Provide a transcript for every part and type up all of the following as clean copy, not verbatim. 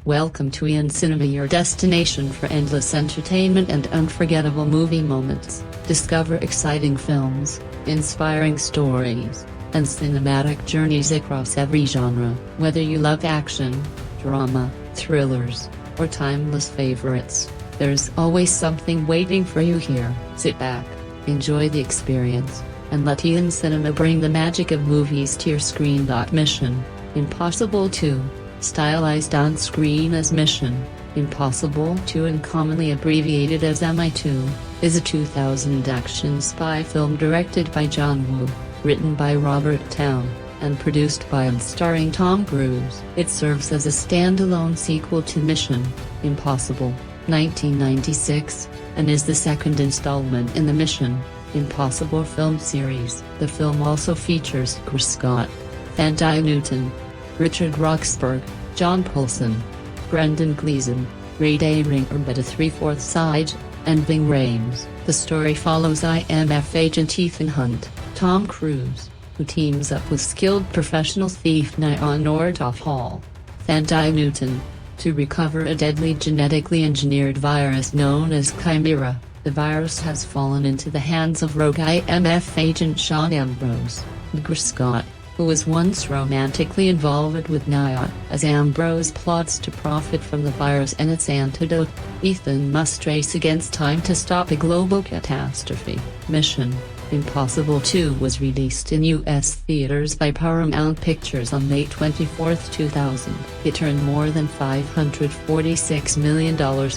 Welcome to Ian Cinema, your destination for endless entertainment and unforgettable movie moments. Discover exciting films, inspiring stories, and cinematic journeys across every genre. Whether you love action, drama, thrillers, or timeless favorites, there's always something waiting for you here. Sit back, enjoy the experience, and let Ian Cinema bring the magic of movies to your screen. Mission Impossible 2. Stylized on screen as Mission Impossible 2 and commonly abbreviated as MI2, is a 2000 action spy film directed by John Woo, written by Robert Towne, and produced by and starring Tom Cruise. It serves as a standalone sequel to Mission Impossible 1996, and is the second installment in the Mission Impossible film series. The film also features Chris Scott, Thandai Newton, Richard Roxburgh, John Polson, Brendan Gleeson, Ray Daringer, Beta 3/4 side, and Ving Rhames. The story follows IMF agent Ethan Hunt, Tom Cruise, who teams up with skilled professional thief Nia Nordhoff Hall, Thandai Newton, to recover a deadly genetically engineered virus known as Chimera. The virus has fallen into the hands of rogue IMF agent Sean Ambrose, Chris Scott, who was once romantically involved with Nia. As Ambrose plots to profit from the virus and its antidote, Ethan must race against time to stop a global catastrophe. Mission Impossible 2 was released in U.S. theaters by Paramount Pictures on May 24, 2000. It earned more than $546 million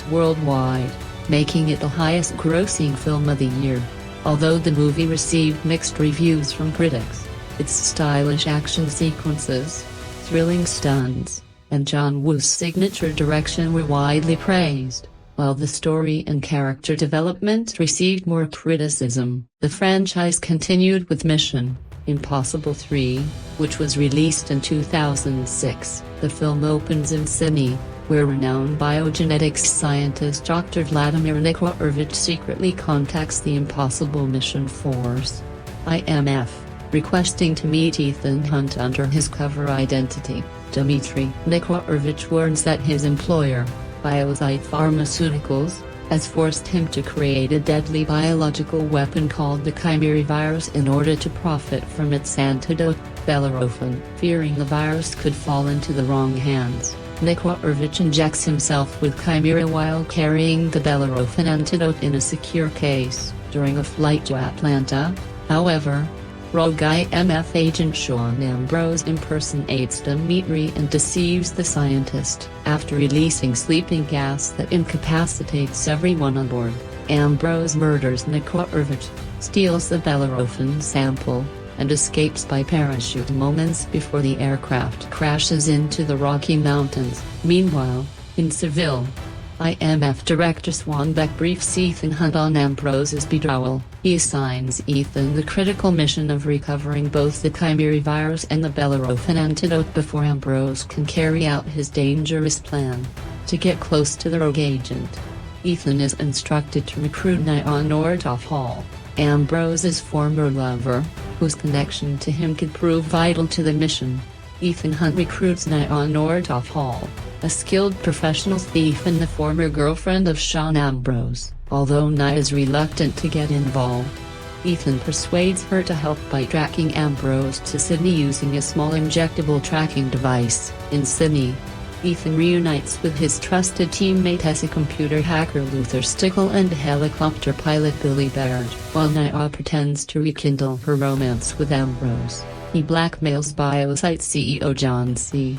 worldwide, making it the highest-grossing film of the year. Although the movie received mixed reviews from critics, its stylish action sequences, thrilling stunts, and John Woo's signature direction were widely praised, while the story and character development received more criticism. The franchise continued with Mission Impossible 3, which was released in 2006. The film opens in Sydney, where renowned biogenetics scientist Dr. Vladimir Nikolaevich secretly contacts the Impossible Mission Force, IMF, requesting to meet Ethan Hunt under his cover identity. Dmitry Nikolaevich warns that his employer, Biosite Pharmaceuticals, has forced him to create a deadly biological weapon called the Chimera virus in order to profit from its antidote, Bellerophon. Fearing the virus could fall into the wrong hands, Nikolaevich injects himself with Chimera while carrying the Bellerophon antidote in a secure case, during a flight to Atlanta. However, rogue IMF agent Sean Ambrose impersonates Dmitry and deceives the scientist. After releasing sleeping gas that incapacitates everyone on board, Ambrose murders Nikolaevich, steals the Bellerophon sample, and escapes by parachute moments before the aircraft crashes into the Rocky Mountains. Meanwhile, in Seville, IMF director Swanbeck briefs Ethan Hunt on Ambrose's betrayal. He assigns Ethan the critical mission of recovering both the Chimera virus and the Bellerophon antidote before Ambrose can carry out his dangerous plan. To get close to the rogue agent, Ethan is instructed to recruit Nia Nordhoff Hall, Ambrose's former lover, whose connection to him could prove vital to the mission. Ethan Hunt recruits Nia Nordhoff Hall, a skilled professional thief and the former girlfriend of Sean Ambrose. Although Nia is reluctant to get involved, Ethan persuades her to help by tracking Ambrose to Sydney using a small injectable tracking device. In Sydney, Ethan reunites with his trusted teammate as a computer hacker Luther Stickle and helicopter pilot Billy Baird. While Nia pretends to rekindle her romance with Ambrose, he blackmails Biosite CEO John C.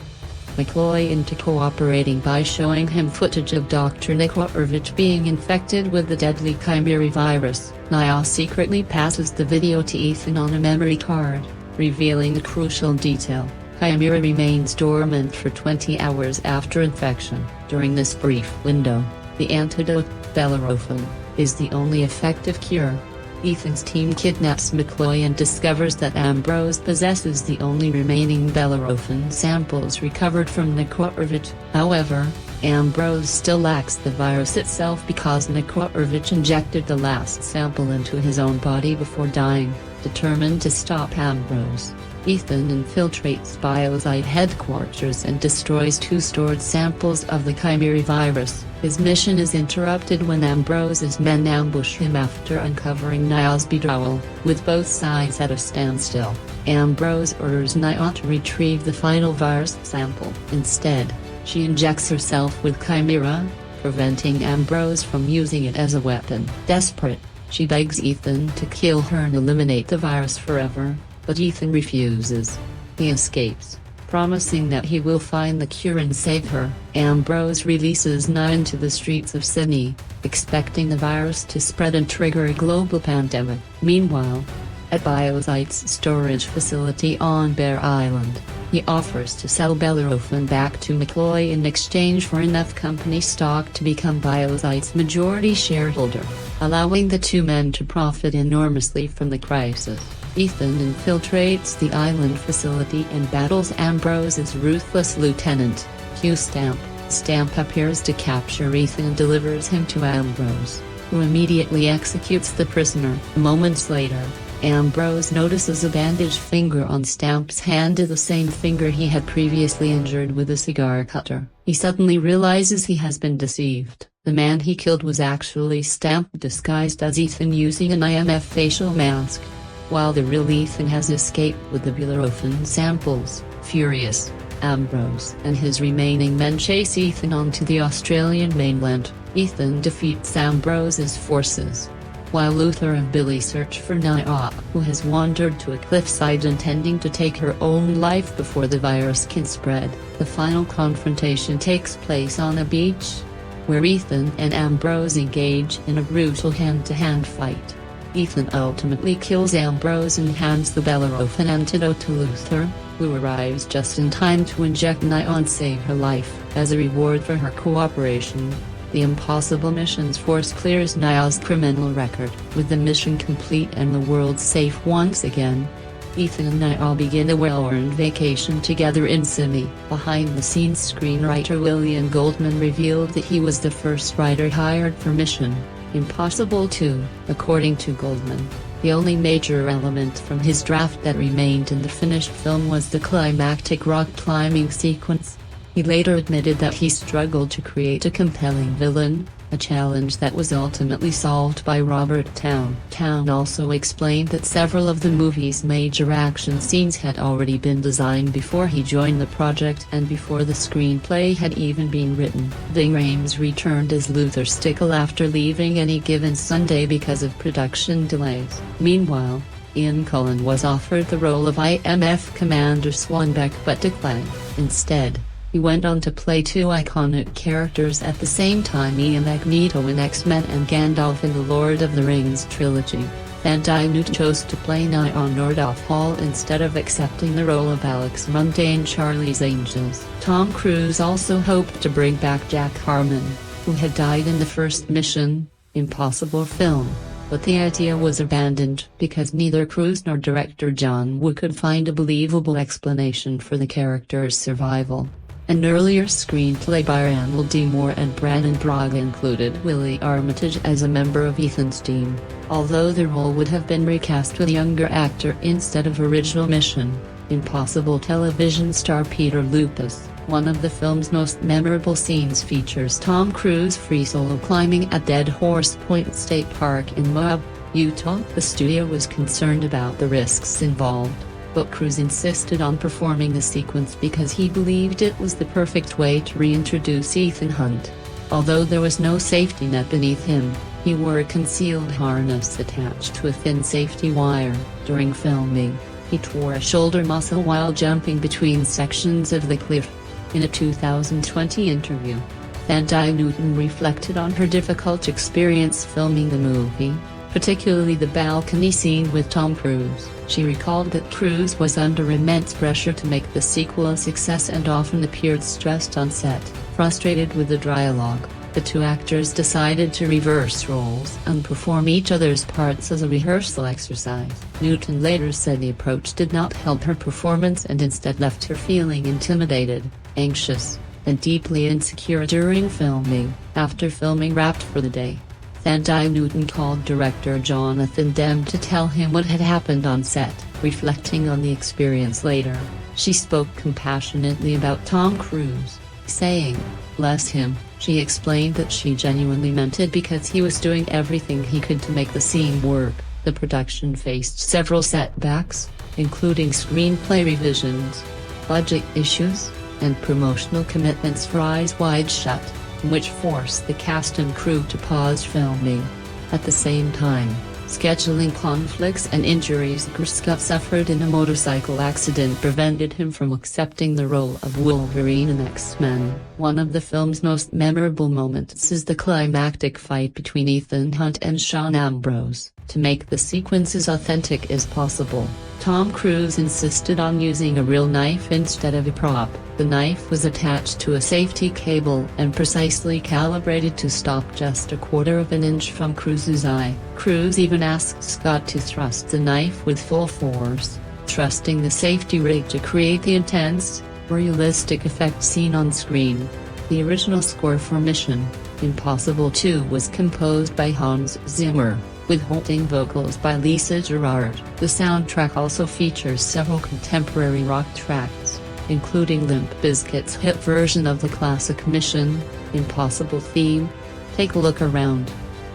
McCloy into cooperating by showing him footage of Dr. Nikolaevich being infected with the deadly Chimera virus. Nia secretly passes the video to Ethan on a memory card, revealing a crucial detail: Chimera remains dormant for 20 hours after infection. During this brief window, the antidote, Bellerophon, is the only effective cure. Ethan's team kidnaps McCloy and discovers that Ambrose possesses the only remaining Bellerophon samples recovered from Nikorovic. However, Ambrose still lacks the virus itself because Nikorovic injected the last sample into his own body before dying. Determined to stop Ambrose, Ethan infiltrates Biosite headquarters and destroys 2 stored samples of the Chimera virus. His mission is interrupted when Ambrose's men ambush him after uncovering Niall's betrayal. With both sides at a standstill, Ambrose orders Niall to retrieve the final virus sample. Instead, she injects herself with Chimera, preventing Ambrose from using it as a weapon. Desperate, she begs Ethan to kill her and eliminate the virus forever, but Ethan refuses. He escapes, promising that he will find the cure and save her. Ambrose releases Niall into the streets of Sydney, expecting the virus to spread and trigger a global pandemic. Meanwhile, at Biosite's storage facility on Bear Island, he offers to sell Bellerophon back to McCloy in exchange for enough company stock to become Biosite's majority shareholder, allowing the 2 men to profit enormously from the crisis. Ethan infiltrates the island facility and battles Ambrose's ruthless lieutenant, Hugh Stamp. Stamp appears to capture Ethan and delivers him to Ambrose, who immediately executes the prisoner. Moments later, Ambrose notices a bandaged finger on Stamp's hand, the same finger he had previously injured with a cigar cutter. He suddenly realizes he has been deceived. The man he killed was actually Stamp disguised as Ethan using an IMF facial mask, while the real Ethan has escaped with the Bellerophon samples. Furious, Ambrose and his remaining men chase Ethan onto the Australian mainland. Ethan defeats Ambrose's forces, while Luther and Billy search for Niall, who has wandered to a cliffside intending to take her own life before the virus can spread. The final confrontation takes place on a beach, where Ethan and Ambrose engage in a brutal hand-to-hand fight. Ethan ultimately kills Ambrose and hands the Bellerophon antidote to Luther, who arrives just in time to inject Niall and save her life. As a reward for her cooperation, the Impossible Missions Force clears Niall's criminal record. With the mission complete and the world safe once again, Ethan and Niall begin a well-earned vacation together in Sydney. Behind-the-scenes screenwriter William Goldman revealed that he was the first writer hired for Mission Impossible 2. According to Goldman, the only major element from his draft that remained in the finished film was the climactic rock climbing sequence. He later admitted that he struggled to create a compelling villain, a challenge that was ultimately solved by Robert Towne. Towne also explained that several of the movie's major action scenes had already been designed before he joined the project and before the screenplay had even been written. Ving Rhames returned as Luther Stickle after leaving Any Given Sunday because of production delays. Meanwhile, Ian Cullen was offered the role of IMF Commander Swanbeck but declined. Instead, he went on to play 2 iconic characters at the same time: Ian Magneto in X-Men and Gandalf in the Lord of the Rings trilogy. Thandai Newton chose to play Niall Nordhoff Hall instead of accepting the role of Alex Munday in Charlie's Angels. Tom Cruise also hoped to bring back Jack Harmon, who had died in the first Mission Impossible film, but the idea was abandoned because neither Cruise nor director John Woo could find a believable explanation for the character's survival. An earlier screenplay by Randall D. Moore and Brandon Braga included Willie Armitage as a member of Ethan's team, although the role would have been recast with a younger actor instead of original Mission Impossible television star Peter Lupus. One of the film's most memorable scenes features Tom Cruise free solo climbing at Dead Horse Point State Park in Moab, Utah. The studio was concerned about the risks involved, but Cruise insisted on performing the sequence because he believed it was the perfect way to reintroduce Ethan Hunt. Although there was no safety net beneath him, he wore a concealed harness attached to a thin safety wire. During filming, he tore a shoulder muscle while jumping between sections of the cliff. In a 2020 interview, Thandai Newton reflected on her difficult experience filming the movie, particularly the balcony scene with Tom Cruise. She recalled that Cruise was under immense pressure to make the sequel a success and often appeared stressed on set, frustrated with the dialogue, The two actors decided to reverse roles and perform each other's parts as a rehearsal exercise. Newton later said the approach did not help her performance and instead left her feeling intimidated, anxious, and deeply insecure during filming. After filming wrapped for the day, Thandai Newton called director Jonathan Demme to tell him what had happened on set. Reflecting on the experience later, she spoke compassionately about Tom Cruise, saying, "Bless him." She explained that she genuinely meant it because he was doing everything he could to make the scene work. The production faced several setbacks, including screenplay revisions, budget issues, and promotional commitments for Eyes Wide Shut, which forced the cast and crew to pause filming. At the same time, scheduling conflicts and injuries Scott suffered in a motorcycle accident prevented him from accepting the role of Wolverine in X-Men. One of the film's most memorable moments is the climactic fight between Ethan Hunt and Sean Ambrose. To make the sequence as authentic as possible, Tom Cruise insisted on using a real knife instead of a prop. The knife was attached to a safety cable and precisely calibrated to stop just a quarter of an inch from Cruise's eye. Cruise even asked Scott to thrust the knife with full force, thrusting the safety rig to create the intense, realistic effect seen on screen. The original score for Mission Impossible 2 was composed by Hans Zimmer, with haunting vocals by Lisa Gerrard. The soundtrack also features several contemporary rock tracks, including Limp Bizkit's hit version of the classic Mission Impossible theme, Take a Look Around,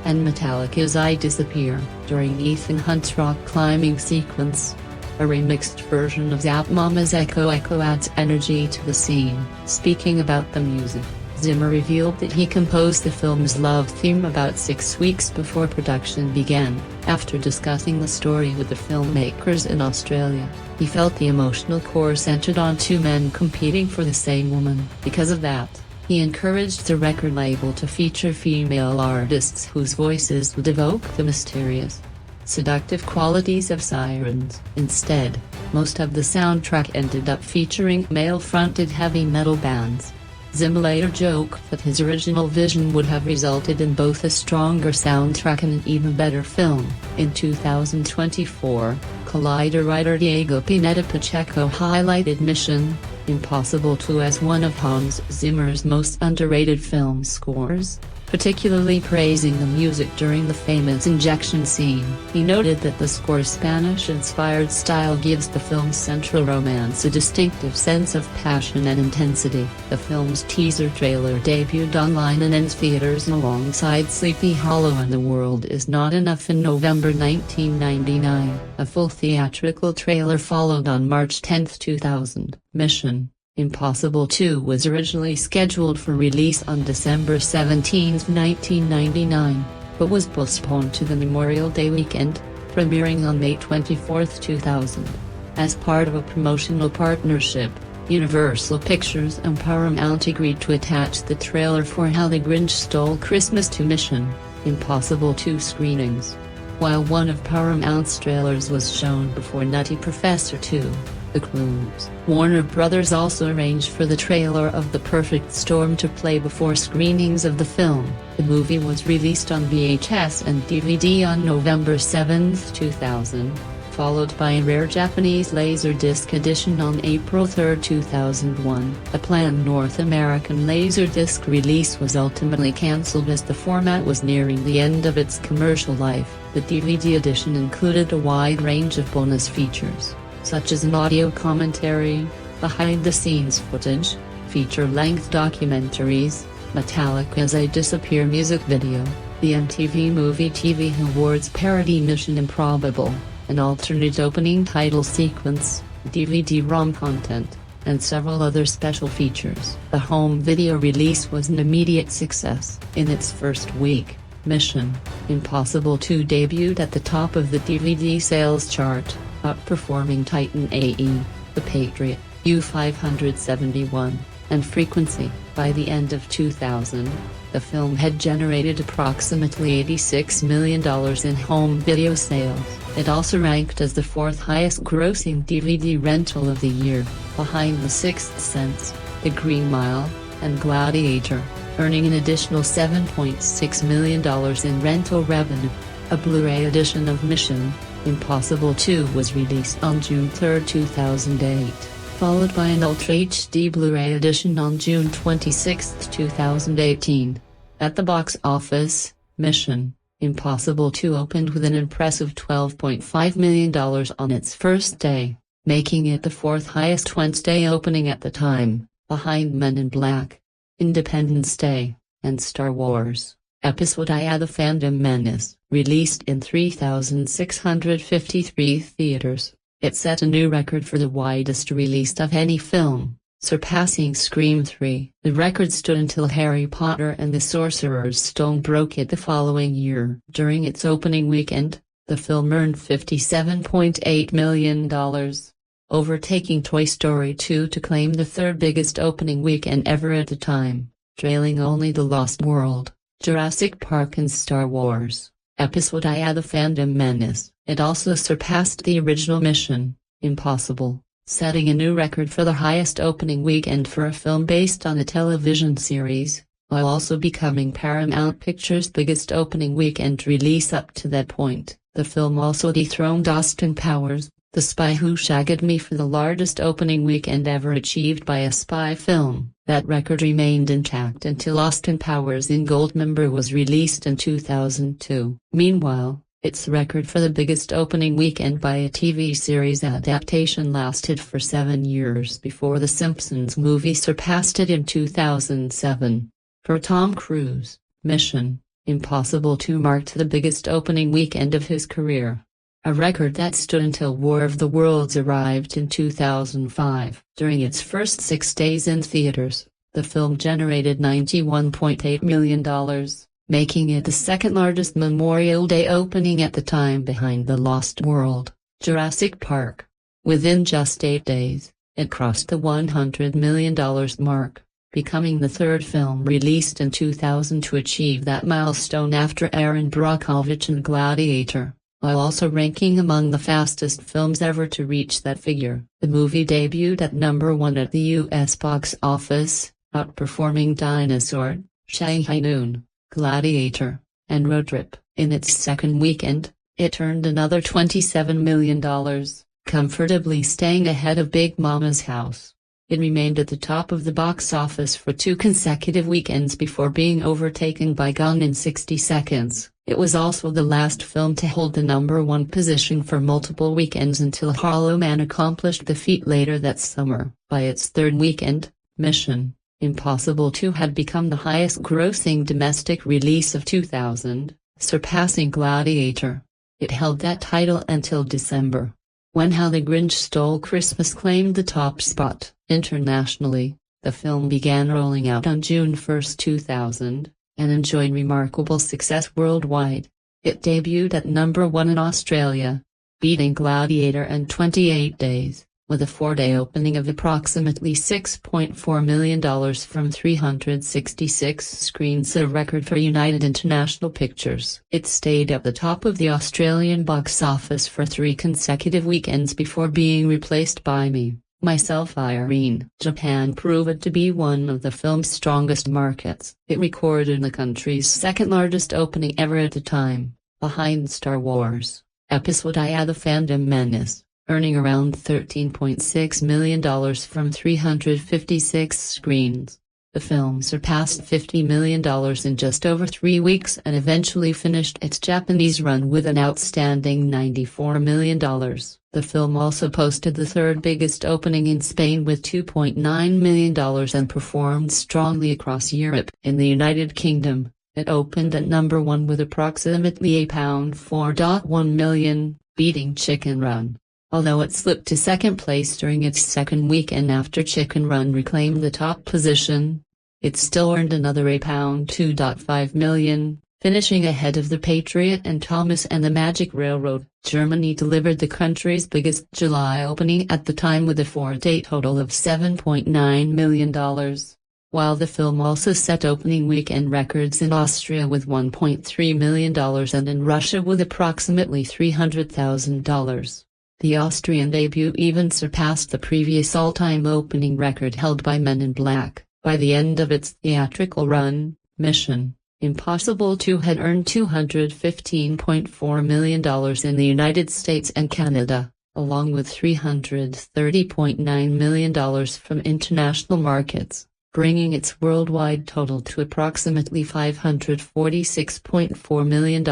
and Metallica's I Disappear. During Ethan Hunt's rock climbing sequence, a remixed version of Zap Mama's Echo Echo adds energy to the scene. Speaking about the music, Zimmer revealed that he composed the film's love theme about 6 weeks before production began. After discussing the story with the filmmakers in Australia, he felt the emotional core centered on two men competing for the same woman. Because of that, he encouraged the record label to feature female artists whose voices would evoke the mysterious, seductive qualities of sirens. Instead, most of the soundtrack ended up featuring male-fronted heavy metal bands. Zimmer later joked that his original vision would have resulted in both a stronger soundtrack and an even better film. In 2024, Collider writer Diego Pineda Pacheco highlighted Mission Impossible 2 as one of Hans Zimmer's most underrated film scores, particularly praising the music during the famous injection scene. He noted that the score's Spanish-inspired style gives the film's central romance a distinctive sense of passion and intensity. The film's teaser trailer debuted online and in theaters alongside Sleepy Hollow and The World Is Not Enough in November 1999. A full theatrical trailer followed on March 10, 2000. Mission Impossible 2 was originally scheduled for release on December 17, 1999, but was postponed to the Memorial Day weekend, premiering on May 24, 2000. As part of a promotional partnership, Universal Pictures and Paramount agreed to attach the trailer for How the Grinch Stole Christmas to Mission Impossible 2 screenings. While one of Paramount's trailers was shown before Nutty Professor 2, The Cruise, Warner Brothers also arranged for the trailer of The Perfect Storm to play before screenings of the film. The movie was released on VHS and DVD on November 7, 2000, followed by a rare Japanese Laserdisc edition on April 3, 2001. A planned North American Laserdisc release was ultimately cancelled as the format was nearing the end of its commercial life. The DVD edition included a wide range of bonus features, such as an audio commentary, behind-the-scenes footage, feature-length documentaries, Metallica's I Disappear music video, the MTV Movie TV Awards parody Mission Improbable, an alternate opening title sequence, DVD-ROM content, and several other special features. The home video release was an immediate success. In its first week, Mission Impossible 2 debuted at the top of the DVD sales chart, outperforming Titan AE, The Patriot, U-571, and Frequency. By the end of 2000, the film had generated approximately $86 million in home video sales. It also ranked as the fourth highest-grossing DVD rental of the year, behind The Sixth Sense, The Green Mile, and Gladiator. earning an additional $7.6 million in rental revenue. A Blu-ray edition of Mission: Impossible 2 was released on June 3, 2008, followed by an Ultra HD Blu-ray edition on June 26, 2018. At the box office, Mission: Impossible 2 opened with an impressive $12.5 million on its first day, making it the fourth highest Wednesday opening at the time, behind Men in Black, Independence Day, and Star Wars: Episode I: The Phantom Menace. Released in 3,653 theaters, it set a new record for the widest release of any film, surpassing Scream 3. The record stood until Harry Potter and the Sorcerer's Stone broke it the following year. During its opening weekend, the film earned $57.8 million, overtaking Toy Story 2 to claim the third biggest opening weekend ever at the time, trailing only The Lost World, Jurassic Park and Star Wars: Episode I: The Phantom Menace. It also surpassed the original Mission: Impossible, setting a new record for the highest opening weekend for a film based on a television series, while also becoming Paramount Pictures' biggest opening weekend release up to that point. The film also dethroned Austin Powers, The Spy Who Shagged Me, for the largest opening weekend ever achieved by a spy film. That record remained intact until Austin Powers in Goldmember was released in 2002. Meanwhile, its record for the biggest opening weekend by a TV series adaptation lasted for 7 years before The Simpsons movie surpassed it in 2007. For Tom Cruise, Mission: Impossible 2 marked the biggest opening weekend of his career, a record that stood until War of the Worlds arrived in 2005. During its first 6 days in theaters, the film generated $91.8 million, making it the second largest Memorial Day opening at the time behind The Lost World, Jurassic Park. Within just 8 days, it crossed the $100 million mark, becoming the third film released in 2000 to achieve that milestone after Aaron Brockovich and Gladiator, while also ranking among the fastest films ever to reach that figure. The movie debuted at number 1 at the US box office, outperforming Dinosaur, Shanghai Noon, Gladiator, and Road Trip. In its second weekend, it earned another $27 million, comfortably staying ahead of Big Mama's House. It remained at the top of the box office for 2 consecutive weekends before being overtaken by Gone in 60 Seconds. It was also the last film to hold the number 1 position for multiple weekends until Hollow Man accomplished the feat later that summer. By its third weekend, Mission: Impossible 2 had become the highest-grossing domestic release of 2000, surpassing Gladiator. It held that title until December, when How the Grinch Stole Christmas claimed the top spot. Internationally, the film began rolling out on June 1, 2000, and enjoyed remarkable success worldwide. It debuted at number 1 in Australia, beating Gladiator in 28 days, with a 4-day opening of approximately $6.4 million from 366 screens, a record for United International Pictures. It stayed at the top of the Australian box office for 3 consecutive weekends before being replaced by Me, Myself, Irene. Japan proved to be one of the film's strongest markets. It recorded the country's second-largest opening ever at the time, behind Star Wars: Episode I: The Phantom Menace, earning around $13.6 million from 356 screens. The film surpassed $50 million in just over 3 weeks and eventually finished its Japanese run with an outstanding $94 million. The film also posted the third biggest opening in Spain with $2.9 million and performed strongly across Europe. In the United Kingdom, it opened at number 1 with approximately £4.1 million, beating Chicken Run. Although it slipped to second place during its second weekend after Chicken Run reclaimed the top position, it still earned another £2.5 million, finishing ahead of The Patriot and Thomas and the Magic Railroad. Germany delivered the country's biggest July opening at the time with a 4-day total of $7.9 million, while the film also set opening weekend records in Austria with $1.3 million and in Russia with approximately $300,000. The Austrian debut even surpassed the previous all-time opening record held by Men in Black, By the end of its theatrical run, Mission: Impossible 2 had earned $215.4 million in the United States and Canada, along with $330.9 million from international markets, bringing its worldwide total to approximately $546.4 million.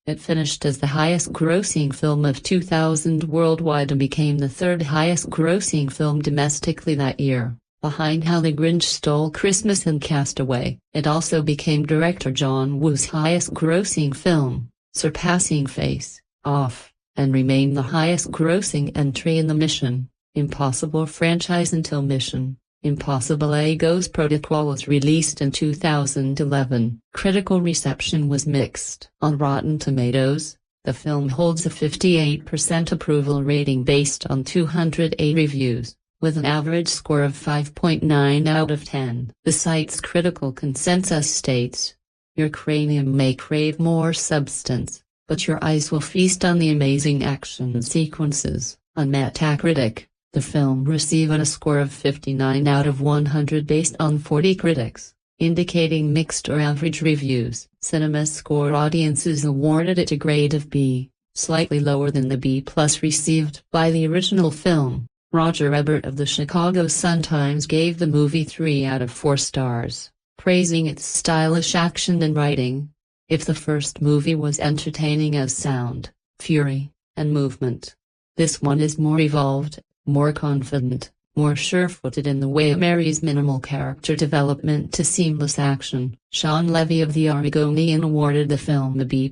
It finished as the highest-grossing film of 2000 worldwide and became the third highest-grossing film domestically that year, behind How the Grinch Stole Christmas and Castaway. It also became director John Woo's highest-grossing film, surpassing Face Off, and remained the highest-grossing entry in the Mission: Impossible franchise until Mission: Impossible A Ghost Protocol was released in 2011. Critical reception was mixed. On Rotten Tomatoes, the film holds a 58% approval rating based on 208 reviews, with an average score of 5.9 out of 10. The site's critical consensus states, "Your cranium may crave more substance, but your eyes will feast on the amazing action sequences." On Metacritic, the film received a score of 59 out of 100 based on 40 critics, indicating mixed or average reviews. CinemaScore audiences awarded it a grade of B, slightly lower than the B+ received by the original film. Roger Ebert of the Chicago Sun-Times gave the movie 3 out of 4 stars, praising its stylish action and writing. If the first movie was entertaining as sound, fury, and movement, this one is more evolved, more confident, more sure-footed in the way it marries minimal character development to seamless action. Sean Levy of the Oregonian awarded the film a B+,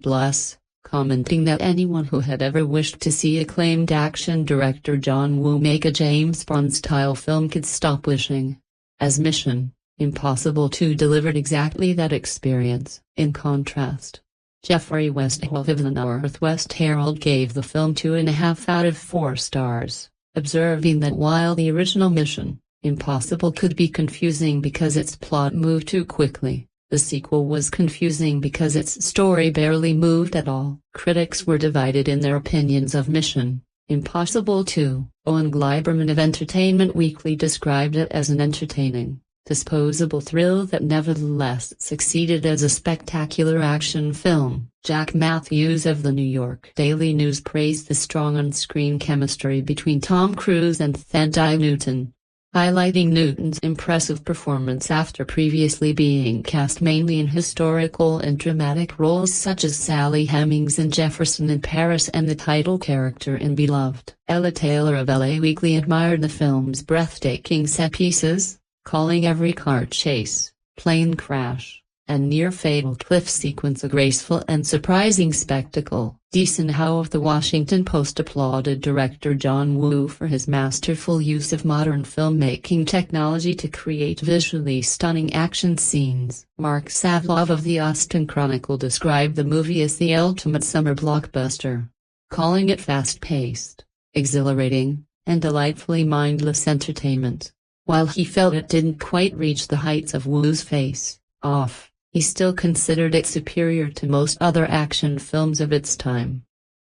commenting that anyone who had ever wished to see acclaimed action director John Woo make a James Bond-style film could stop wishing. As Mission: Impossible 2 delivered exactly that experience. In contrast, Jeffrey Westhoff of the Northwest Herald gave the film 2.5 out of 4 stars, observing that while the original Mission: Impossible could be confusing because its plot moved too quickly, the sequel was confusing because its story barely moved at all. Critics were divided in their opinions of Mission: Impossible 2. Owen Gleiberman of Entertainment Weekly described it as an entertaining, disposable thrill that nevertheless succeeded as a spectacular action film. Jack Matthews of the New York Daily News praised the strong on-screen chemistry between Tom Cruise and Thandai Newton, highlighting Newton's impressive performance after previously being cast mainly in historical and dramatic roles such as Sally Hemings in Jefferson in Paris and the title character in Beloved. Ella Taylor of LA Weekly admired the film's breathtaking set pieces, calling every car chase, plane crash, and near-fatal cliff sequence a graceful and surprising spectacle. Deason Howe of The Washington Post applauded director John Woo for his masterful use of modern filmmaking technology to create visually stunning action scenes. Mark Savlov of the Austin Chronicle described the movie as the ultimate summer blockbuster, calling it fast-paced, exhilarating, and delightfully mindless entertainment. While he felt it didn't quite reach the heights of Woo's Face Off, he still considered it superior to most other action films of its time.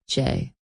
J.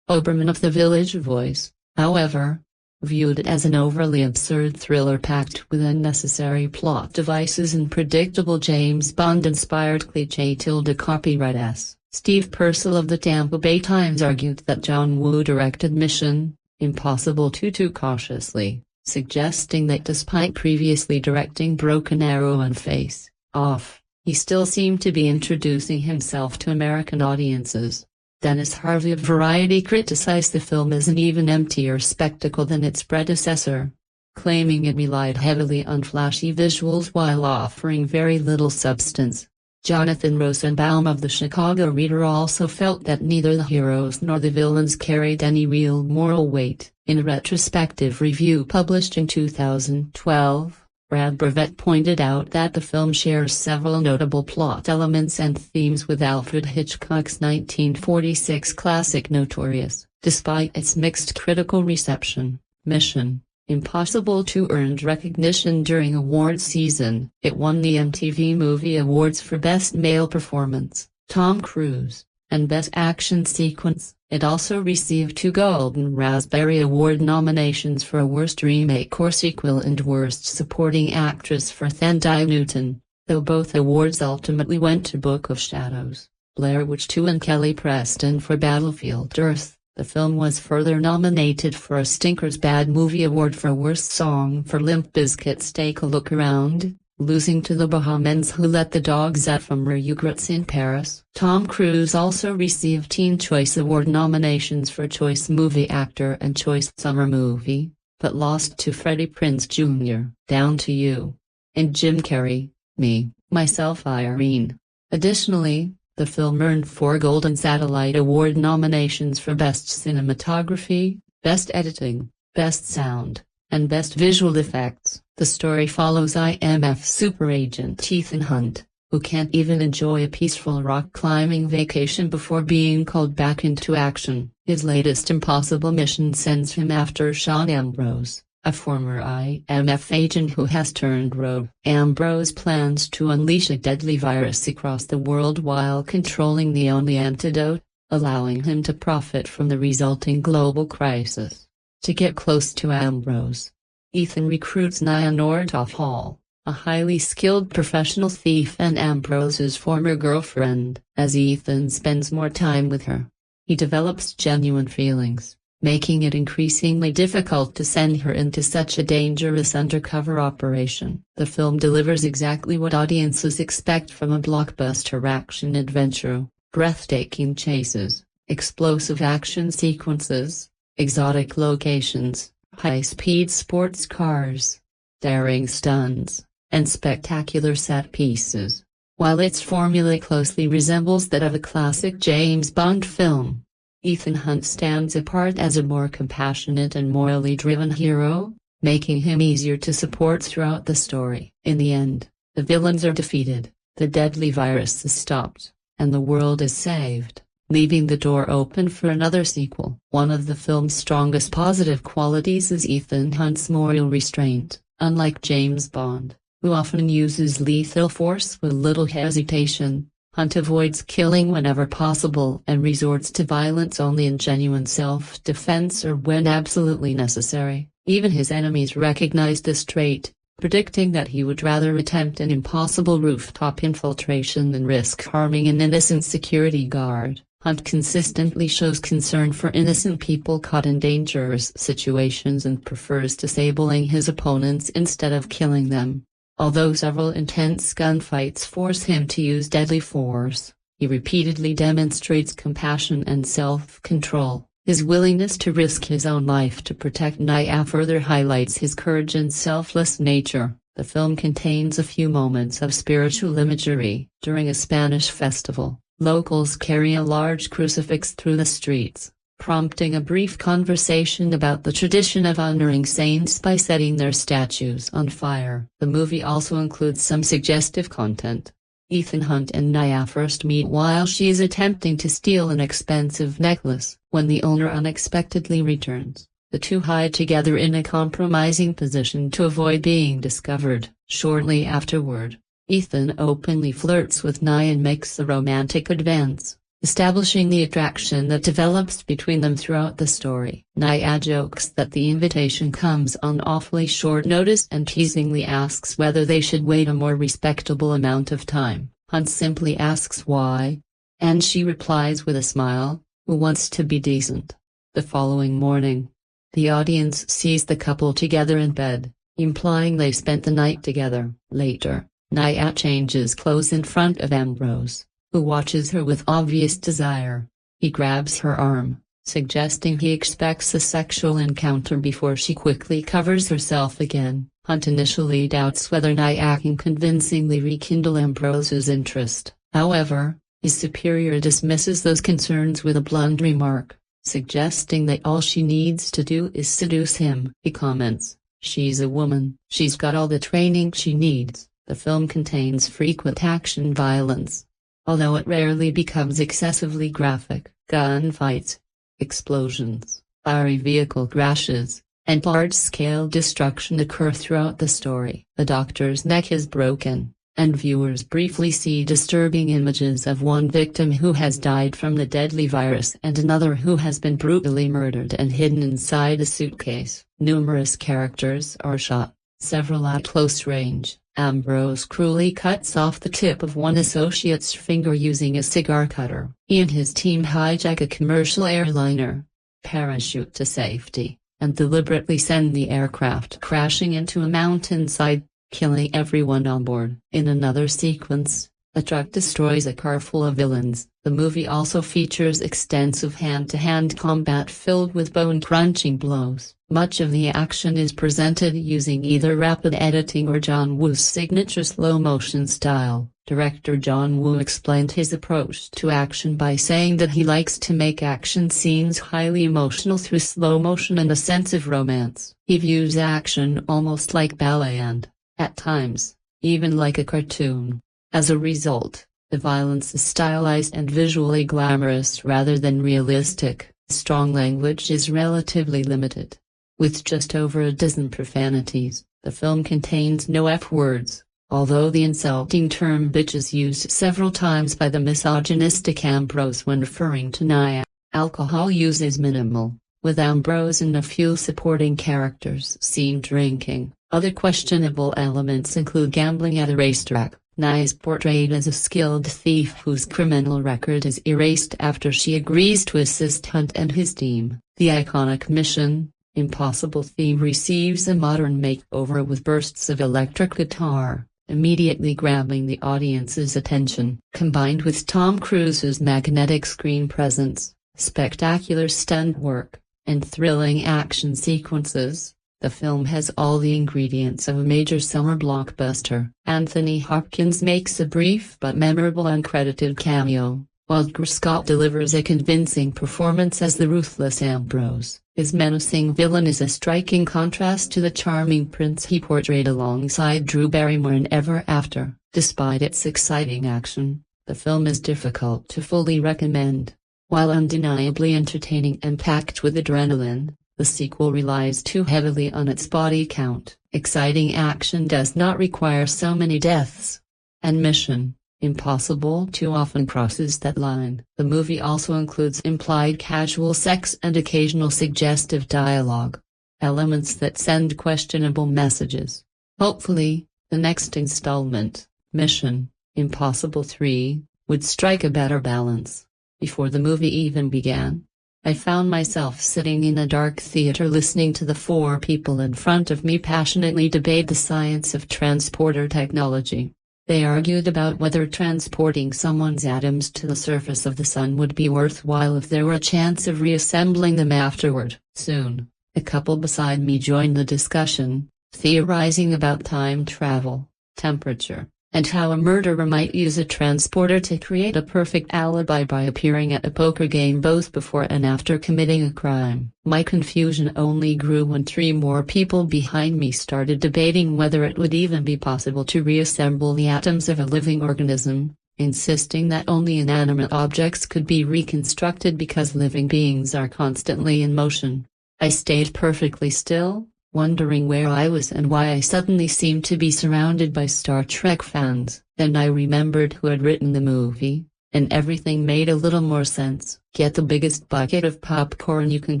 Oberman of The Village Voice, however, viewed it as an overly absurd thriller packed with unnecessary plot devices and predictable James Bond-inspired cliché copyright-s. Steve Purcell of the Tampa Bay Times argued that John Woo directed Mission: Impossible 2 too cautiously, suggesting that despite previously directing Broken Arrow and Face Off, he still seemed to be introducing himself to American audiences. Dennis Harvey of Variety criticized the film as an even emptier spectacle than its predecessor, claiming it relied heavily on flashy visuals while offering very little substance. Jonathan Rosenbaum of the Chicago Reader also felt that neither the heroes nor the villains carried any real moral weight. In a retrospective review published in 2012, Brad Brevet pointed out that the film shares several notable plot elements and themes with Alfred Hitchcock's 1946 classic Notorious. Despite its mixed critical reception, Mission: Impossible 2 earned recognition during awards season. It won the MTV Movie Awards for Best Male Performance, Tom Cruise, and Best Action Sequence. It also received 2 Golden Raspberry Award nominations for Worst Remake or Sequel and Worst Supporting Actress for Thandai Newton, though both awards ultimately went to Book of Shadows, Blair Witch 2 and Kelly Preston for Battlefield Earth. The film was further nominated for a Stinker's Bad Movie Award for Worst Song for Limp Bizkit's Take a Look Around, losing to the Bahamens Who Let the Dogs Out from Regrets in Paris. Tom Cruise also received Teen Choice Award nominations for Choice Movie Actor and Choice Summer Movie, but lost to Freddie Prinze Jr., Down to You, and Jim Carrey, Me, Myself Irene. Additionally, the film earned 4 Golden Satellite Award nominations for Best Cinematography, Best Editing, Best Sound, and Best Visual Effects. The story follows IMF super agent Ethan Hunt, who can't even enjoy a peaceful rock climbing vacation before being called back into action. His latest impossible mission sends him after Sean Ambrose, a former IMF agent who has turned rogue. Ambrose plans to unleash a deadly virus across the world while controlling the only antidote, allowing him to profit from the resulting global crisis. To get close to Ambrose, Ethan recruits Nia Nordhoff-Hall, a highly skilled professional thief and Ambrose's former girlfriend. As Ethan spends more time with her, he develops genuine feelings, making it increasingly difficult to send her into such a dangerous undercover operation. The film delivers exactly what audiences expect from a blockbuster action-adventure: breathtaking chases, explosive action sequences, exotic locations, high-speed sports cars, daring stunts, and spectacular set pieces. While its formula closely resembles that of a classic James Bond film, Ethan Hunt stands apart as a more compassionate and morally driven hero, making him easier to support throughout the story. In the end, the villains are defeated, the deadly virus is stopped, and the world is saved, leaving the door open for another sequel. One of the film's strongest positive qualities is Ethan Hunt's moral restraint. Unlike James Bond, who often uses lethal force with little hesitation, Hunt avoids killing whenever possible and resorts to violence only in genuine self-defense or when absolutely necessary. Even his enemies recognize this trait, predicting that he would rather attempt an impossible rooftop infiltration than risk harming an innocent security guard. Hunt consistently shows concern for innocent people caught in dangerous situations and prefers disabling his opponents instead of killing them. Although several intense gunfights force him to use deadly force, he repeatedly demonstrates compassion and self-control. His willingness to risk his own life to protect Nia further highlights his courage and selfless nature. The film contains a few moments of spiritual imagery. During a Spanish festival, locals carry a large crucifix through the streets, prompting a brief conversation about the tradition of honoring saints by setting their statues on fire. The movie also includes some suggestive content. Ethan Hunt and Nia first meet while she is attempting to steal an expensive necklace. When the owner unexpectedly returns, the two hide together in a compromising position to avoid being discovered. Shortly afterward, Ethan openly flirts with Nia and makes a romantic advance, establishing the attraction that develops between them throughout the story. Nia jokes that the invitation comes on awfully short notice and teasingly asks whether they should wait a more respectable amount of time. Hunt simply asks why, and she replies with a smile, "Who wants to be decent?" The following morning, the audience sees the couple together in bed, implying they spent the night together. Later, Nia changes clothes in front of Ambrose, who watches her with obvious desire. He grabs her arm, suggesting he expects a sexual encounter before she quickly covers herself again. Hunt initially doubts whether Nia can convincingly rekindle Ambrose's interest. However, his superior dismisses those concerns with a blunt remark, suggesting that all she needs to do is seduce him. He comments, "She's a woman. She's got all the training she needs." The film contains frequent action violence, although it rarely becomes excessively graphic. Gunfights, explosions, fiery vehicle crashes, and large-scale destruction occur throughout the story. The Doctor's neck is broken, and viewers briefly see disturbing images of one victim who has died from the deadly virus and another who has been brutally murdered and hidden inside a suitcase. Numerous characters are shot, several at close range. Ambrose cruelly cuts off the tip of one associate's finger using a cigar cutter. He and his team hijack a commercial airliner, parachute to safety, and deliberately send the aircraft crashing into a mountainside, killing everyone on board. In another sequence, a truck destroys a car full of villains. The movie also features extensive hand-to-hand combat filled with bone-crunching blows. Much of the action is presented using either rapid editing or John Woo's signature slow-motion style. Director John Woo explained his approach to action by saying that he likes to make action scenes highly emotional through slow motion and a sense of romance. He views action almost like ballet and, at times, even like a cartoon. As a result, the violence is stylized and visually glamorous rather than realistic. Strong language is relatively limited. With just over a dozen profanities, the film contains no F-words, although the insulting term bitch is used several times by the misogynistic Ambrose when referring to Nia. Alcohol use is minimal, with Ambrose and a few supporting characters seen drinking. Other questionable elements include gambling at a racetrack. Nia is portrayed as a skilled thief whose criminal record is erased after she agrees to assist Hunt and his team. The iconic Mission Impossible theme receives a modern makeover with bursts of electric guitar, immediately grabbing the audience's attention. Combined with Tom Cruise's magnetic screen presence, spectacular stunt work, and thrilling action sequences, the film has all the ingredients of a major summer blockbuster. Anthony Hopkins makes a brief but memorable uncredited cameo, while Dougray Scott delivers a convincing performance as the ruthless Ambrose. His menacing villain is a striking contrast to the charming prince he portrayed alongside Drew Barrymore in Ever After. Despite its exciting action, the film is difficult to fully recommend. While undeniably entertaining and packed with adrenaline, the sequel relies too heavily on its body count. Exciting action does not require so many deaths. And Mission Impossible too often crosses that line. The movie also includes implied casual sex and occasional suggestive dialogue, elements that send questionable messages. Hopefully, the next installment, Mission Impossible 3, would strike a better balance. Before the movie even began, I found myself sitting in a dark theater listening to the four people in front of me passionately debate the science of transporter technology. They argued about whether transporting someone's atoms to the surface of the sun would be worthwhile if there were a chance of reassembling them afterward. Soon, a couple beside me joined the discussion, theorizing about time travel, temperature, and how a murderer might use a transporter to create a perfect alibi by appearing at a poker game both before and after committing a crime. My confusion only grew when three more people behind me started debating whether it would even be possible to reassemble the atoms of a living organism, insisting that only inanimate objects could be reconstructed because living beings are constantly in motion. I stayed perfectly still, wondering where I was and why I suddenly seemed to be surrounded by Star Trek fans. Then I remembered who had written the movie, and everything made a little more sense. Get the biggest bucket of popcorn you can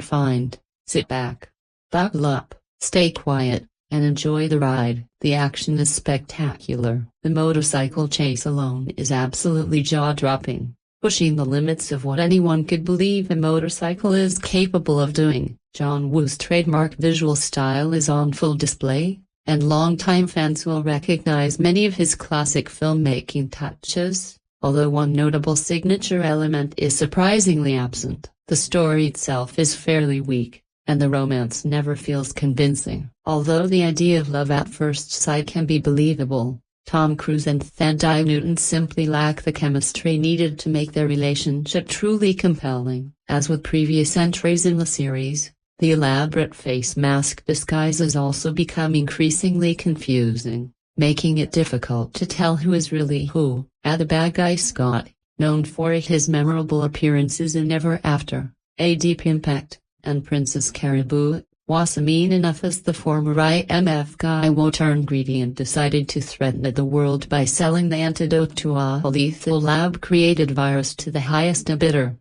find, sit back, buckle up, stay quiet, and enjoy the ride. The action is spectacular. The motorcycle chase alone is absolutely jaw-dropping, pushing the limits of what anyone could believe a motorcycle is capable of doing. John Woo's trademark visual style is on full display, and longtime fans will recognize many of his classic filmmaking touches, although one notable signature element is surprisingly absent. The story itself is fairly weak, and the romance never feels convincing. Although the idea of love at first sight can be believable, Tom Cruise and Thandai Newton simply lack the chemistry needed to make their relationship truly compelling. As with previous entries in the series, the elaborate face mask disguises also become increasingly confusing, making it difficult to tell who is really who. The bad guy Scott, known for his memorable appearances in Ever After, A Deep Impact, and Princess Caribou, Was mean enough as the former IMF guy water ingredient decided to threaten the world by selling the antidote to a lethal lab-created virus to the highest bidder.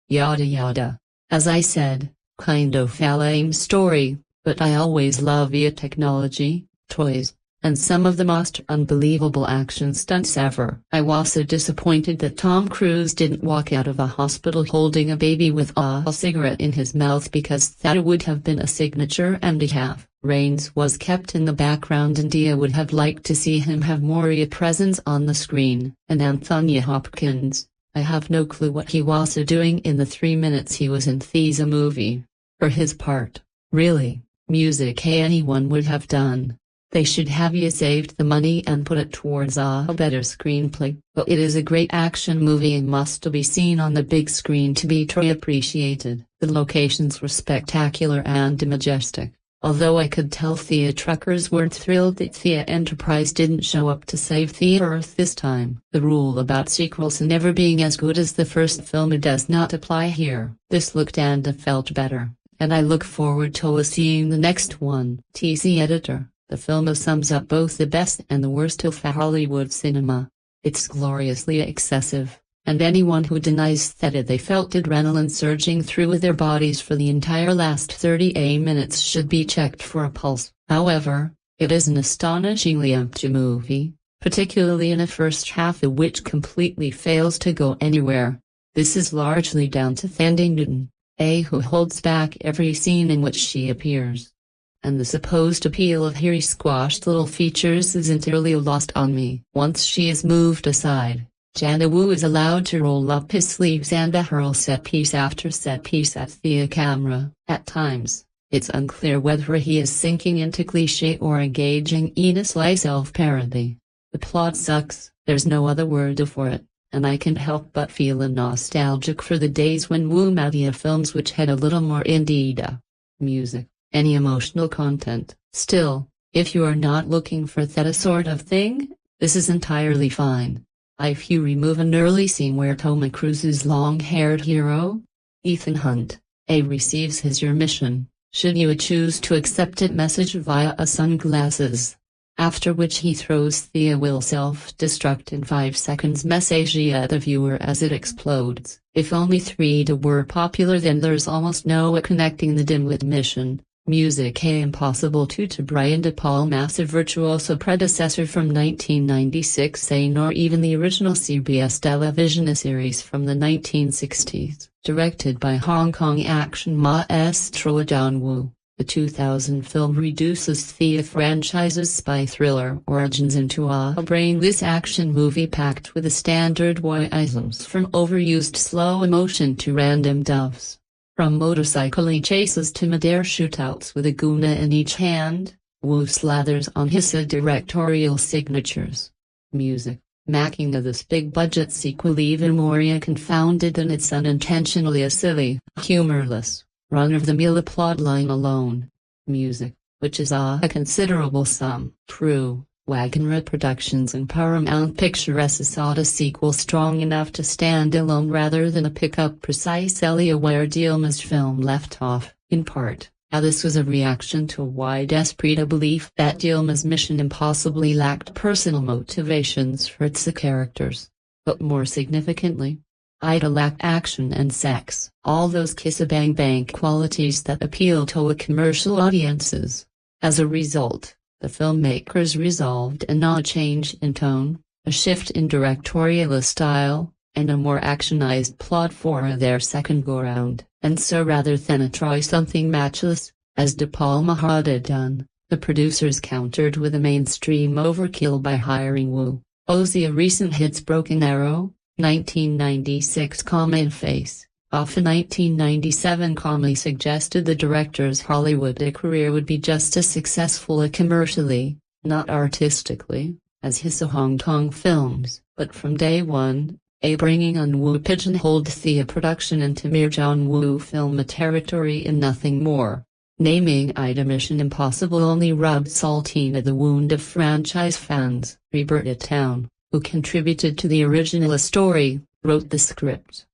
Yada yada. As I said, kind of a lame story, but I always love via technology, toys, and some of the most unbelievable action stunts ever. I was so disappointed that Tom Cruise didn't walk out of a hospital holding a baby with a cigarette in his mouth, because that would have been a signature and a half. Rains was kept in the background, and Dia would have liked to see him have more presence on the screen. And Anthony Hopkins, I have no clue what he was doing in the 3 minutes he was in the movie. For his part, really, music anyone would have done. They should have saved the money and put it towards a better screenplay. But it is a great action movie and must be seen on the big screen to be truly appreciated. The locations were spectacular and majestic, although I could tell the truckers weren't thrilled that the Enterprise didn't show up to save the Earth this time. The rule about sequels never being as good as the first film does not apply here. This looked and felt better, and I look forward to seeing the next one. TC Editor. The film sums up both the best and the worst of Hollywood cinema. It's gloriously excessive, and anyone who denies that they felt adrenaline surging through their bodies for the entire last 38 minutes should be checked for a pulse. However, it is an astonishingly empty movie, particularly in a first half which completely fails to go anywhere. This is largely down to Thandie Newton, who holds back every scene in which she appears. And the supposed appeal of her squashed little features is entirely lost on me. Once she is moved aside, Jana Wu is allowed to roll up his sleeves and hurl set piece after set piece at the camera. At times, it's unclear whether he is sinking into cliché or engaging in a sly self-parody. The plot sucks, there's no other word for it, and I can't help but feel nostalgic for the days when Wu made films which had a little more indie music, any emotional content. Still, if you are not looking for that sort of thing, this is entirely fine. If you remove an early scene where Tom Cruise's long-haired hero, Ethan Hunt, receives his your mission, should you choose to accept it message via a sunglasses, after which he throws the will self-destruct in 5 seconds message at the viewer as it explodes. If only 3D were popular, then there's almost no connecting the dim with mission. Music impossible to Brian De Palma's virtuoso predecessor from 1996 nor even the original CBS television series from the 1960s. Directed by Hong Kong action maestro John Woo, the 2000 film reduces the franchise's spy thriller origins into a brainless action movie packed with the standard isms from overused slow motion to random doves. From motorcycle chases to mid-air shootouts with a guna in each hand, Wu slathers on his directorial signatures. Music, making of this big-budget sequel even more confounded than its unintentionally silly, humorless, run-of-the-mill plotline alone. Music, which is a considerable sum. True, Wagonra Productions and Paramount Pictures sought a sequel strong enough to stand alone rather than pick up precisely where Dielma's film left off. In part, this was a reaction to a widespread belief that Dielma's Mission Impossible lacked personal motivations for its characters. But more significantly, it lacked action and sex, all those kiss-a-bang-bang qualities that appeal to commercial audiences. As a result, the filmmakers resolved a change in tone, a shift in directorial style, and a more actionized plot for their second go-round. And so rather than try something matchless, as De Palma had done, the producers countered with a mainstream overkill by hiring Wu. Ozzy recent hits Broken Arrow, 1996, In Face, off a 1997 comedy suggested the director's Hollywood career would be just as successful commercially, not artistically, as his Hong Kong films. But from day one, bringing on Wu pigeonholed the production into mere John Woo film territory and nothing more. Naming it Mission Impossible only rubbed salt in the wound of franchise fans. Roberta Town, who contributed to the original story, wrote the script.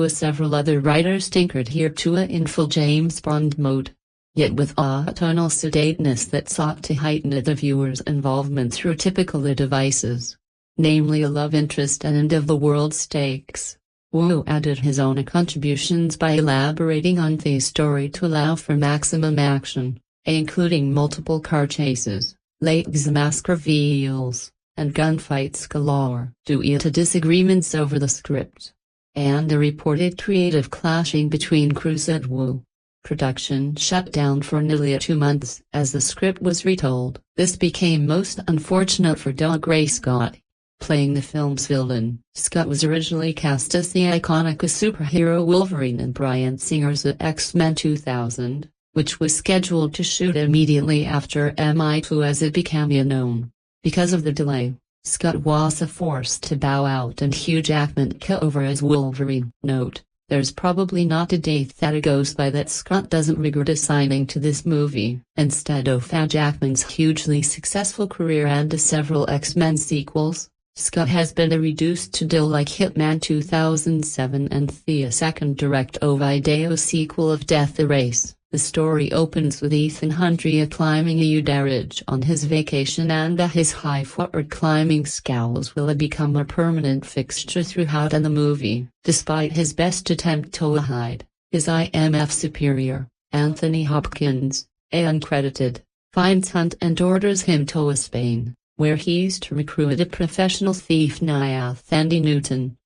Several other writers tinkered here to in full James Bond mode. yet with a tonal sedateness that sought to heighten the viewer's involvement through typical devices, namely a love interest and end-of-the-world stakes. Wu added his own contributions by elaborating on the story to allow for maximum action, including multiple car chases, late mask reveals, and gunfights galore, due to disagreements over the script and the reported creative clashing between Cruise and Wu. Production shut down for nearly 2 months as the script was retold. This became most unfortunate for Dougray Scott, playing the film's villain. Scott was originally cast as the iconic superhero Wolverine in Bryan Singer's X-Men 2000, which was scheduled to shoot immediately after MI2 as it became known. Because of the delay, Scott was forced to bow out and Hugh Jackman took over as Wolverine. Note: there's probably not a date that goes by that Scott doesn't regret assigning to this movie. Instead of Jackman's hugely successful career and several X-Men sequels, Scott has been reduced to deal like Hitman 2007 and the second direct-to-video sequel of Death Race. The story opens with Ethan Hunt climbing a ridge on his vacation, and his high-forward climbing skills will become a permanent fixture throughout the movie. Despite his best attempt to hide, his IMF superior, Anthony Hopkins, uncredited, finds Hunt and orders him to Spain, where he's to recruit a professional thief Thandie Newton,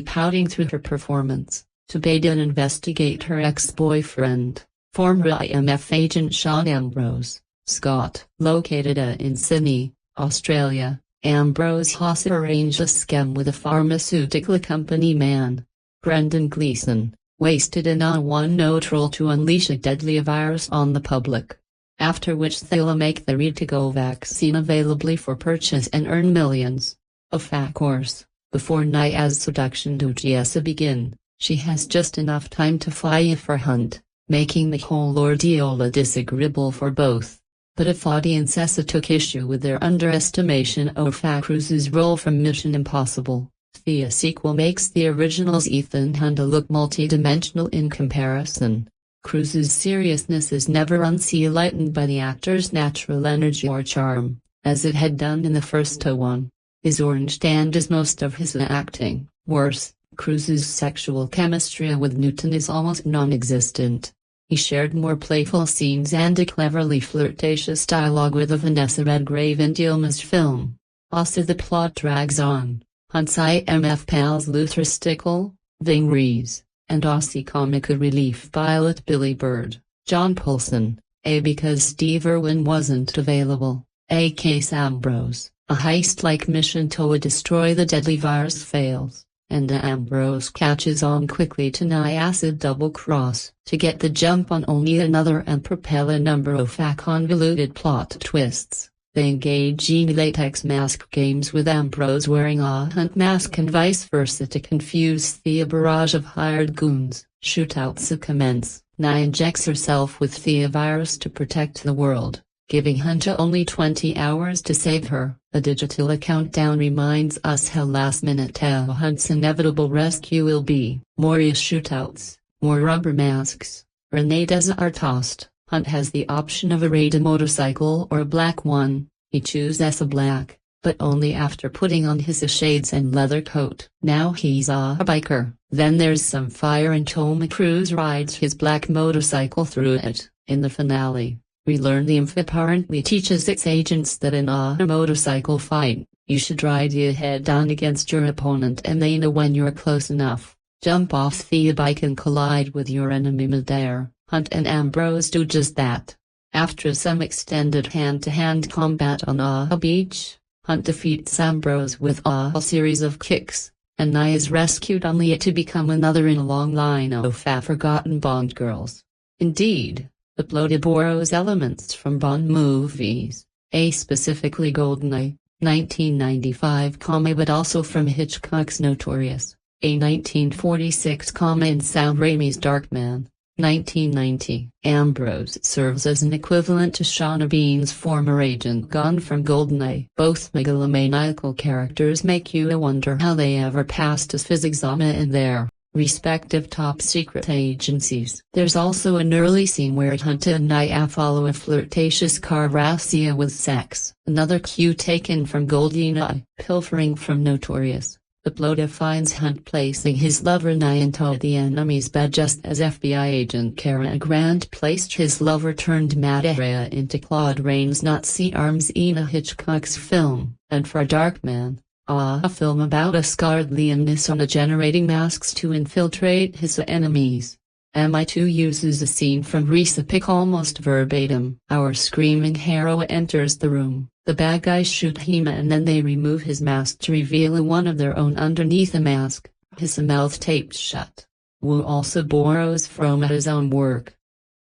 pouting through her performance, to aid and investigate her ex-boyfriend, former IMF agent Sean Ambrose. Scott, located in Sydney, Australia, Ambrose has arranged a scam with a pharmaceutical company man, Brendan Gleeson, wasted in a one-note role to unleash a deadly virus on the public, after which they'll make the ready-to-go vaccine available for purchase and earn millions. Of course, before Naya's seduction duties begin, she has just enough time to fly for Hunt, making the whole ordeal disagreeable for both. But if audiences took issue with their underestimation of Cruise's role from Mission Impossible, the sequel makes the original's Ethan Hunt look multi-dimensional in comparison. Cruise's seriousness is never lightened by the actor's natural energy or charm, as it had done in the first one. His orange stand is most of his acting. Worse, Cruise's sexual chemistry with Newton is almost non-existent. He shared more playful scenes and a cleverly flirtatious dialogue with Vanessa Redgrave in Dilma's film. Also, the plot drags on. Hunt's IMF pals Luther Stickle, Ving Rhames, and Aussie comic relief pilot Billy Bird, John Polson, because Steve Irwin wasn't available, case Ambrose. A heist-like mission to destroy the deadly virus fails, and Ambrose catches on quickly to Naya's double-cross, to get the jump on only another and propel a number of convoluted plot twists. They engage in latex mask games with Ambrose wearing a Hunt mask and vice versa to confuse the barrage of hired goons. Shootouts commence. Naya injects herself with the virus to protect the world, giving Hunt only 20 hours to save her. A digital countdown reminds us how last-minute Hunt's inevitable rescue will be. More shootouts, more rubber masks, grenades are tossed. Hunt has the option of a red motorcycle or a black one. He chooses a black, but only after putting on his shades and leather coat. Now he's a biker. Then there's some fire and Tom Cruise rides his black motorcycle through it. In the finale, we learn the IMF apparently teaches its agents that in a motorcycle fight, you should ride your head down against your opponent, and they know when you're close enough. Jump off the bike and collide with your enemy midair. Hunt and Ambrose do just that. After some extended hand-to-hand combat on a beach, Hunt defeats Ambrose with a series of kicks, and Naya is rescued only to become another in a long line of forgotten Bond girls. Indeed, the plot borrows elements from Bond movies, specifically GoldenEye, 1995, but also from Hitchcock's Notorious, 1946, and Sam Raimi's Darkman, 1990. Ambrose serves as an equivalent to Sean Bean's former agent gone from GoldenEye. Both megalomaniacal characters make you wonder how they ever passed a physics exam in there. respective top-secret agencies. There's also an early scene where Hunter and Nia follow a flirtatious car razzia with sex. Another cue taken from Goldeneye, pilfering from Notorious. The Bloda finds Hunt placing his lover Nia into the enemy's bed just as FBI agent Cary Grant placed his lover-turned-Matahaya into Claude Rains' Nazi arms in a Hitchcock's film. And for Darkman, a film about a scarred Liam Neeson generating masks to infiltrate his enemies. MI2 uses a scene from Recipe almost verbatim. Our screaming hero enters the room, the bad guys shoot him and then they remove his mask to reveal one of their own underneath the mask, his mouth taped shut. Wu also borrows from his own work.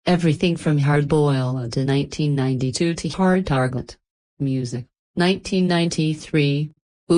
Everything from Hard Boiled in 1992 to Hard Target. Music, 1993.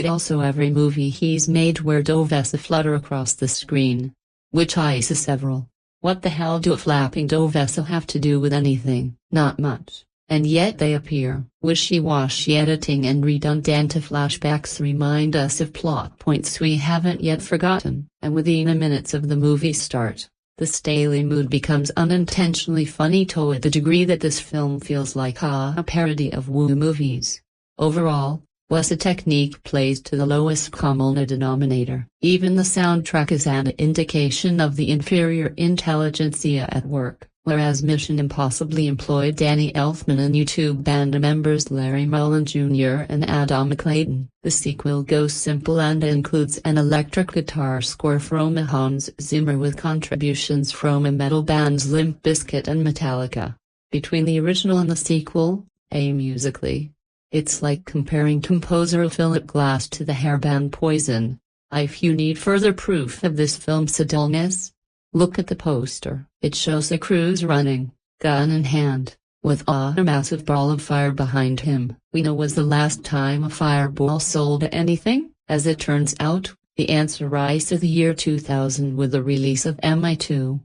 Also every movie he's made where doves flutter across the screen. Which I see several. What the hell do flapping doves have to do with anything? Not much. And yet they appear. Wishy-washy editing and redundant flashbacks remind us of plot points we haven't yet forgotten. And within minutes of the movie start, the Staley mood becomes unintentionally funny to the degree that this film feels like a parody of Wu movies. Overall, Wes' technique plays to the lowest common denominator. Even the soundtrack is an indication of the inferior intelligentsia at work, whereas Mission Impossible employed Danny Elfman and YouTube band members Larry Mullen Jr. and Adam Clayton. The sequel goes simple and includes an electric guitar score from Hans Zimmer with contributions from metal bands Limp Bizkit and Metallica. Between the original and the sequel, musically, it's like comparing composer Philip Glass to the hairband Poison. If you need further proof of this film's dullness, look at the poster. It shows a Cruise running, gun in hand, with a massive ball of fire behind him. We know was the last time a fireball sold anything? As it turns out, the answer lies to the year 2000 with the release of MI2.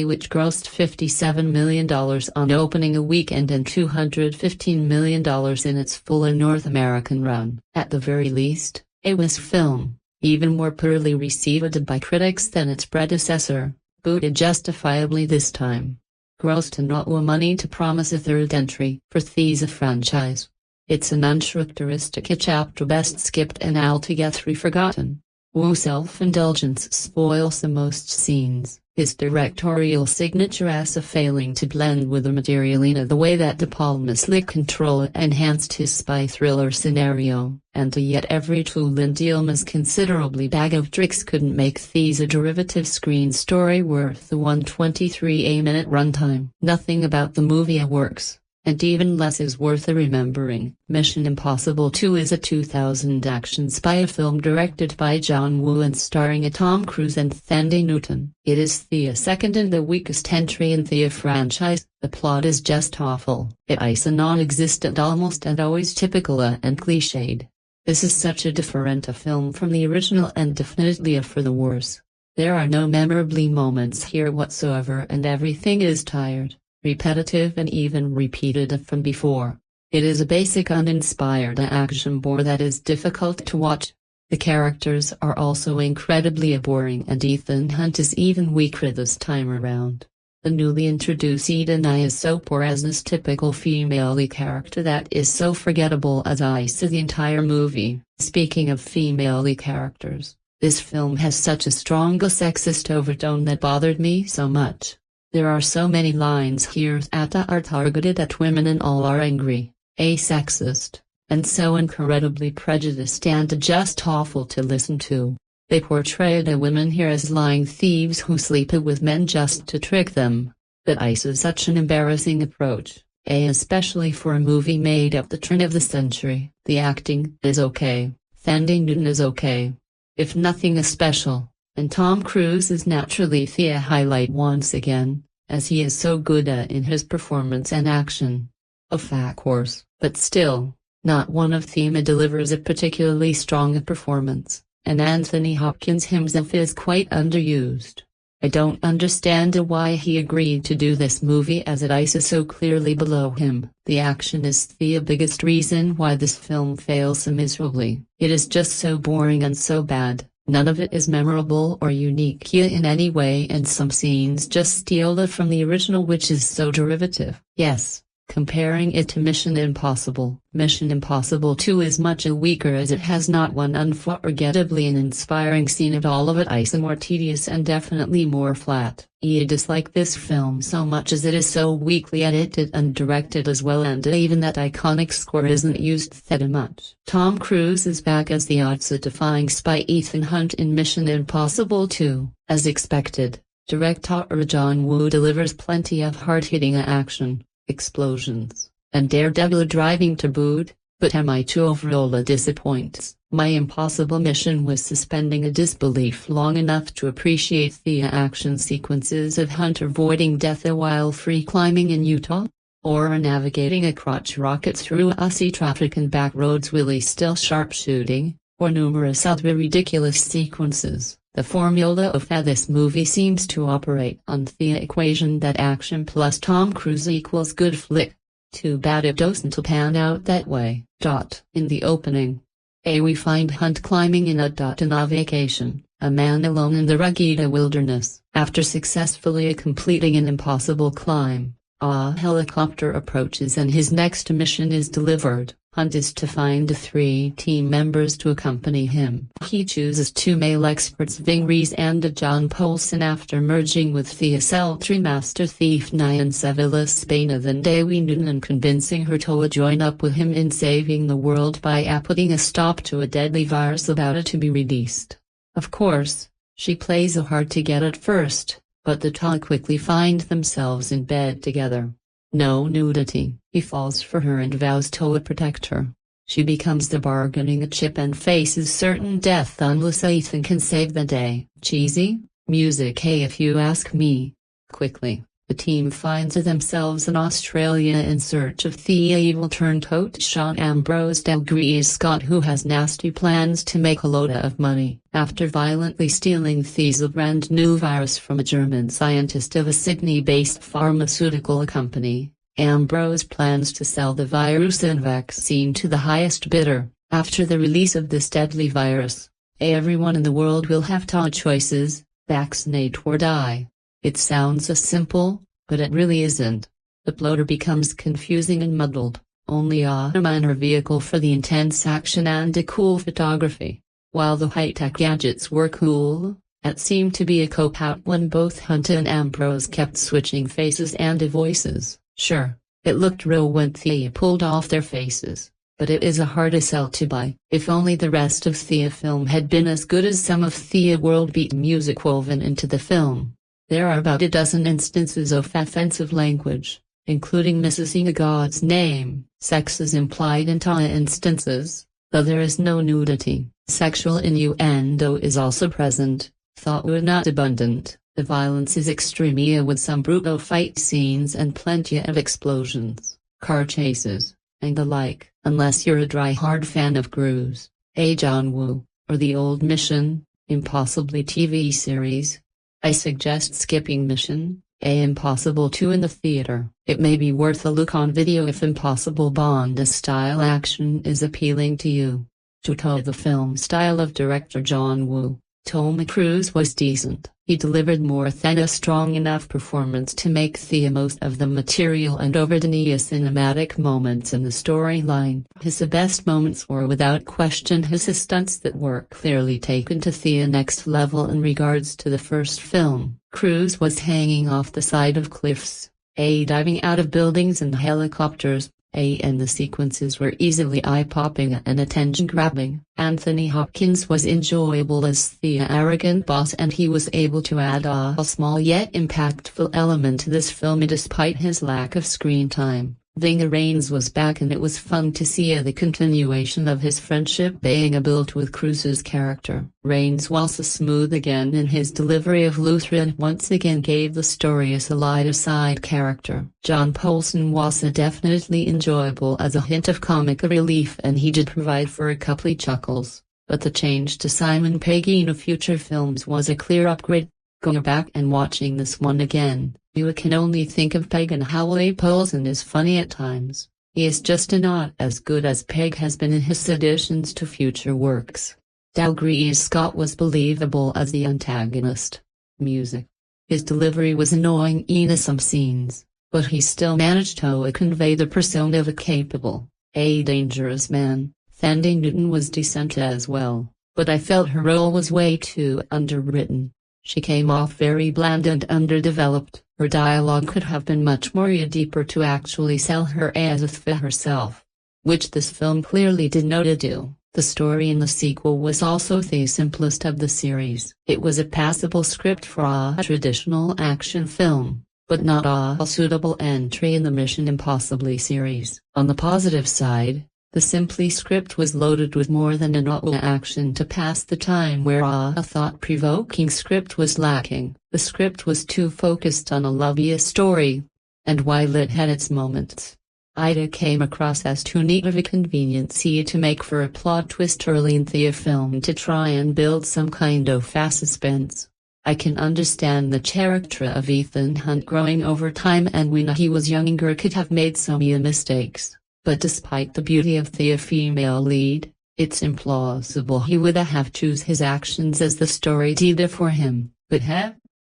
Which grossed $57 million on opening weekend and $215 million in its full North American run. At the very least, was film, even more poorly received by critics than its predecessor, booted justifiably this time. Grossed enough money to promise a third entry for the franchise. It's an uncharacteristic chapter best skipped and altogether forgotten. Wu's self-indulgence spoils the most scenes. His directorial signature as a failing to blend with the material in the way that De Palma's Lick Control enhanced his spy thriller scenario, and yet every tool in Dielma's considerably bag of tricks couldn't make these a derivative screen story worth the 123-minute runtime. Nothing about the movie works, and even less is worth remembering. Mission Impossible 2 is a 2000 action spy film directed by John Woo and starring Tom Cruise and Thandie Newton. It is the second and the weakest entry in the franchise. The plot is just awful. It is non-existent almost and always typical and cliched. This is such a different film from the original and definitely for the worse. There are no memorable moments here whatsoever and everything is tired, repetitive and even repeated from before. It is a basic uninspired action bore that is difficult to watch. The characters are also incredibly boring and Ethan Hunt is even weaker this time around. The newly introduced Nia is so poor as this typical female character that is so forgettable as I see the entire movie. Speaking of female characters, this film has such a strong sexist overtone that bothered me so much. There are so many lines here that are targeted at women and all are angry, sexist, and so incredibly prejudiced and just awful to listen to. They portray the women here as lying thieves who sleep with men just to trick them. That is such an embarrassing approach, especially for a movie made at the turn of the century. The acting is okay, Thandie Newton is okay, if nothing special. And Tom Cruise is naturally the highlight once again, as he is so good in his performance and action. Of course, but still, not one of them delivers a particularly strong performance, and Anthony Hopkins himself is quite underused. I don't understand why he agreed to do this movie as it is so clearly below him. The action is the biggest reason why this film fails miserably. It is just so boring and so bad. None of it is memorable or unique in any way, and some scenes just steal it from the original, which is so derivative. Yes. Comparing it to Mission Impossible. Mission Impossible 2 is much weaker, as it has not one unforgettably and inspiring scene at all. Of it is more tedious and definitely more flat. I dislike this film so much as it is so weakly edited and directed as well, and even that iconic score isn't used that much. Tom Cruise is back as the odds-defying spy Ethan Hunt in Mission Impossible 2, as expected. Director John Woo delivers plenty of hard-hitting action, explosions, and daredevil driving to boot, but MI2 overall disappoints. My impossible mission was suspending a disbelief long enough to appreciate the action sequences of Hunt avoiding death while free climbing in Utah, or navigating a crotch rocket through icy traffic and back roads while still sharpshooting, or numerous other ridiculous sequences. The formula of this movie seems to operate on the equation that action plus Tom Cruise equals good flick. Too bad it doesn't pan out that way. In the opening, we find Hunt climbing in a vacation, a man alone in the rugged wilderness. After successfully completing an impossible climb, a helicopter approaches and his next mission is delivered. Hunt is to find 3 team members to accompany him. He chooses 2 male experts, Ving Rhames and John Polson, after merging with the sultry master thief Nyan Sevilla Spana than Dewi Newton and convincing her to join up with him in saving the world by putting a stop to a deadly virus about to be released. Of course, she plays hard to get at first, but the two quickly find themselves in bed together. No nudity. He falls for her and vows to protect her. She becomes the bargaining chip and faces certain death unless Ethan can save the day. Cheesy music, if you ask me. Quickly, the team finds themselves in Australia in search of the evil turncoat Sean Ambrose Dougray Scott, who has nasty plans to make a load of money. After violently stealing the brand new virus from a German scientist of a Sydney-based pharmaceutical company, Ambrose plans to sell the virus and vaccine to the highest bidder. After the release of this deadly virus, everyone in the world will have 2 choices: vaccinate or die. It sounds simple, but it really isn't. The plot becomes confusing and muddled. Only a minor vehicle for the intense action and cool photography. While the high-tech gadgets were cool, it seemed to be a cop-out when both Hunt and Ambrose kept switching faces and voices. Sure, it looked real when they pulled off their faces, but it is a hard sell to buy. If only the rest of the film had been as good as some of the world-beat music woven into the film. There are about a dozen instances of offensive language, including misusing a god's name. Sex is implied in 2 instances, though there is no nudity. Sexual innuendo is also present, though not abundant. The violence is extreme, with some brutal fight scenes and plenty of explosions, car chases, and the like. Unless you're a die-hard fan of Cruise, John Woo, or the old Mission Impossible TV series, I suggest skipping Mission Impossible 2 in the theater. It may be worth a look on video if Impossible Bond-style action is appealing to you. To the film style of director John Woo, Tom Cruise was decent. He delivered more than a strong enough performance to make the most of the material and over the cinematic moments in the storyline. His best moments were without question his stunts that were clearly taken to the next level in regards to the first film. Cruise was hanging off the side of cliffs, diving out of buildings and helicopters, and the sequences were easily eye-popping and attention-grabbing. Anthony Hopkins was enjoyable as the arrogant boss, and he was able to add a small yet impactful element to this film despite his lack of screen time. Ving Rhames was back, and it was fun to see the continuation of his friendship being built with Cruise's character. Rhames was smooth again in his delivery of Luther and once again gave the story a lighter side character. John Polson was definitely enjoyable as a hint of comic relief, and he did provide for a couple chuckles, but the change to Simon Pegg in future films was a clear upgrade. Going back and watching this one again, you can only think of Pegg and how Polson is funny at times. He is just not as good as Pegg has been in his additions to future works. Dougray Scott was believable as the antagonist. Music. His delivery was annoying in some scenes, but he still managed to convey the persona of a capable, dangerous man. Thandie Newton was decent as well, but I felt her role was way too underwritten. She came off very bland and underdeveloped. Her dialogue could have been much more deeper to actually sell her as Thea herself, which this film clearly did not do. The story in the sequel was also the simplest of the series. It was a passable script for a traditional action film, but not a suitable entry in the Mission Impossible series. On the positive side, the simply script was loaded with more than enough action to pass the time, where a thought-provoking script was lacking. The script was too focused on a lovey story, and while it had its moments, it came across as too neat of a convenience to make for a plot twist early in the film to try and build some kind of fast suspense. I can understand the character of Ethan Hunt growing over time, and when he was younger could have made some mistakes. But despite the beauty of the female lead, it's implausible he would have choose his actions as the story did for him. But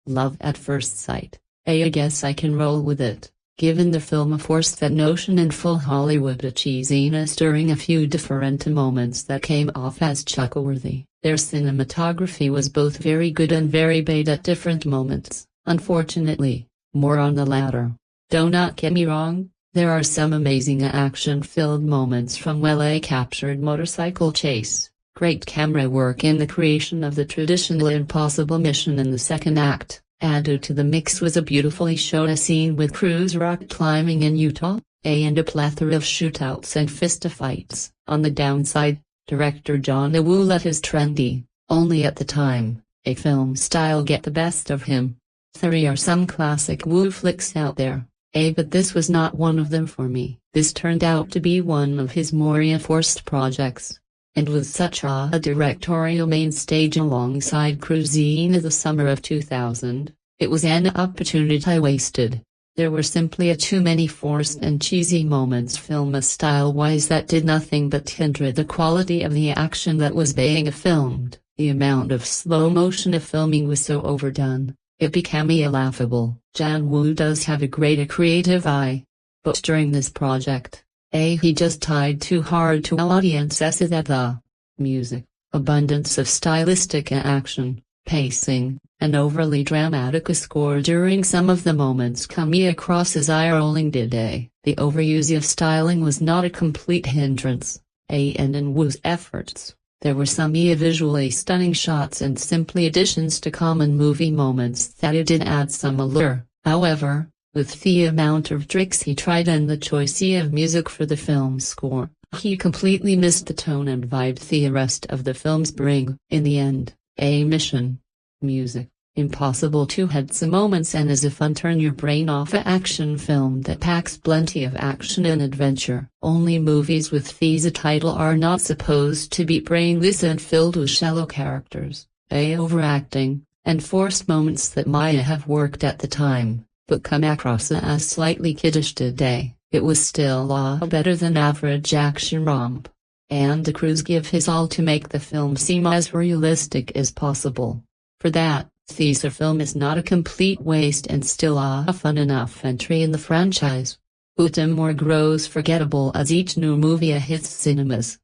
love at first sight. I guess I can roll with it, given the film forced that notion in full Hollywood cheesiness during a few different moments that came off as chuckleworthy. Their cinematography was both very good and very bad at different moments, unfortunately, more on the latter. Do not get me wrong. There are some amazing action-filled moments from well-captured motorcycle chase, great camera work in the creation of the traditional impossible mission in the second act. Added to the mix was a beautifully shot scene with Cruise rock climbing in Utah, and a plethora of shootouts and fistfights. On the downside, director John Woo let his trendy, only at the time, a film style get the best of him. There are some classic Woo flicks out there. But this was not one of them for me. This turned out to be one of his more forced projects. And with such a directorial main stage alongside Cruise in the summer of 2000, it was an opportunity wasted. There were simply too many forced and cheesy moments film style-wise that did nothing but hinder the quality of the action that was being filmed. The amount of slow motion filming was so overdone, it became laughable. John Woo does have a great creative eye, but during this project, he just tied too hard to audiences that the music, abundance of stylistic action, pacing, and overly dramatic score during some of the moments come across as eye-rolling did. The overuse of styling was not a complete hindrance, and in Woo's efforts, there were some visually stunning shots and simply additions to common movie moments that did add some allure. However, with the amount of tricks he tried and the choice of music for the film score, he completely missed the tone and vibe the rest of the films bring. In the end, Mission Music Impossible 2 had some moments and is a fun turn your brain off action film that packs plenty of action and adventure. Only movies with these title are not supposed to be brainless and filled with shallow characters, overacting, and forced moments that might have worked at the time, but come across as slightly kiddish today. It was still a better than average action romp, and the Cruise give his all to make the film seem as realistic as possible. For that, this film is not a complete waste and still a fun enough entry in the franchise. More grows forgettable as each new movie hits cinemas.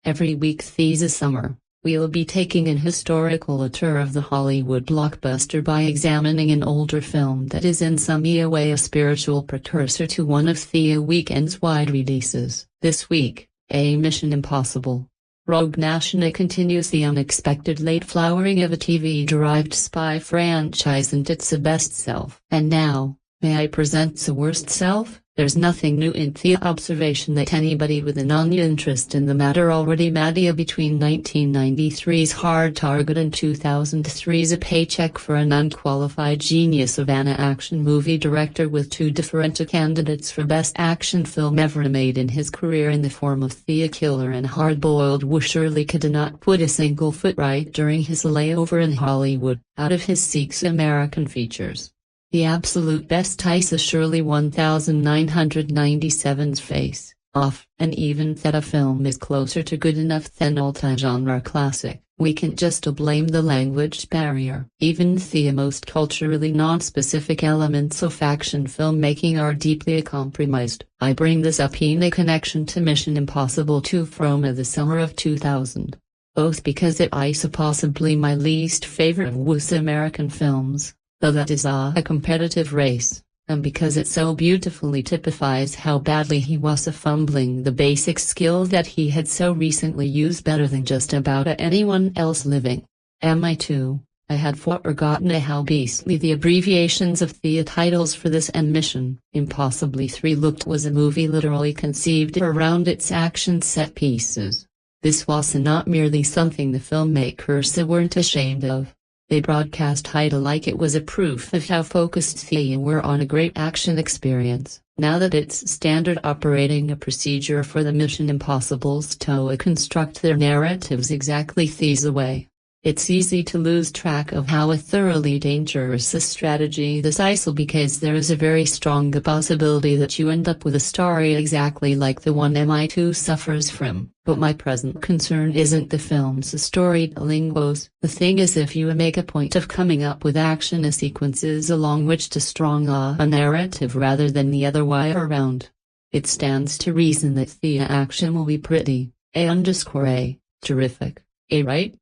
Every week this summer, we'll be taking an historical tour of the Hollywood blockbuster by examining an older film that is in some way a spiritual precursor to one of the weekend's wide releases. This week, Mission Impossible Rogue Nation continues the unexpected late flowering of a TV-derived spy franchise and its best self. And now, may I present the worst self? There's nothing new in the observation that anybody with an interest in the matter already made between 1993's Hard Target and 2003's A Paycheck for an Unqualified Genius of an action movie director with two different candidates for best action film ever made in his career in the form of the killer and hard-boiled who surely could not put a single foot right during his layover in Hollywood. Out of his 6 American features, the absolute best is surely 1997's Face, off, and even that a film is closer to good enough than multi-genre classic, we can't just blame the language barrier. Even the most culturally non-specific elements of action filmmaking are deeply compromised. I bring this up in a connection to Mission Impossible 2 from the summer of 2000. Both because it is possibly my least favorite of Wu's American films, though that is a competitive race, and because it so beautifully typifies how badly he was fumbling the basic skill that he had so recently used better than just about anyone else living. MI2, I had forgotten how beastly the abbreviations of the titles for this and Mission Impossible 3 looked. Was a movie literally conceived around its action set pieces. This was not merely something the filmmakers weren't ashamed of. They broadcast it like it was a proof of how focused they were on a great action experience. Now that it's standard operating procedure for the Mission Impossibles to construct their narratives exactly this way, it's easy to lose track of how a thoroughly dangerous strategy this is, because there is a very strong possibility that you end up with a story exactly like the one MI2 suffers from. But my present concern isn't the film's storytelling woes. The thing is, if you make a point of coming up with action sequences along which to strong a narrative rather than the other way around, it stands to reason that the action will be pretty, terrific, right?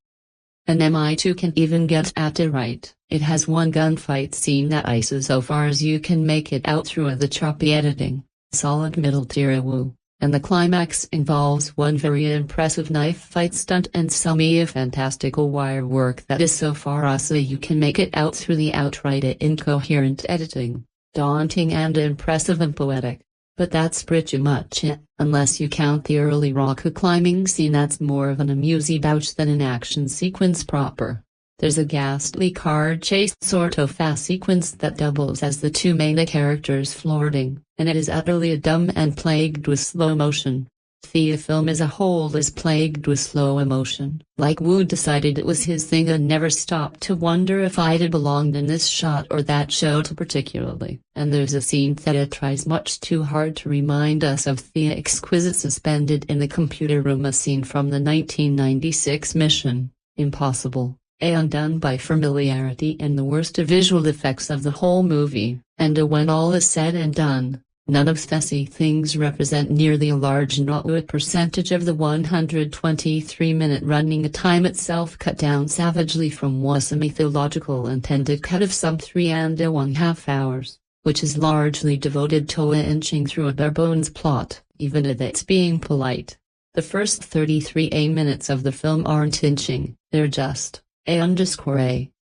And MI2 can even get at it right. It has one gunfight scene that is so far as you can make it out through the choppy editing, solid middle tier woo, and the climax involves one very impressive knife fight stunt and some fantastical wire work that is so far as you can make it out through the outright incoherent editing, daunting and impressive and poetic. But that's pretty much it, unless you count the early rock climbing scene. That's more of an amuse-bouche than an action sequence proper. There's a ghastly car chase sort of fast sequence that doubles as the two main characters flirting, and it is utterly dumb and plagued with slow motion. The film as a whole is plagued with slow emotion. Like Wu decided it was his thing and never stopped to wonder if it belonged in this shot or that shot particularly. And there's a scene that it tries much too hard to remind us of the exquisite suspended in the computer room scene from the 1996 Mission Impossible, undone by familiarity and the worst visual effects of the whole movie. And when all is said and done, none of these things represent nearly a large percentage of the 123-minute running time itself, cut down savagely from was a mythological intended cut of some 3.5 hours, which is largely devoted to inching through a bare-bones plot, even if it's being polite. The first 33 minutes of the film aren't inching, they're just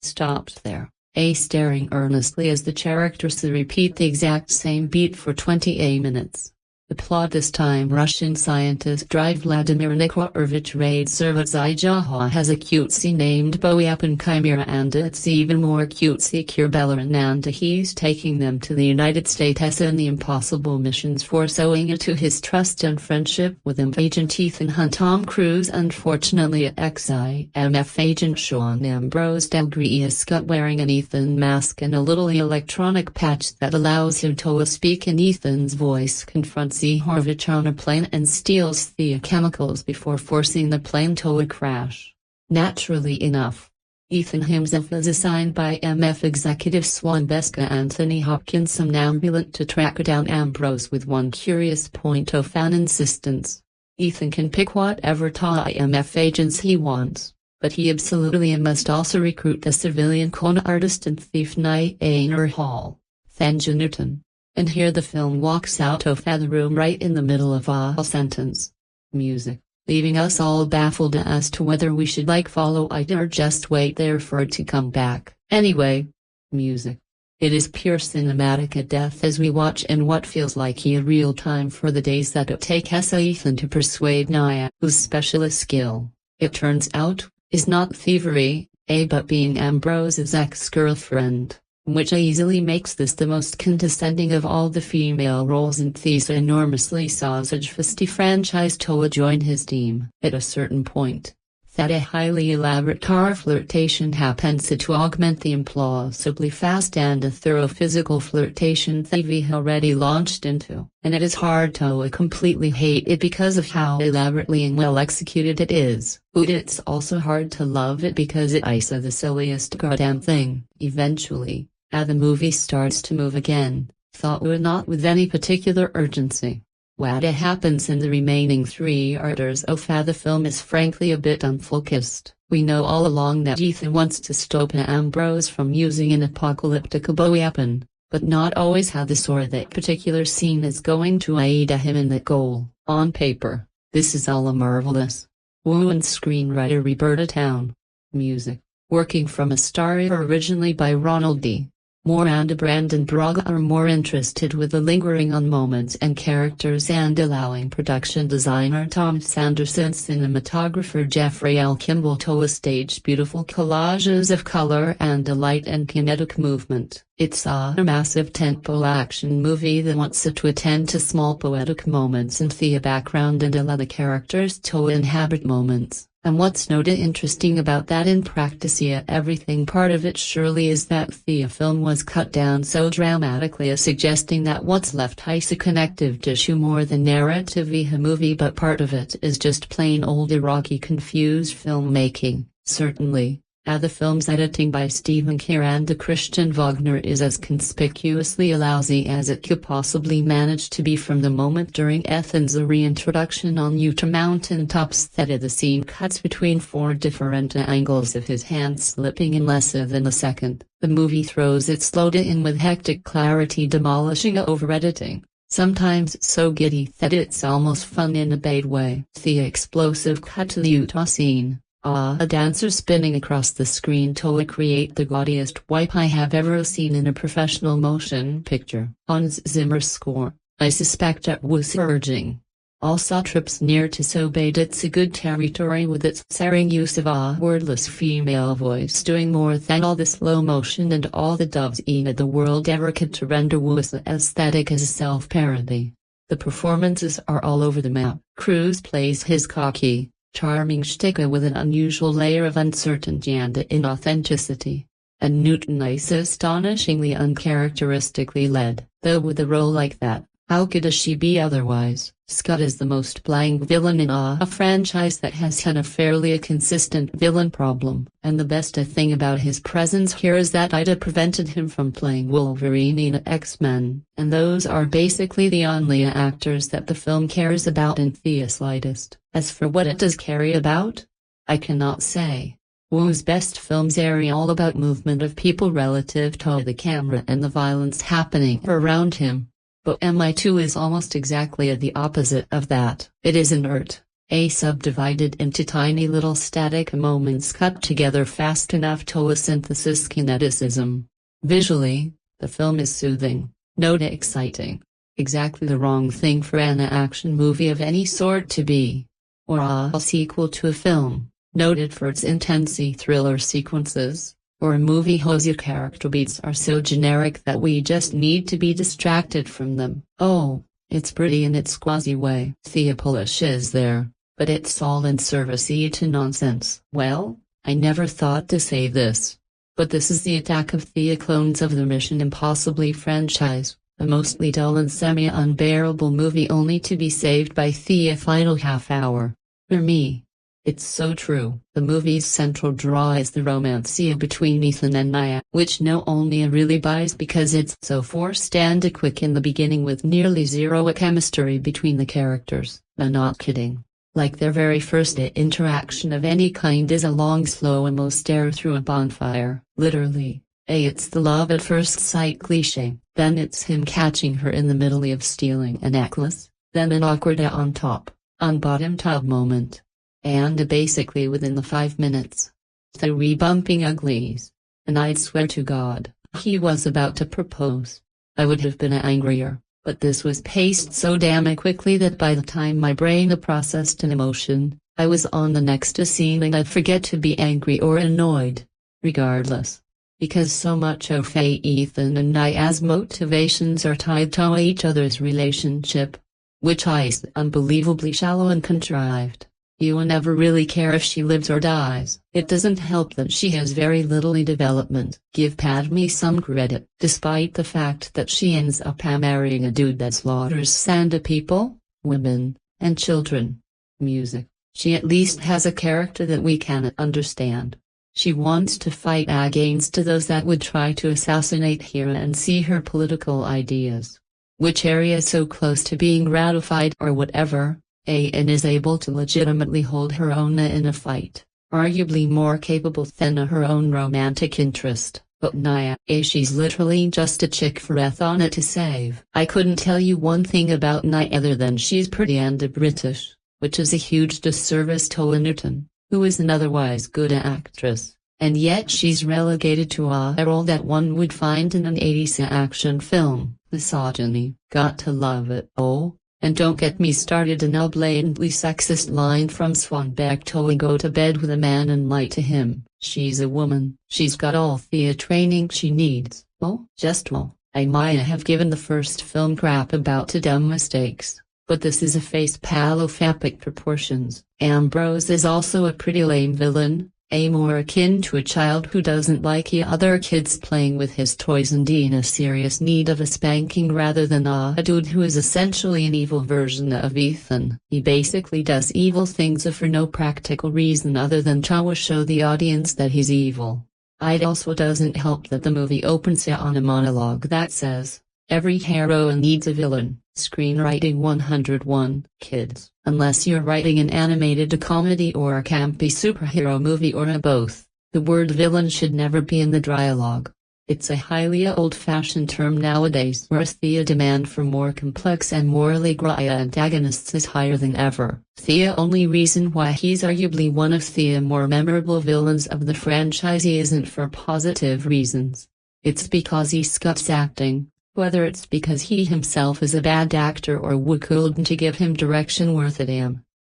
stopped there. Staring earnestly as the characters repeat the exact same beat for 20 minutes. The plot this time: Russian scientist drive Vladimir Nikolaevich Raid Servazai has a cutesy named Boyapin Chimera, and it's even more cutesy Kurbelarin, and he's taking them to the United States in the impossible missions, owing it to his trust and friendship with Agent Ethan Hunt. Tom Cruise, unfortunately ex-IMF agent Sean Ambrose Dougray, is cut wearing an Ethan mask and a little electronic patch that allows him to speak in Ethan's voice, confronts Horvich on a plane and steals the chemicals before forcing the plane to a crash. Naturally enough, Ethan himself is assigned by MF executive Swan Beska Anthony Hopkins somnambulant to track down Ambrose with one curious point of fan insistence. Ethan can pick whatever IMF agents he wants, but he absolutely must also recruit the civilian con artist and thief Nayanar Hall, Thanja Newton. And here the film walks out of the room right in the middle of a sentence. Music, leaving us all baffled as to whether we should follow it or just wait there for it to come back. Anyway, music. It is pure cinematic at death as we watch in what feels like real time for the days that it takes Ethan to persuade Naya, whose specialist skill, it turns out, is not thievery, but being Ambrose's ex-girlfriend, which easily makes this the most condescending of all the female roles in this enormously sausage-fisty franchise to join his team. At a certain point, that a highly elaborate car flirtation happens to augment the implausibly fast and a thorough physical flirtation Thea already launched into, and it is hard to completely hate it because of how elaborately and well executed it is. But it's also hard to love it because it is the silliest goddamn thing. Eventually, as the movie starts to move again, thought not with any particular urgency. What happens in the remaining 3 hours of the film is frankly a bit unfocused. We know all along that Ethan wants to stop Ambrose from using an apocalyptic weapon, but not always how this or that particular scene is going to aid him in that goal. On paper, this is all marvelous. Wu and screenwriter Roberta Town. Music, working from a star originally by Ronald D. Moore and Brandon Braga are more interested with the lingering on moments and characters and allowing production designer Tom Sanderson, cinematographer Jeffrey L. Kimball to stage beautiful collages of color and delight and kinetic movement. It's a massive tempo action movie that wants to attend to small poetic moments in the background and allow the characters to inhabit moments. And what's noted interesting about that in practice everything part of it surely is that the film was cut down so dramatically as suggesting that what's left is a connective tissue more than narrative movie, but part of it is just plain old Iraqi confused filmmaking. Certainly, the film's editing by Stephen Keir and Christian Wagner is as conspicuously lousy as it could possibly manage to be from the moment during Ethan's reintroduction on Utah mountaintops that the scene cuts between 4 different angles of his hand slipping in less than a second. The movie throws its load in with hectic clarity, demolishing over-editing, sometimes so giddy that it's almost fun in a bad way. The explosive cut to the Utah scene. A dancer spinning across the screen to create the gaudiest wipe I have ever seen in a professional motion picture. Hans Zimmer's score, I suspect it was urging. Also trips near to so bad it's a good territory with its searing use of a wordless female voice doing more than all the slow motion and all the doves in the world ever could to render was aesthetic as a self-parody. The performances are all over the map. Cruz plays his cocky, charming shtick with an unusual layer of uncertainty and inauthenticity. And Newton is astonishingly uncharacteristically led. Though with a role like that, how could she be otherwise? Scott is the most blank villain in a franchise that has had a fairly consistent villain problem. And the best thing about his presence here is that it prevented him from playing Wolverine in X-Men. And those are basically the only actors that the film cares about in the slightest. As for what it does care about, I cannot say. Wu's best films are all about movement of people relative to the camera and the violence happening around him. But MI2 is almost exactly the opposite of that. It is inert, subdivided into tiny little static moments cut together fast enough to synthesize kineticism. Visually, the film is soothing, not exciting. Exactly the wrong thing for an action movie of any sort to be. Or a sequel to a film, noted for its intense thriller sequences. Or a movie whose character beats are so generic that we just need to be distracted from them. Oh, it's pretty in its quasi way. The polish is there, but it's all in service to nonsense. Well, I never thought to say this, but this is the attack of the clones of the Mission Impossible franchise, a mostly dull and semi-unbearable movie only to be saved by the final half hour. For me, it's so true. The movie's central draw is the romance between Ethan and Nia, which no only really buys because it's so forced and quick in the beginning with nearly zero chemistry between the characters. I'm not kidding. Like their very first interaction of any kind is a long slow-mo stare through a bonfire. Literally, it's the love at first sight cliché, then it's him catching her in the middle of stealing a necklace, then an awkward on top, on bottom tub moment. And basically within the 5 minutes, 3 bumping uglies. And I'd swear to God, he was about to propose. I would have been angrier, but this was paced so damn quickly that by the time my brain processed an emotion, I was on the next scene and I'd forget to be angry or annoyed. Regardless. Because so much of Ethan and Nia's motivations are tied to each other's relationship, which is unbelievably shallow and contrived. You will never really care if she lives or dies. It doesn't help that she has very little development. Give Padme some credit. Despite the fact that she ends up marrying a dude that slaughters Sanda people, women, and children. Music. She at least has a character that we cannot understand. She wants to fight against those that would try to assassinate her and see her political ideas. Which area so close to being ratified or whatever, and is able to legitimately hold her own in a fight, arguably more capable than her own romantic interest. But Nia, she's literally just a chick for Ethana to save. I couldn't tell you one thing about Nia other than she's pretty and British, which is a huge disservice to Winterton, who is an otherwise good actress, and yet she's relegated to a role that one would find in an 80s action film. Misogyny. Got to love it. Oh. And don't get me started on a blatantly sexist line from Swanbeck to go to bed with a man and lie to him. She's a woman. She's got all the training she needs. I might have given the first film crap about the dumb mistakes, but this is a face pal of epic proportions. Ambrose is also a pretty lame villain, more akin to a child who doesn't like other kids playing with his toys and in a serious need of a spanking rather than a dude who is essentially an evil version of Ethan. He basically does evil things for no practical reason other than to show the audience that he's evil. It also doesn't help that the movie opens on a monologue that says, "Every hero needs a villain." Screenwriting 101. Kids. Unless you're writing an animated comedy or a campy superhero movie or a both, the word villain should never be in the dialogue. It's a highly old-fashioned term nowadays, whereas the demand for more complex and morally gray antagonists is higher than ever. The only reason why he's arguably one of the more memorable villains of the franchise isn't for positive reasons. It's because he scuts acting. Whether it's because he himself is a bad actor or we couldn't to give him direction worth it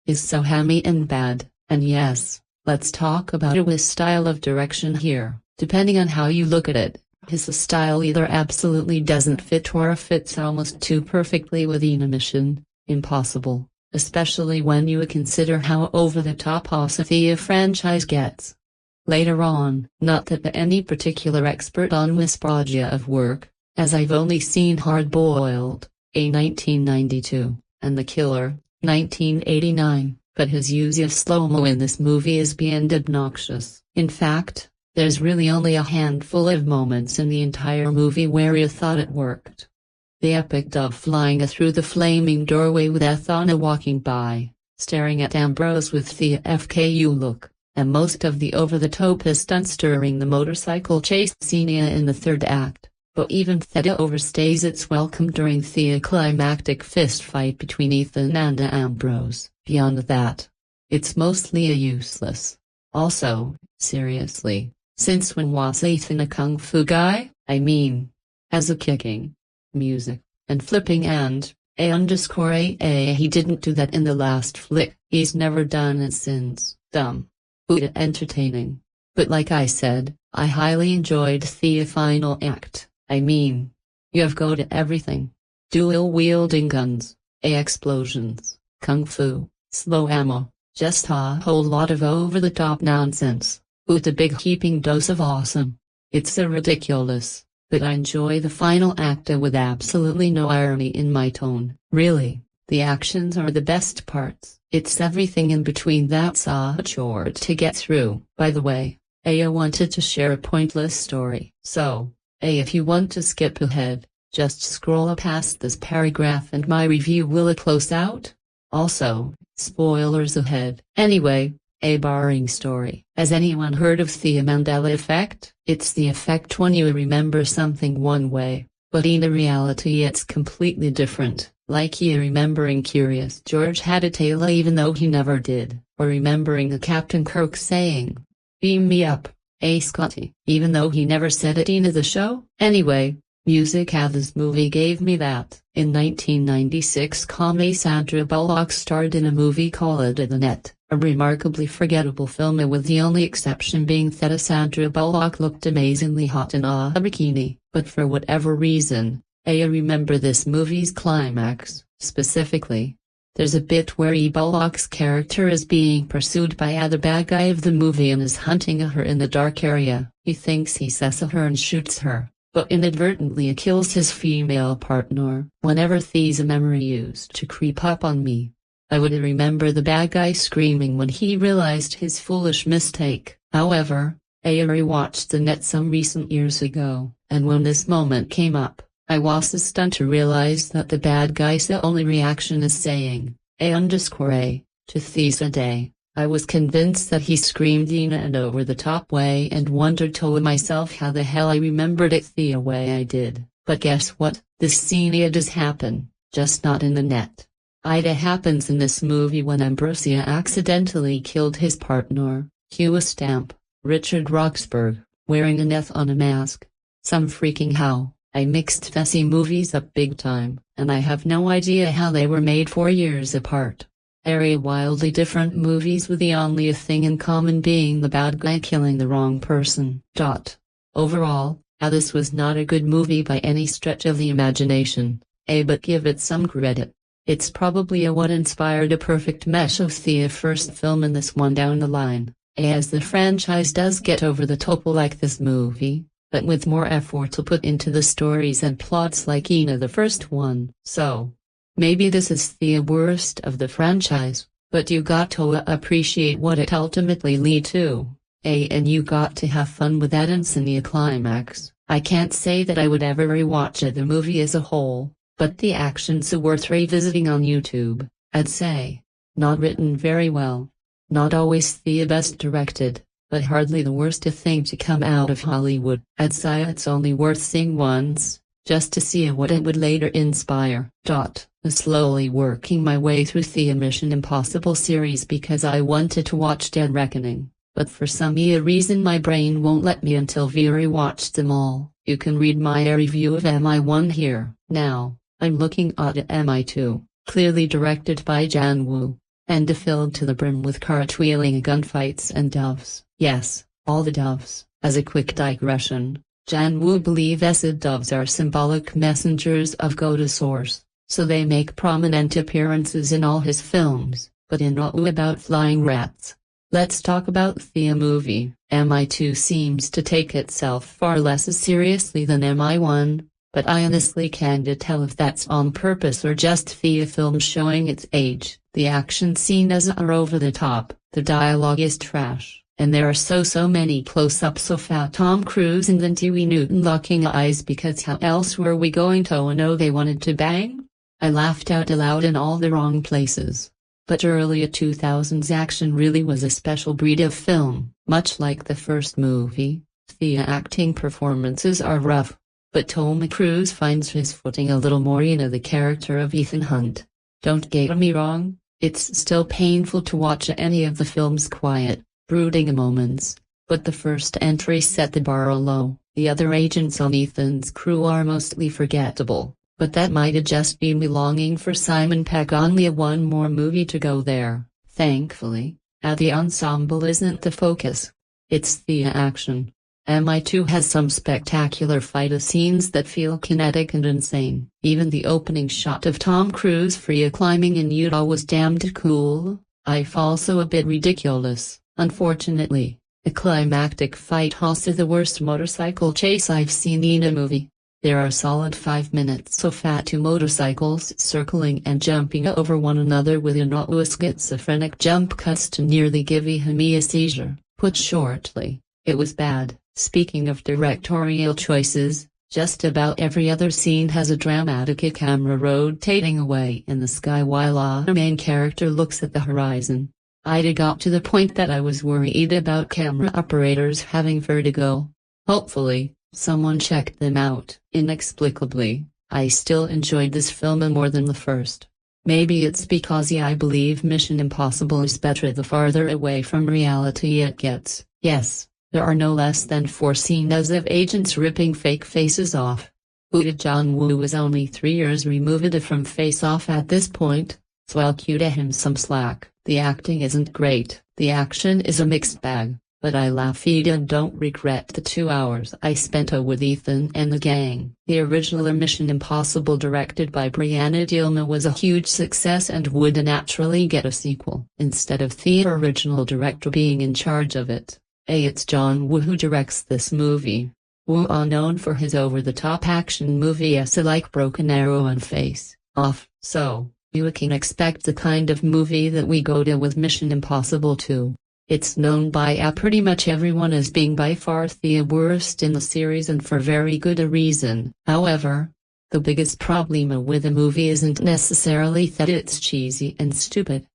is so hammy and bad. And yes, let's talk about his style of direction here. Depending on how you look at it, his style either absolutely doesn't fit or fits almost too perfectly within a Mission Impossible, especially when you consider how over-the-top the franchise gets. Later on, not that any particular expert on this body of work, as I've only seen Hard Boiled, a 1992, and The Killer, 1989, but his use of slow-mo in this movie is beyond obnoxious. In fact, there's really only a handful of moments in the entire movie where you thought it worked. The epic dove flying through the flaming doorway with Ethana walking by, staring at Ambrose with the FKU look, and most of the over-the-top stunts during the motorcycle chase scene in the third act. But even that overstays its welcome during the climactic fistfight between Ethan and Ambrose. Beyond that, it's mostly useless. Also, seriously, since when was Ethan a kung fu guy? I mean, as a kicking, music, and flipping and, he didn't do that in the last flick. He's never done it since. Dumb. But entertaining. But like I said, I highly enjoyed the final act. I mean, you've got everything. Dual-wielding guns, explosions, kung fu, slow ammo, just a whole lot of over-the-top nonsense, with a big heaping dose of awesome. It's ridiculous, but I enjoy the final act with absolutely no irony in my tone. Really, the actions are the best parts. It's everything in between that's a chore to get through. By the way, I wanted to share a pointless story. So, if you want to skip ahead, just scroll past this paragraph and my review will close out. Also, spoilers ahead. Anyway, a boring story. Has anyone heard of the Mandela effect? It's the effect when you remember something one way, but in reality it's completely different. Like you remembering Curious George had a tail even though he never did, or remembering the Captain Kirk saying, "Beam me up, Scotty," even though he never said it in the show. Anyway, music this movie gave me that. In 1996 Sandra Bullock starred in a movie called The Net, a remarkably forgettable film with the only exception being that Sandra Bullock looked amazingly hot in a bikini, but for whatever reason, I remember this movie's climax, specifically, There's a bit where Bullock's character is being pursued by the bad guy of the movie and is hunting her in the dark area. He thinks he sees her and shoots her, but inadvertently kills his female partner. Whenever there's a memory used to creep up on me, I would remember the bad guy screaming when he realized his foolish mistake. However, I rewatched the net some recent years ago, and when this moment came up, I was stunned to realize that the bad guy's only reaction is saying, A_A, to Thesa Day. I was convinced that he screamed in an over-the-top way and wondered to myself how the hell I remembered it the way I did. But guess what? This scene does happen, just not in the net. It happens in this movie when Ambrosia accidentally killed his partner, Hugh Stamp, Richard Roxburgh, wearing a net on a mask. Some freaking how. I mixed Fessy movies up big time, and I have no idea how they were made 4 years apart. Wildly different movies with the only thing in common being the bad guy killing the wrong person. Overall, this was not a good movie by any stretch of the imagination, but give it some credit. It's probably what inspired a perfect mesh of the first film and this one down the line, as the franchise does get over the top like this movie, but with more effort to put into the stories and plots like the first one. So, maybe this is the worst of the franchise, but you got to appreciate what it ultimately lead to, and you got to have fun with that insane climax. I can't say that I would ever rewatch the movie as a whole, but the action's worth revisiting on YouTube, I'd say. Not written very well. Not always the best directed, but hardly the worst thing to come out of Hollywood. I'd say it's only worth seeing once, just to see what it would later inspire. Slowly working my way through the Mission Impossible series because I wanted to watch Dead Reckoning, but for some reason my brain won't let me until we rewatched them all. You can read my review of MI1 here. Now, I'm looking at MI2, clearly directed by Jan Woo, and filled to the brim with cartwheeling gunfights and doves. Yes, all the doves. As a quick digression, Jan Woo believes doves are symbolic messengers of God Source, so they make prominent appearances in all his films, but in not about flying rats. Let's talk about the movie. MI2 seems to take itself far less seriously than MI1. But I honestly can't tell if that's on purpose or just the film showing its age. The action scenes are over the top, the dialogue is trash, and there are so many close-ups of Tom Cruise and then Dewey Newton locking eyes because how else were we going to know they wanted to bang? I laughed out loud in all the wrong places. But early 2000s action really was a special breed of film. Much like the first movie, the acting performances are rough. But Tom Cruise finds his footing a little more in the character of Ethan Hunt. Don't get me wrong, it's still painful to watch any of the film's quiet, brooding moments, but the first entry set the bar low. The other agents on Ethan's crew are mostly forgettable, but that might just be me longing for Simon Pegg only one more movie to go there. Thankfully, the ensemble isn't the focus. It's the action. MI2 has some spectacular fight scenes that feel kinetic and insane. Even the opening shot of Tom Cruise free climbing in Utah was damned cool. I've also a bit ridiculous. Unfortunately, a climactic fight also the worst motorcycle chase I've seen in a movie. There are solid 5 minutes of two motorcycles circling and jumping over one another with a schizophrenic jump cuts to nearly give him a seizure. Put shortly, it was bad. Speaking of directorial choices, just about every other scene has a dramatic camera rotating away in the sky while our main character looks at the horizon. I got to the point that I was worried about camera operators having vertigo. Hopefully, someone checked them out. Inexplicably, I still enjoyed this film more than the first. Maybe it's because I believe Mission Impossible is better the farther away from reality it gets. Yes. There are no less than 4 scenes of agents ripping fake faces off. Jan Woo is only 3 years removed from Face Off at this point, so I'll cut him some slack. The acting isn't great, the action is a mixed bag. but I laughed and don't regret the 2 hours I spent with Ethan and the gang. The original Mission Impossible, directed by Brianna De Palma, was a huge success and would naturally get a sequel, instead of the original director being in charge of it. It's John Woo who directs this movie. Woo, known for his over-the-top action movies like Broken Arrow and Face Off, so you can expect the kind of movie that we go to with Mission Impossible 2. It's known by pretty much everyone as being by far the worst in the series, and for very good a reason. However, the biggest problem with the movie isn't necessarily that it's cheesy and stupid.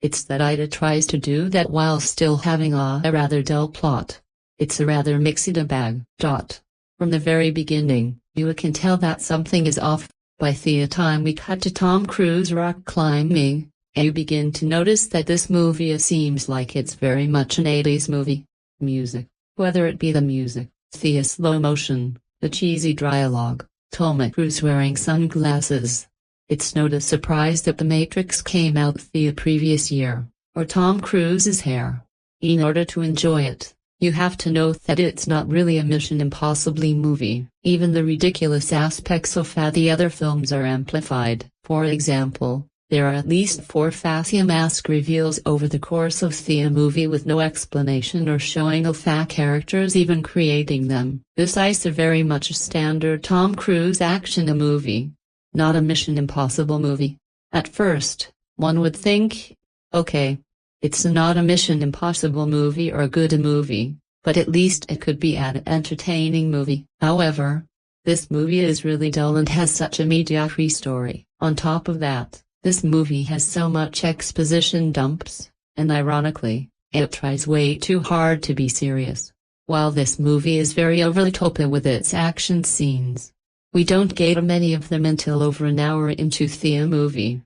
It's that it tries to do that while still having a rather dull plot. It's a rather mixed bag. From the very beginning, you can tell that something is off. By the time we cut to Tom Cruise rock climbing, you begin to notice that this movie seems like it's very much an 80s movie. Music, whether it be the music, the slow motion, the cheesy dialogue, Tom Cruise wearing sunglasses. It's no surprise that The Matrix came out the previous year, or Tom Cruise's hair. In order to enjoy it, you have to know that it's not really a Mission Impossible movie. Even the ridiculous aspects of the other films are amplified. For example, there are at least 4 face mask reveals over the course of the movie with no explanation or showing of characters even creating them. This is a very much a standard Tom Cruise action movie, not a Mission Impossible movie. At first, one would think, okay, it's not a Mission Impossible movie or a good movie, but at least it could be an entertaining movie. However, this movie is really dull and has such a mediocre story. On top of that, this movie has so much exposition dumps, and ironically, it tries way too hard to be serious. While this movie is very over the top with its action scenes, we don't get many of them until over an hour into the movie.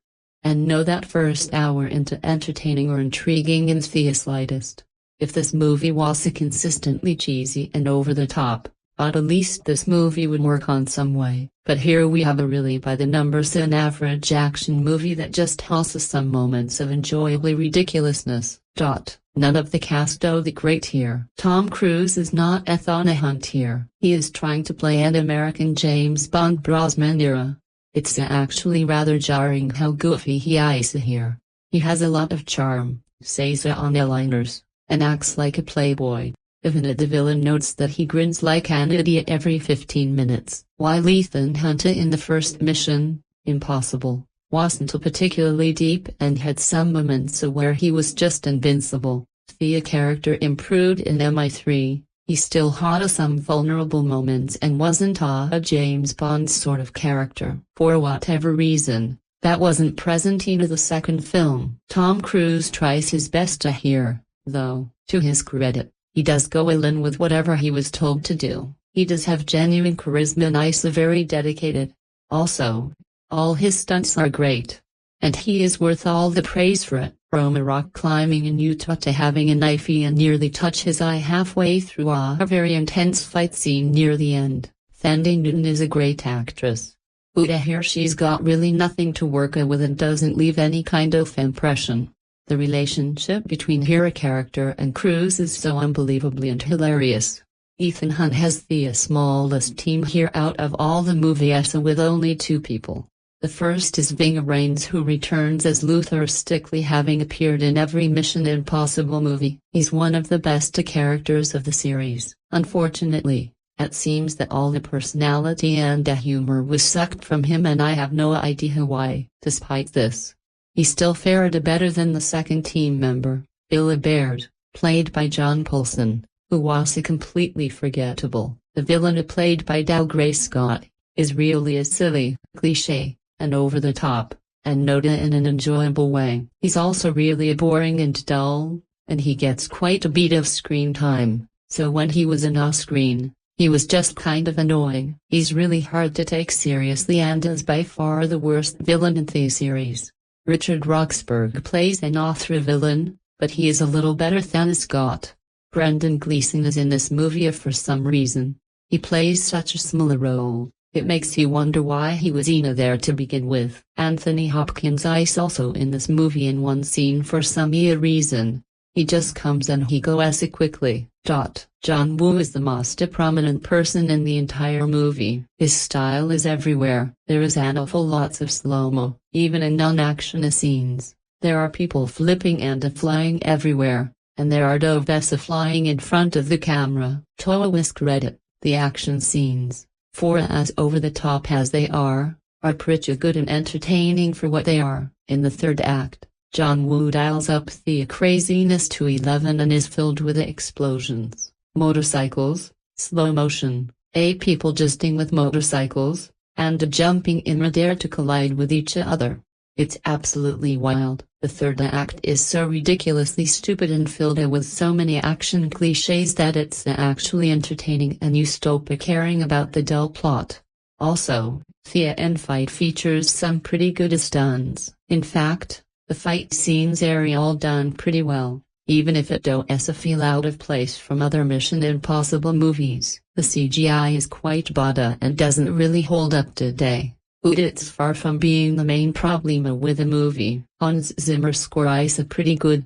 And no that first hour into entertaining or intriguing in the slightest. If this movie was consistently cheesy and over the top, at least this movie would work on some way. But here we have a really by the numbers an average action movie that just has some moments of enjoyably ridiculousness. None of the cast the great here. Tom Cruise is not on a hunt here. He is trying to play an American James Bond Brosnan era. It's actually rather jarring how goofy he is here. He has a lot of charm, says on airliners, and acts like a playboy. Even the villain notes that he grins like an idiot every 15 minutes. While Ethan Hunt in the first Mission Impossible wasn't particularly deep and had some moments where he was just invincible, the character improved in MI3. He still had some vulnerable moments and wasn't a James Bond sort of character. For whatever reason, that wasn't present in the second film. Tom Cruise tries his best here, though, to his credit, he does go in with whatever he was told to do. He does have genuine charisma and is very dedicated. Also, all his stunts are great. And he is worth all the praise for it. From rock climbing in Utah to having a knife and nearly touch his eye halfway through a very intense fight scene near the end. Thandie Newton is a great actress. Here she's got really nothing to work with and doesn't leave any kind of impression. The relationship between her character and Cruise is so unbelievably and hilarious. Ethan Hunt has the smallest team here out of all the movies with only 2 people. The first is Ving Rhames, who returns as Luther Stickley, having appeared in every Mission Impossible movie. He's one of the best characters of the series. Unfortunately, it seems that all the personality and the humor was sucked from him, and I have no idea why. Despite this, he still fared better than the second team member, Billy Baird, played by John Polson, who was completely forgettable. The villain, played by Dougray Scott, is really a silly, cliché, and over the top, and not in an enjoyable way. He's also really boring and dull, and he gets quite a bit of screen time, so when he was on screen, he was just kind of annoying. He's really hard to take seriously and is by far the worst villain in the series. Richard Roxburgh plays an author villain, but he is a little better than Scott. Brendan Gleeson is in this movie for some reason. He plays such a small role. It makes you wonder why he was there to begin with. Anthony Hopkins is also in this movie in one scene for some reason. He just comes and he goes quickly. John Woo is the most prominent person in the entire movie. His style is everywhere. There is an awful lots of slow-mo, even in non-action scenes. There are people flipping and flying everywhere, and there are doves flying in front of the camera. To his credit, the action scenes, for as over-the-top as they are pretty good and entertaining for what they are. In the third act, John Woo dials up the craziness to 11 and is filled with explosions, motorcycles, slow motion, people justing with motorcycles, and jumping in midair to collide with each other. It's absolutely wild. The third act is so ridiculously stupid and filled with so many action cliches that it's actually entertaining and you stop caring about the dull plot. Also, the end fight features some pretty good stunts. In fact, the fight scenes are all done pretty well, even if it does feel out of place from other Mission Impossible movies. The CGI is quite bad and doesn't really hold up today. It's far from being the main problem with the movie. Hans Zimmer's score is pretty good.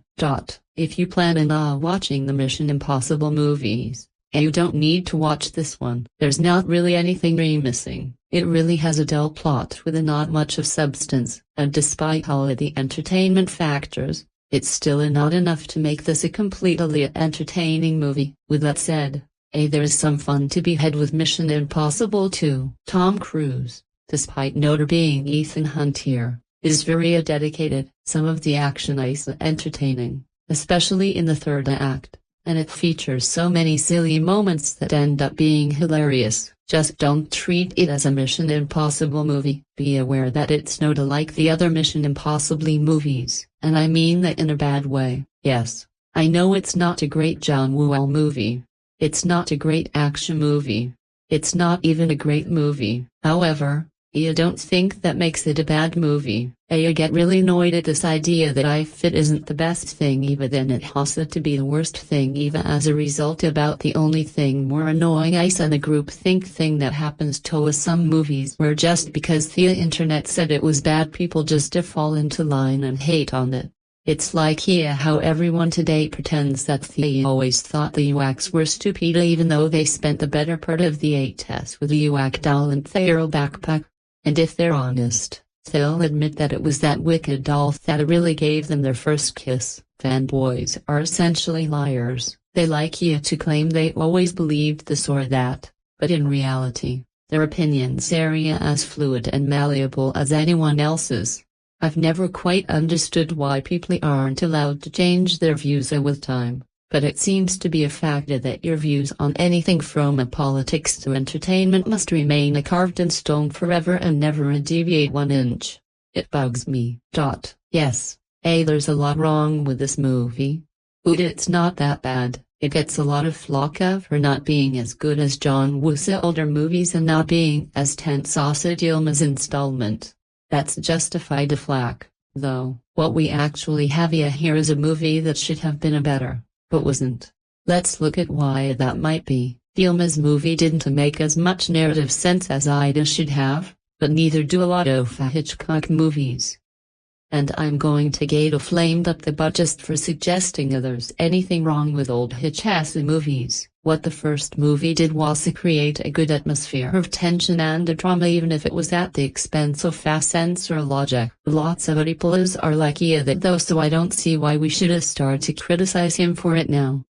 If you plan on watching the Mission Impossible movies, you don't need to watch this one. There's not really anything missing. It really has a dull plot with not much of substance, and despite all of the entertainment factors, it's still not enough to make this a completely entertaining movie. With that said, there is some fun to be had with Mission Impossible 2. Tom Cruise, despite not being Ethan Hunt here, is very dedicated. Some of the action is entertaining, especially in the third act, and it features so many silly moments that end up being hilarious. Just don't treat it as a Mission Impossible movie. Be aware that it's not like the other Mission Impossible movies, and I mean that in a bad way. Yes, I know it's not a great John Woo movie. It's not a great action movie. It's not even a great movie. However, I don't think that makes it a bad movie. I get really annoyed at this idea that if it isn't the best thing even then it has to be the worst thing even as a result. About the only thing more annoying is the groupthink thing that happens to some movies where just because the internet said it was bad people just fall into line and hate on it. It's like how everyone today pretends that they always thought the UX were stupid even though they spent the better part of the 8s with the UX doll and their backpack. And if they're honest, they'll admit that it was that wicked doll that really gave them their first kiss. Fanboys are essentially liars. They like to claim they always believed this or that, but in reality, their opinions are as fluid and malleable as anyone else's. I've never quite understood why people aren't allowed to change their views with time, but it seems to be a fact that your views on anything from politics to entertainment must remain carved in stone forever and never deviate 1 inch. It bugs me. Yes, there's a lot wrong with this movie. It's not that bad. It gets a lot of flack for not being as good as John Woo's older movies and not being as tense as Dilma's installment. That's justified the flack, though. What we actually have here is a movie that should have been better, but wasn't. Let's look at why that might be. Dilma's movie didn't make as much narrative sense as it should have, but neither do a lot of Hitchcock movies. And I'm going to get flamed up the butt just for suggesting there's anything wrong with old Hitchcock movies. What the first movie did was create a good atmosphere of tension and drama even if it was at the expense of sense or logic. Lots of people are like that though, so I don't see why we should start to criticize him for it now.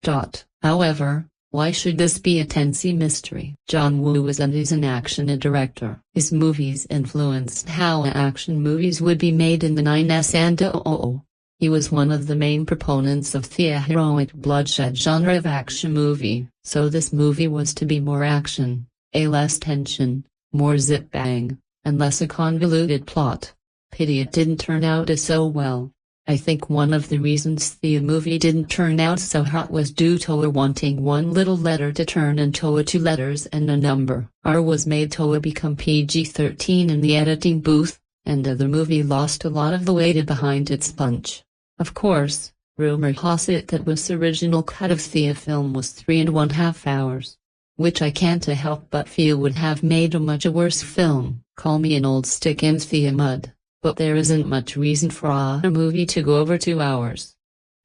However, why should this be a tensy mystery? John Woo is an action director. His movies influenced how action movies would be made in the 90s and 00s. He was one of the main proponents of the heroic bloodshed genre of action movie, so this movie was to be more action, less tension, more zip bang, and less a convoluted plot. Pity it didn't turn out so well. I think one of the reasons the movie didn't turn out so hot was due to wanting one little letter to turn into 2 letters and a number. R was made to become PG-13 in the editing booth, and the movie lost a lot of the weight behind its punch. Of course, rumor has it that was original cut of the film was 3.5 hours, which I can't help but feel would have made a much worse film. Call me an old stick in the mud, but there isn't much reason for a movie to go over 2 hours.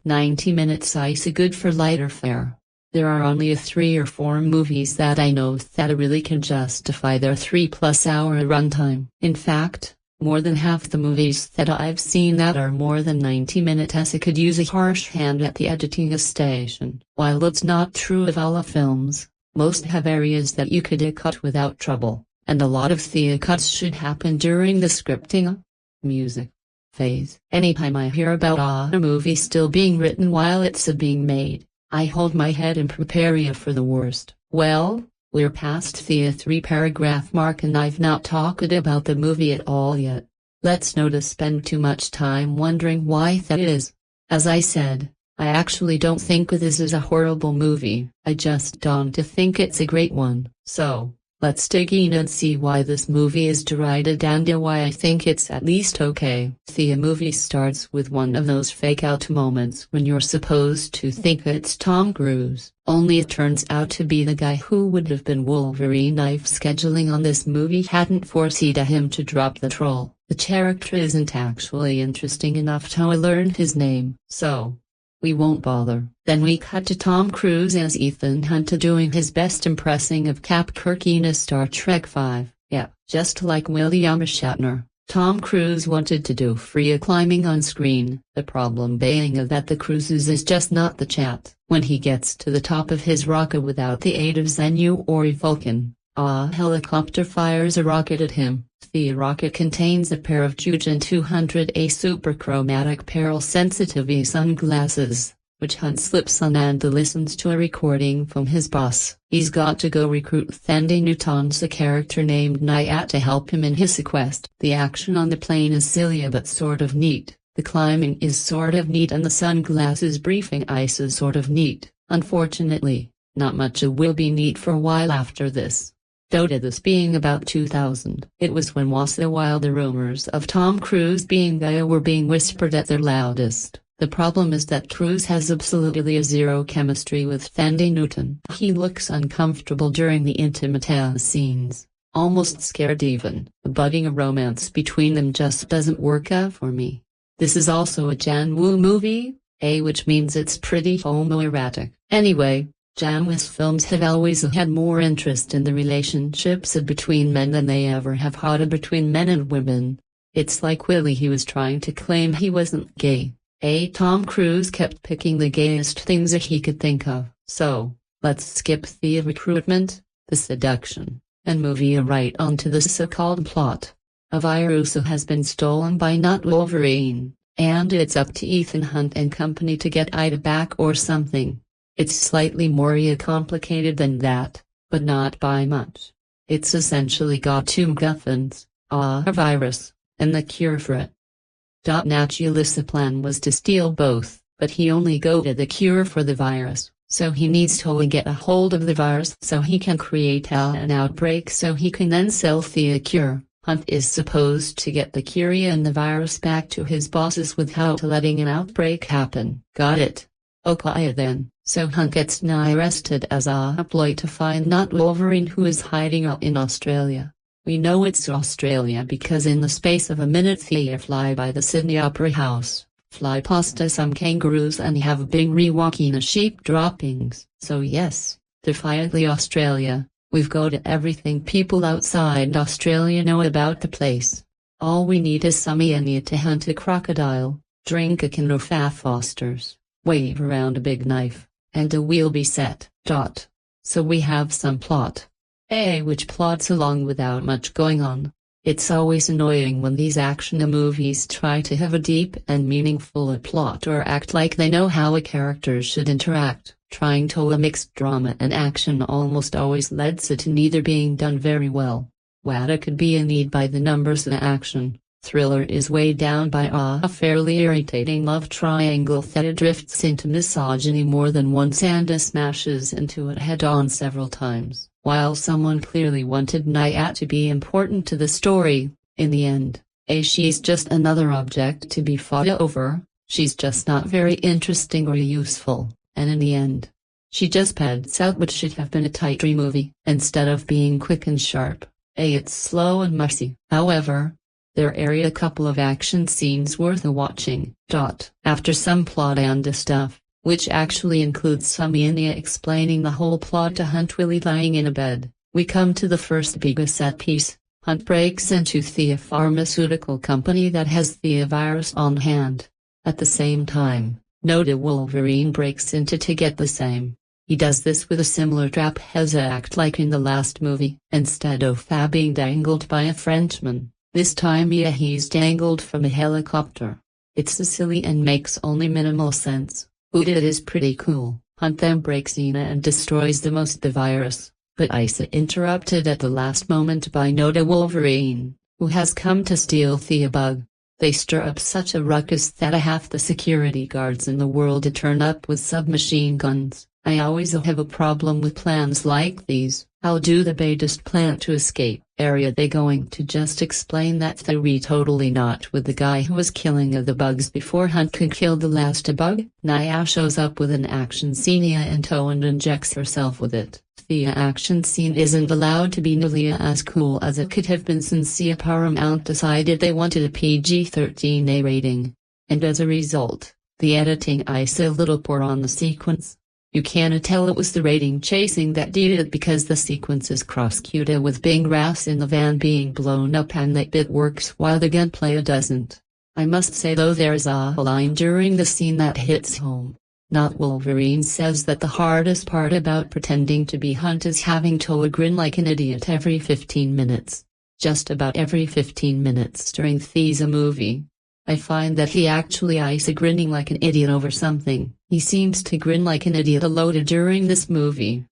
90 minutes is good for lighter fare. There are only 3 or 4 movies that I know that really can justify their 3+ hour runtime. In fact, more than half the movies that I've seen that are more than 90 minutes could use a harsh hand at the editing station. While it's not true of all films, most have areas that you could cut without trouble, and a lot of the cuts should happen during the scripting music phase. Anytime I hear about a movie still being written while it's being made, I hold my head and prepare for the worst. Well, we're past the 3-paragraph mark and I've not talked about the movie at all yet. Let's not spend too much time wondering why that is. As I said, I actually don't think this is a horrible movie. I just don't think it's a great one. So, let's dig in and see why this movie is derided and why I think it's at least okay. The movie starts with one of those fake-out moments when you're supposed to think it's Tom Cruise, only it turns out to be the guy who would have been Wolverine if scheduling on this movie hadn't forced him to drop the troll. The character isn't actually interesting enough to learn his name, so we won't bother. Then we cut to Tom Cruise as Ethan Hunt doing his best impressing of Cap Kirk in Star Trek V. Yeah, just like William Shatner, Tom Cruise wanted to do free climbing on screen. The problem being that the cruises is just not the chat. When he gets to the top of his rocket without the aid of Xenu or Vulcan, a helicopter fires a rocket at him. The rocket contains a pair of Jugen 200A superchromatic peril-sensitive sunglasses, which Hunt slips on and listens to a recording from his boss. He's got to go recruit Thandie Newton's a character named Nyat to help him in his quest. The action on the plane is silly but sort of neat. The climbing is sort of neat and the sunglasses briefing ice is sort of neat. Unfortunately, not much will be neat for a while after this. This being about 2000. It was when while the rumors of Tom Cruise being gay were being whispered at their loudest. The problem is that Cruise has absolutely zero chemistry with Thandie Newton. He looks uncomfortable during the intimate scenes, almost scared even. Budding a romance between them just doesn't work out for me. This is also a Jan Woo movie, which means it's pretty homoerotic. Anyway, Jan Woo's films have always had more interest in the relationships between men than they ever have had between men and women. It's like Willie, he was trying to claim he wasn't gay. Tom Cruise kept picking the gayest things that he could think of. So, let's skip the recruitment, the seduction, and move right on to the so-called plot. A virus has been stolen by not Wolverine, and it's up to Ethan Hunt and company to get Ida back or something. It's slightly more complicated than that, but not by much. It's essentially got 2 MacGuffins, a virus, and the cure for it. Naturally the plan was to steal both, but he only got the cure for the virus, so he needs to get a hold of the virus so he can create an outbreak so he can then sell the cure. Hunt is supposed to get the cure and the virus back to his bosses without letting an outbreak happen. Got it? Okay then. So Hunt gets arrested as a ploy to find not Wolverine, who is hiding out in Australia. We know it's Australia because in the space of a minute they fly by the Sydney Opera House, fly past some kangaroos and have been rewalking sheep droppings. So yes, defiantly Australia, we've got everything people outside Australia know about the place. All we need is some idiot to hunt a crocodile, drink a can of Fosters, wave around a big knife, and we'll be set. So we have some plot. Which plots along without much going on. It's always annoying when these action movies try to have a deep and meaningful plot or act like they know how a character should interact. Trying to mix drama and action almost always leads to neither being done very well. What could be a need by the numbers and action, thriller is weighed down by a fairly irritating love triangle that drifts into misogyny more than once and smashes into it head-on several times. While someone clearly wanted Nyat to be important to the story, in the end, she's just another object to be fought over, she's just not very interesting or useful, and in the end, she just pads out what should have been a tight movie. Instead of being quick and sharp, it's slow and messy. However, There are a couple of action scenes worth a watching. After some plot and stuff, which actually includes some Iania explaining the whole plot to Hunt Willie lying in a bed, we come to the first big set piece. Hunt breaks into the pharmaceutical company that has the virus on hand. At the same time, Noda Wolverine breaks into to get the same. He does this with a similar trapeze act like in the last movie. Instead of being dangled by a Frenchman, this time he's dangled from a helicopter. It's silly and makes only minimal sense, but it is pretty cool. Hunt then breaks in and destroys the virus, but Isa interrupted at the last moment by Noda Wolverine, who has come to steal the bug. They stir up such a ruckus that half the security guards in the world turn up with submachine guns. I always have a problem with plans like these. How do they just plan to escape? Are they going to just explain that theory? Totally not, with the guy who was killing the bugs before Hunt could kill the last bug. Nia shows up with an action scene in tow and injects herself with it. The action scene isn't allowed to be nearly as cool as it could have been since Paramount decided they wanted a PG-13 rating. And as a result, the editing is a little poor on the sequence. You can't tell it was the rating chasing that did it because the sequence is cross-cued with Bing Rass in the van being blown up and that bit works while the gunplay doesn't. I must say though there's a line during the scene that hits home. Not Wolverine says that the hardest part about pretending to be Hunt is having to grin like an idiot every 15 minutes. Just about every 15 minutes during the movie. I find that he actually is grinning like an idiot over something. He seems to grin like an idiot a lot during this movie.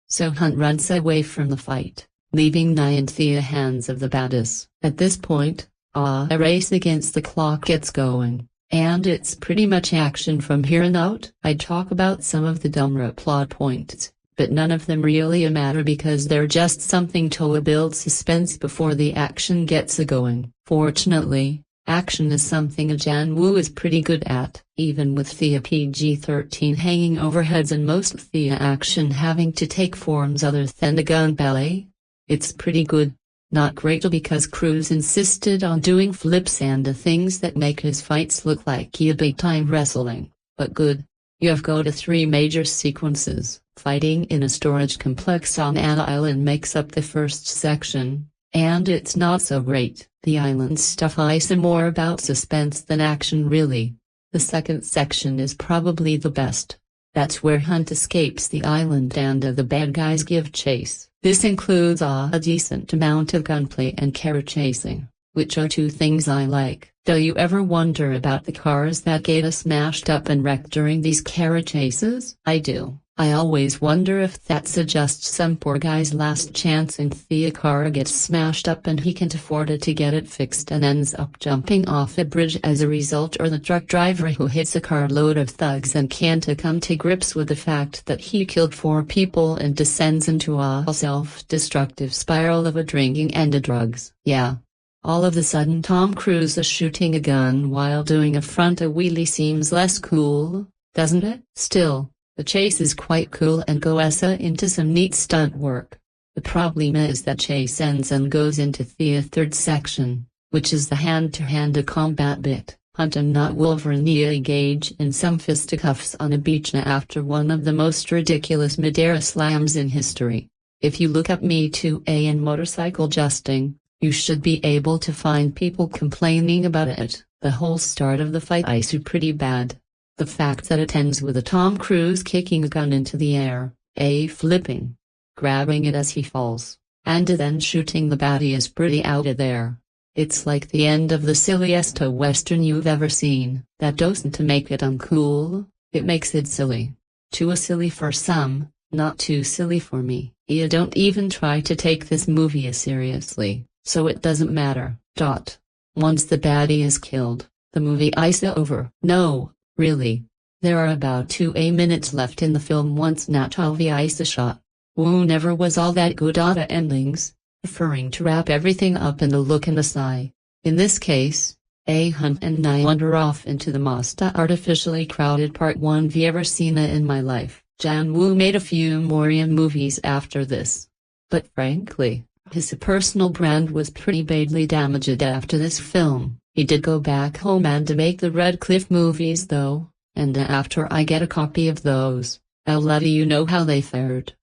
So Hunt runs away from the fight, leaving Nia in the hands of the baddies. At this point, a race against the clock gets going, and it's pretty much action from here on out. I talk about some of the dumber plot points, but none of them really matter because they're just something to build suspense before the action gets going. Fortunately, action is something Jan Woo is pretty good at, even with the PG-13 hanging over heads and most of the action having to take forms other than the gun ballet. It's pretty good. Not great because Cruz insisted on doing flips and the things that make his fights look like big time wrestling, but good. You have got 3 major sequences. Fighting in a storage complex on an island makes up the first section, and it's not so great. The island stuff is more about suspense than action really. The second section is probably the best. That's where Hunt escapes the island and the bad guys give chase. This includes a decent amount of gunplay and car chasing, which are 2 things I like. Do you ever wonder about the cars that get smashed up and wrecked during these car chases? I do. I always wonder if that's just some poor guy's last chance and the car gets smashed up and he can't afford to get it fixed and ends up jumping off a bridge as a result, or the truck driver who hits a carload of thugs and can't come to grips with the fact that he killed 4 people and descends into a self-destructive spiral of drinking and drugs. Yeah. All of a sudden Tom Cruise is shooting a gun while doing a front wheelie seems less cool, doesn't it? Still, the chase is quite cool and goes into some neat stunt work. The problem is that chase ends and goes into the third section, which is the hand-to-hand combat bit. Hunt and not Wolverine engage in some fisticuffs on a beach after one of the most ridiculous mid-air slams in history. If you look up Me Too and motorcycle justing, you should be able to find people complaining about it. The whole start of the fight is pretty bad. The fact that it ends with a Tom Cruise kicking a gun into the air, flipping, grabbing it as he falls, and then shooting the baddie is pretty out of there. It's like the end of the silliest western you've ever seen. That doesn't make it uncool, it makes it silly. Too silly for some, not too silly for me. You don't even try to take this movie seriously, so it doesn't matter. Once the baddie is killed, the movie is over. No. Really. There are about 2 minutes left in the film once Natalie is shot. Woo never was all that good at endings, preferring to wrap everything up in a look and a sigh. In this case, Hunt and I wander off into the most artificially crowded part 1 I've ever seen in my life. Jan Woo made a few more movies after this. But frankly, His personal brand was pretty badly damaged after this film. He did go back home and make the Red Cliff movies though, and after I get a copy of those, I'll let you know how they fared.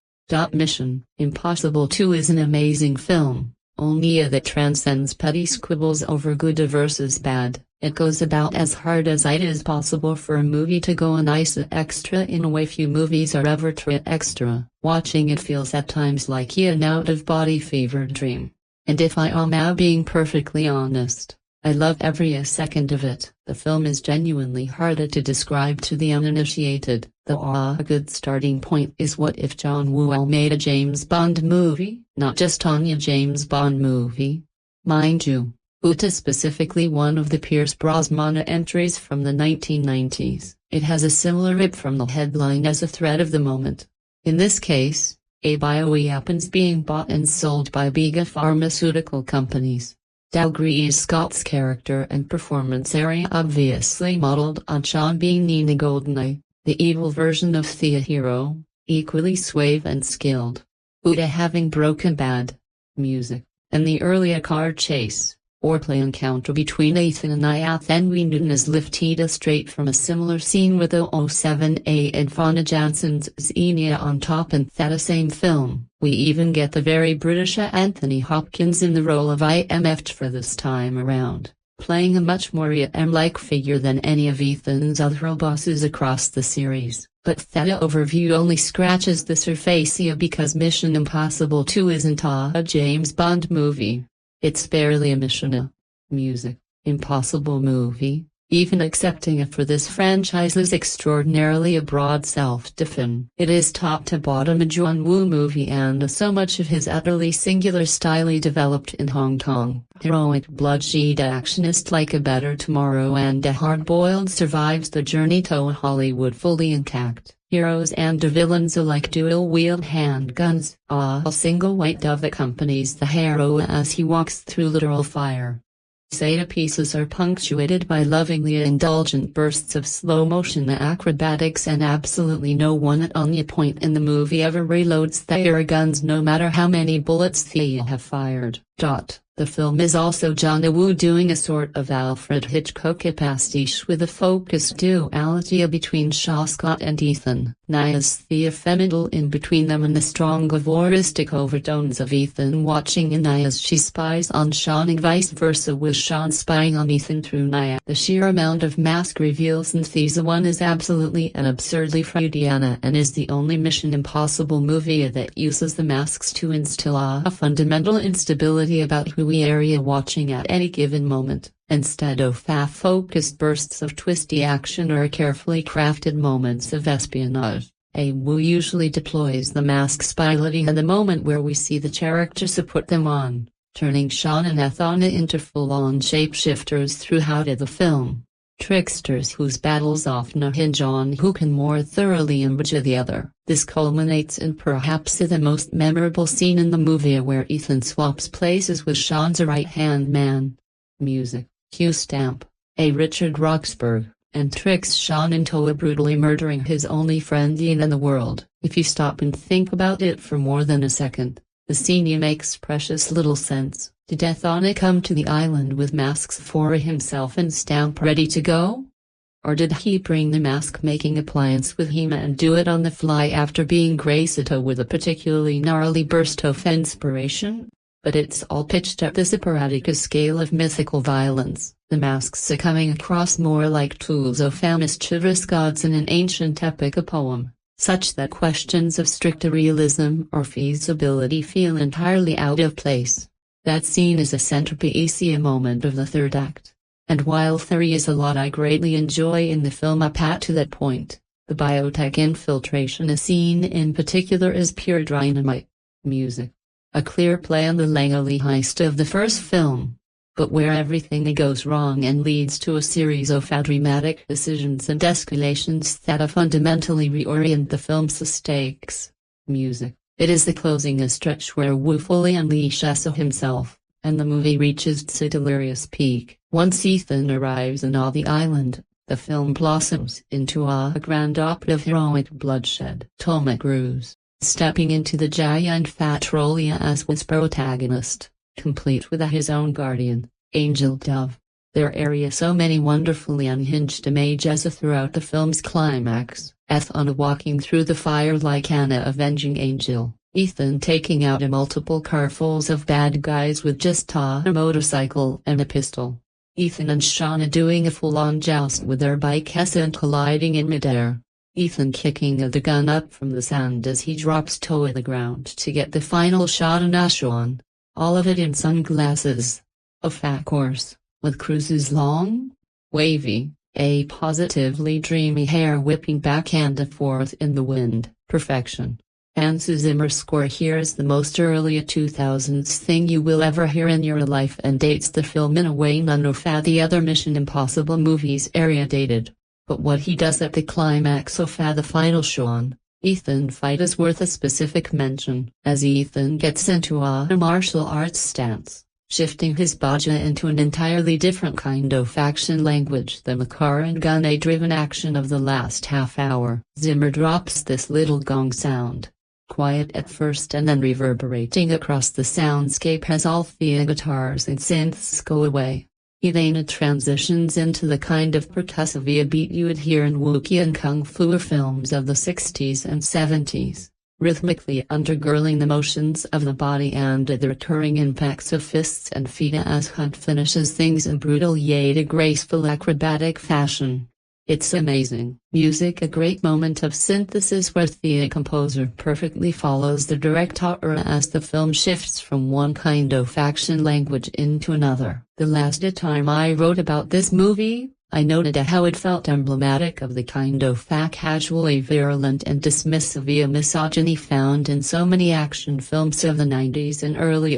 Mission Impossible 2 is an amazing film, only that transcends petty squibbles over good versus bad. It goes about as hard as it is possible for a movie to go a nice extra in a way few movies are ever try extra. Watching it feels at times like an out-of-body fever dream. And if I am being perfectly honest, I love every second of it. The film is genuinely hard to describe to the uninitiated, though a good starting point is what if John Woo made a James Bond movie, not just a James Bond movie. Mind you, Uta specifically one of the Pierce Brosnan entries from the 1990s. It has a similar rip from the headline as a threat of the moment. In this case, a bioweapons being bought and sold by big pharmaceutical companies. Dougray Scott's character and performance area obviously modeled on Sean being Nina Goldeneye, the evil version of the hero, equally suave and skilled. Uta having broken bad music, and the earlier car chase, or play encounter between Ethan and Nathan Newton is lifted straight from a similar scene with 007A and Fauna Jansen's Xenia on top in that same film. We even get the very British Anthony Hopkins in the role of IMF for this time around, playing a much more like figure than any of Ethan's other bosses across the series. But that overview only scratches the surface because Mission Impossible 2 isn't a James Bond movie. It's barely a Mission Impossible movie, even accepting it for this franchise's extraordinarily broad self-definition. It is top to bottom a John Woo movie, and so much of his utterly singular style developed in Hong Kong. Heroic bloodshed actionist like A Better Tomorrow and a hard-boiled survives the journey to Hollywood fully intact. Heroes and villains alike dual-wield handguns. A single white dove accompanies the hero as he walks through literal fire. Set pieces are punctuated by lovingly indulgent bursts of slow-motion acrobatics, and absolutely no one at any point in the movie ever reloads their guns no matter how many bullets they have fired. The film is also John Woo doing a sort of Alfred Hitchcock pastiche with a focused duality between Shaw Scott and Ethan. Naya's the ephemeral in between them and the strong voyeuristic overtones of Ethan watching Naya as she spies on Sean and vice versa with Sean spying on Ethan through Naya. The sheer amount of mask reveals in Thesa 1 is absolutely and absurdly Freudiana, and is the only Mission Impossible movie that uses the masks to instill a fundamental instability about who we are watching at any given moment, instead of focused bursts of twisty action or carefully crafted moments of espionage. Woo usually deploys the masks piloting in the moment where we see the characters put them on, turning Sean and Athena into full-on shapeshifters throughout the film. Tricksters whose battles often hinge on who can more thoroughly image the other. This culminates in perhaps the most memorable scene in the movie, where Ethan swaps places with Sean's right-hand man. Hugh Stamp, a Richard Roxburgh, and tricks Sean into brutally murdering his only friend in the world. If you stop and think about it for more than a second, the scene makes precious little sense. Did Athena come to the island with masks for himself and Stamp ready to go? Or did he bring the mask-making appliance with him and do it on the fly after being graced with a particularly gnarly burst of inspiration? But it's all pitched at this sporadic scale of mythical violence, the masks coming across more like tools of mischievous gods in an ancient epic poem, such that questions of strict realism or feasibility feel entirely out of place. That scene is a centerpiece moment of the third act. And while there is a lot I greatly enjoy in the film up to that point, the biotech infiltration scene in particular is pure dynamite. A clear play on the Langley heist of the first film, but where everything goes wrong and leads to a series of dramatic decisions and escalations that fundamentally reorient the film's stakes. It is the closing stretch where Woo fully unleashes himself, and the movie reaches its delirious peak. Once Ethan arrives on the island, the film blossoms into a grand opera of heroic bloodshed. Tom Cruise, stepping into the giant fat role as was protagonist, complete with his own guardian, angel dove. There are so many wonderfully unhinged images throughout the film's climax, Ethan walking through the fire like an avenging angel, Ethan taking out multiple carfuls of bad guys with just a motorcycle and a pistol, Ethan and Shauna doing a full-on joust with their bikes and colliding in midair, Ethan kicking the gun up from the sand as he drops to the ground to get the final shot on Shauna. All of it in sunglasses. Of course, with Cruise's long, wavy, positively dreamy hair whipping back and forth in the wind. Perfection. Hans Zimmer's score here is the most early 2000s thing you will ever hear in your life and dates the film in a way none of the other Mission Impossible movies are dated. But what he does at the climax of the final Shauna, Ethan fight is worth a specific mention, as Ethan gets into a martial arts stance, shifting his body into an entirely different kind of action language than the car and gun-driven action of the last half hour. Zimmer drops this little gong sound, quiet at first and then reverberating across the soundscape as all the guitars and synths go away. He then transitions into the kind of percussive beat you would hear in Wookiee and Kung Fu films of the 60s and 70s, rhythmically undergirding the motions of the body and the recurring impacts of fists and feet as Hunt finishes things in brutal yet graceful acrobatic fashion. It's amazing. Music, a great moment of synthesis where the composer perfectly follows the director as the film shifts from one kind of action language into another. The last time I wrote about this movie, I noted how it felt emblematic of the kind of casually virulent and dismissive misogyny found in so many action films of the 90s and early.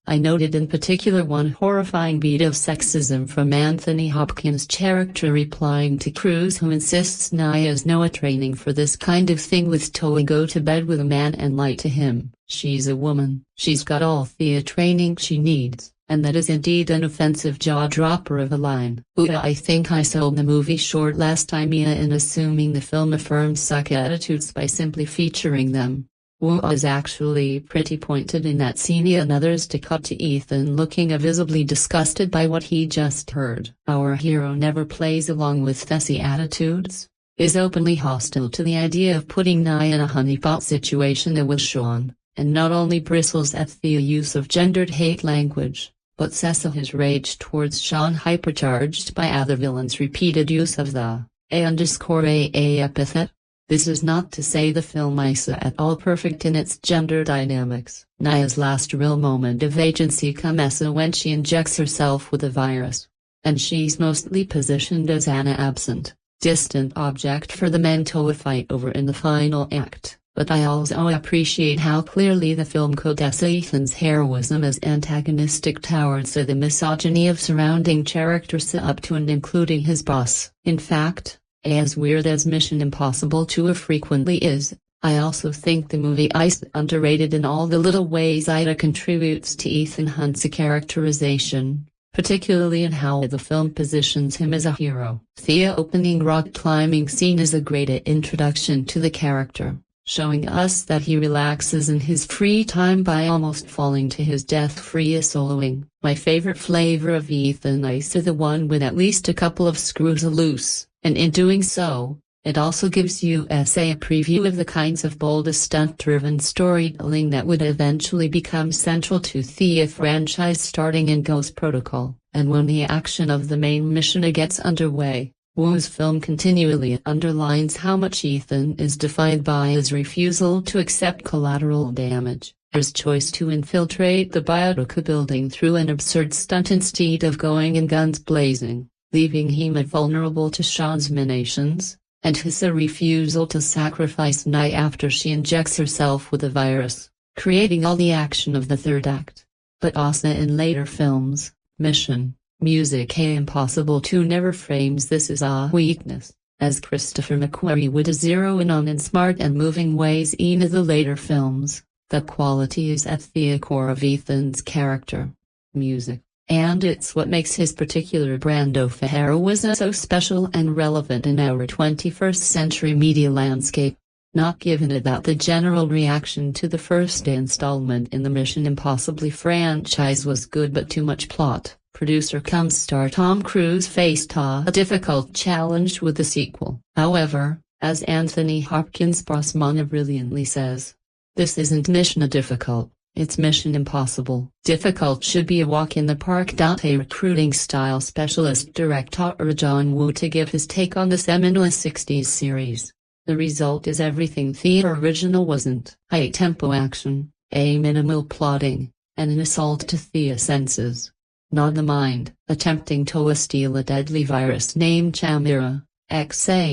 I noted in particular one horrifying beat of sexism from Anthony Hopkins' character replying to Cruise, who insists Naya's no training for this kind of thing with to go to bed with a man and lie to him. She's a woman, she's got all the training she needs. And that is indeed an offensive jaw-dropper of a line. I think I sold the movie short last time in assuming the film affirms such attitudes by simply featuring them. Wu is actually pretty pointed in that scene and others to cut to Ethan looking visibly disgusted by what he just heard. Our hero never plays along with fussy attitudes, is openly hostile to the idea of putting Naya in a honeypot situation with Shauna, and not only bristles at the use of gendered hate language, but cesses his rage towards Shauna hypercharged by other villains' repeated use of the A_A epithet. This is not to say the film is at all perfect in its gender dynamics. Naya's last real moment of agency comes when she injects herself with a virus, and she's mostly positioned as an absent, distant object for the men to fight over in the final act. But I also appreciate how clearly the film could see Ethan's heroism as antagonistic towards the misogyny of surrounding characters up to and including his boss. In fact, as weird as Mission Impossible 2 frequently is, I also think the movie is underrated in all the little ways it contributes to Ethan Hunt's characterization, particularly in how the film positions him as a hero. The opening rock climbing scene is a great introduction to the character, showing us that he relaxes in his free time by almost falling to his death free soloing. My favorite flavor of Ethan is the one with at least a couple of screws loose, and in doing so, it also gives you a preview of the kinds of bold stunt-driven storytelling that would eventually become central to the franchise starting in Ghost Protocol. And when the action of the main mission gets underway, Wu's film continually underlines how much Ethan is defined by his refusal to accept collateral damage, his choice to infiltrate the biotech building through an absurd stunt instead of going in guns blazing, leaving him vulnerable to Shauna's machinations, and his refusal to sacrifice Naya after she injects herself with a virus, creating all the action of the third act. But also in later films, Mission Impossible 2 never frames this as a weakness, as Christopher McQuarrie would zero in on in smart and moving ways in the later films. The quality is at the core of Ethan's character, music, and it's what makes his particular brand of heroism so special and relevant in our 21st century media landscape. Not given it that the general reaction to the first installment in the Mission Impossible franchise was good but too much plot, producer cum star Tom Cruise faced a difficult challenge with the sequel. However, as Anthony Hopkins Brosmana brilliantly says, this isn't mission difficult, it's Mission Impossible. Difficult should be a walk in the park. A recruiting style specialist director John Woo to give his take on the seminal 60s series. The result is everything the original wasn't. High-tempo action, a minimal plotting, and an assault to the senses. Not the mind. Attempting to steal a deadly virus named Chimera, a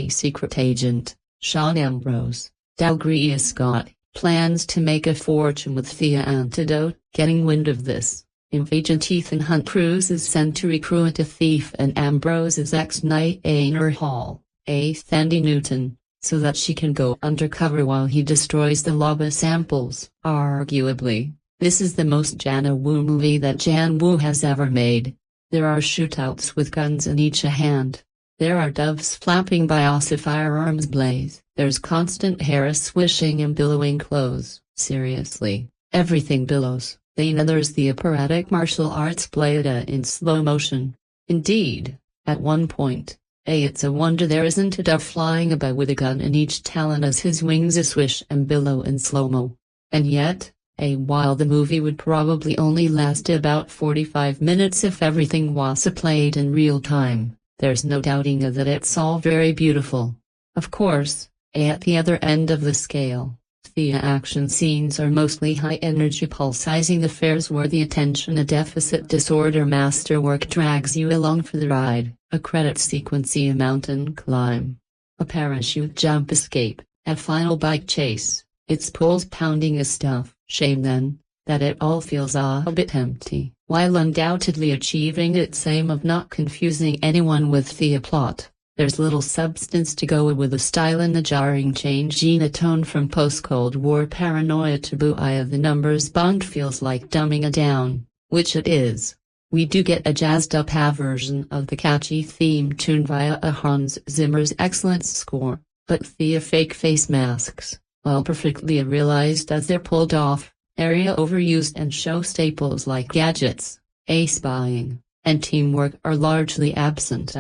secret agent, Sean Ambrose, Dougray Scott, plans to make a fortune with the antidote. Getting wind of this, agent Ethan Hunt Cruise is sent to recruit a thief and Ambrose's ex-knight Aner Hall, Thandie Newton, so that she can go undercover while he destroys the lava samples. Arguably, this is the most Jan Woo movie that Jan Woo has ever made. There are shootouts with guns in each hand. There are doves flapping by as a firearms blaze. There's constant hair swishing and billowing clothes. Seriously, everything billows. Then there's the operatic martial arts played in slow motion. Indeed, at one point, it's a wonder there isn't a dove flying about with a gun in each talon as his wings swish and billow in slow-mo. And yet, while the movie would probably only last about 45 minutes if everything was played in real time, there's no doubting that it's all very beautiful. Of course, at the other end of the scale, the action scenes are mostly high-energy pulsizing affairs where the attention-deficit disorder masterwork drags you along for the ride. A credit sequence, a mountain climb, a parachute jump escape, a final bike chase. It's pulse-pounding stuff. Shame then, that it all feels a bit empty, while undoubtedly achieving its aim of not confusing anyone with the plot. There's little substance to go with the style and the jarring change in a tone from post-Cold War paranoia to Buaya the Numbers Bond feels like dumbing it down, which it is. We do get a jazzed-up version of the catchy theme tune via a Hans Zimmer's excellent score, but the fake face masks, while perfectly realized as they're pulled off, area overused and show staples like gadgets, spying, and teamwork are largely absent.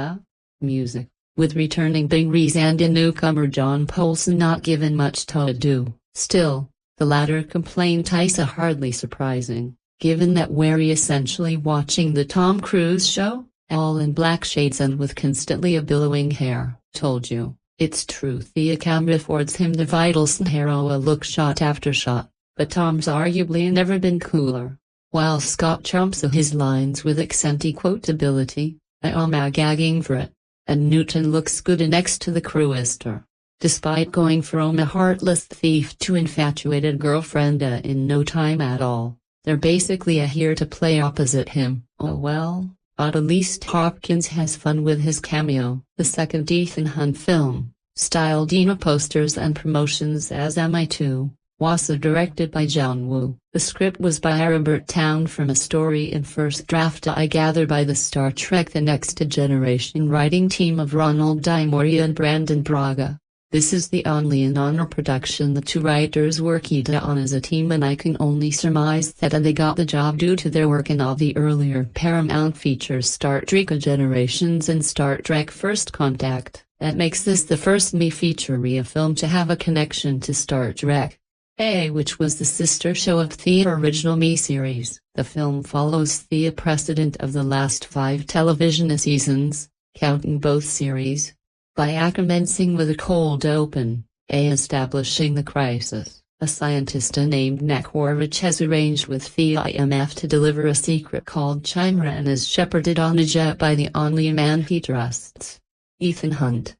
Music, with returning Big Reese and a newcomer John Polson not given much to do. Still, the latter complaint is hardly surprising, given that we're essentially watching the Tom Cruise show, all in black shades and with constantly billowing hair. Told you, it's true the camera affords him the vital hero look shot after shot, but Tom's arguably never been cooler. While Scott trumps his lines with accent quotability, I'm gagging for it. And Newton looks good next to the crewster. Despite going from a heartless thief to infatuated girlfriend in no time at all, they're basically here to play opposite him. Oh well, but at least Hopkins has fun with his cameo. The second Ethan Hunt film, styled in posters and promotions as MI2, was directed by John Woo. The script was by Robert Towne from a story in first draft I gather by the Star Trek The Next Generation writing team of Ronald D. Moria and Brandon Braga. This is the only non production the two writers worked on as a team, and I can only surmise that they got the job due to their work in all the earlier Paramount features Star Trek Generations and Star Trek First Contact. That makes this the first me-feature film to have a connection to Star Trek, which was the sister show of the original Me series. The film follows the precedent of the last 5 television seasons, counting both series, by commencing with a cold open, establishing the crisis. A scientist named Nick Horvich has arranged with the IMF to deliver a secret called Chimera and is shepherded on a jet by the only man he trusts, Ethan Hunt.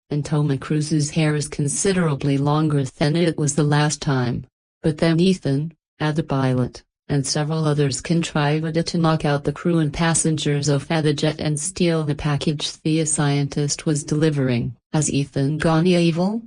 And Tom Cruise's hair is considerably longer than it was the last time. But then Ethan, the pilot, and several others contrived to knock out the crew and passengers of the jet and steal the package the scientist was delivering. As Ethan gone evil,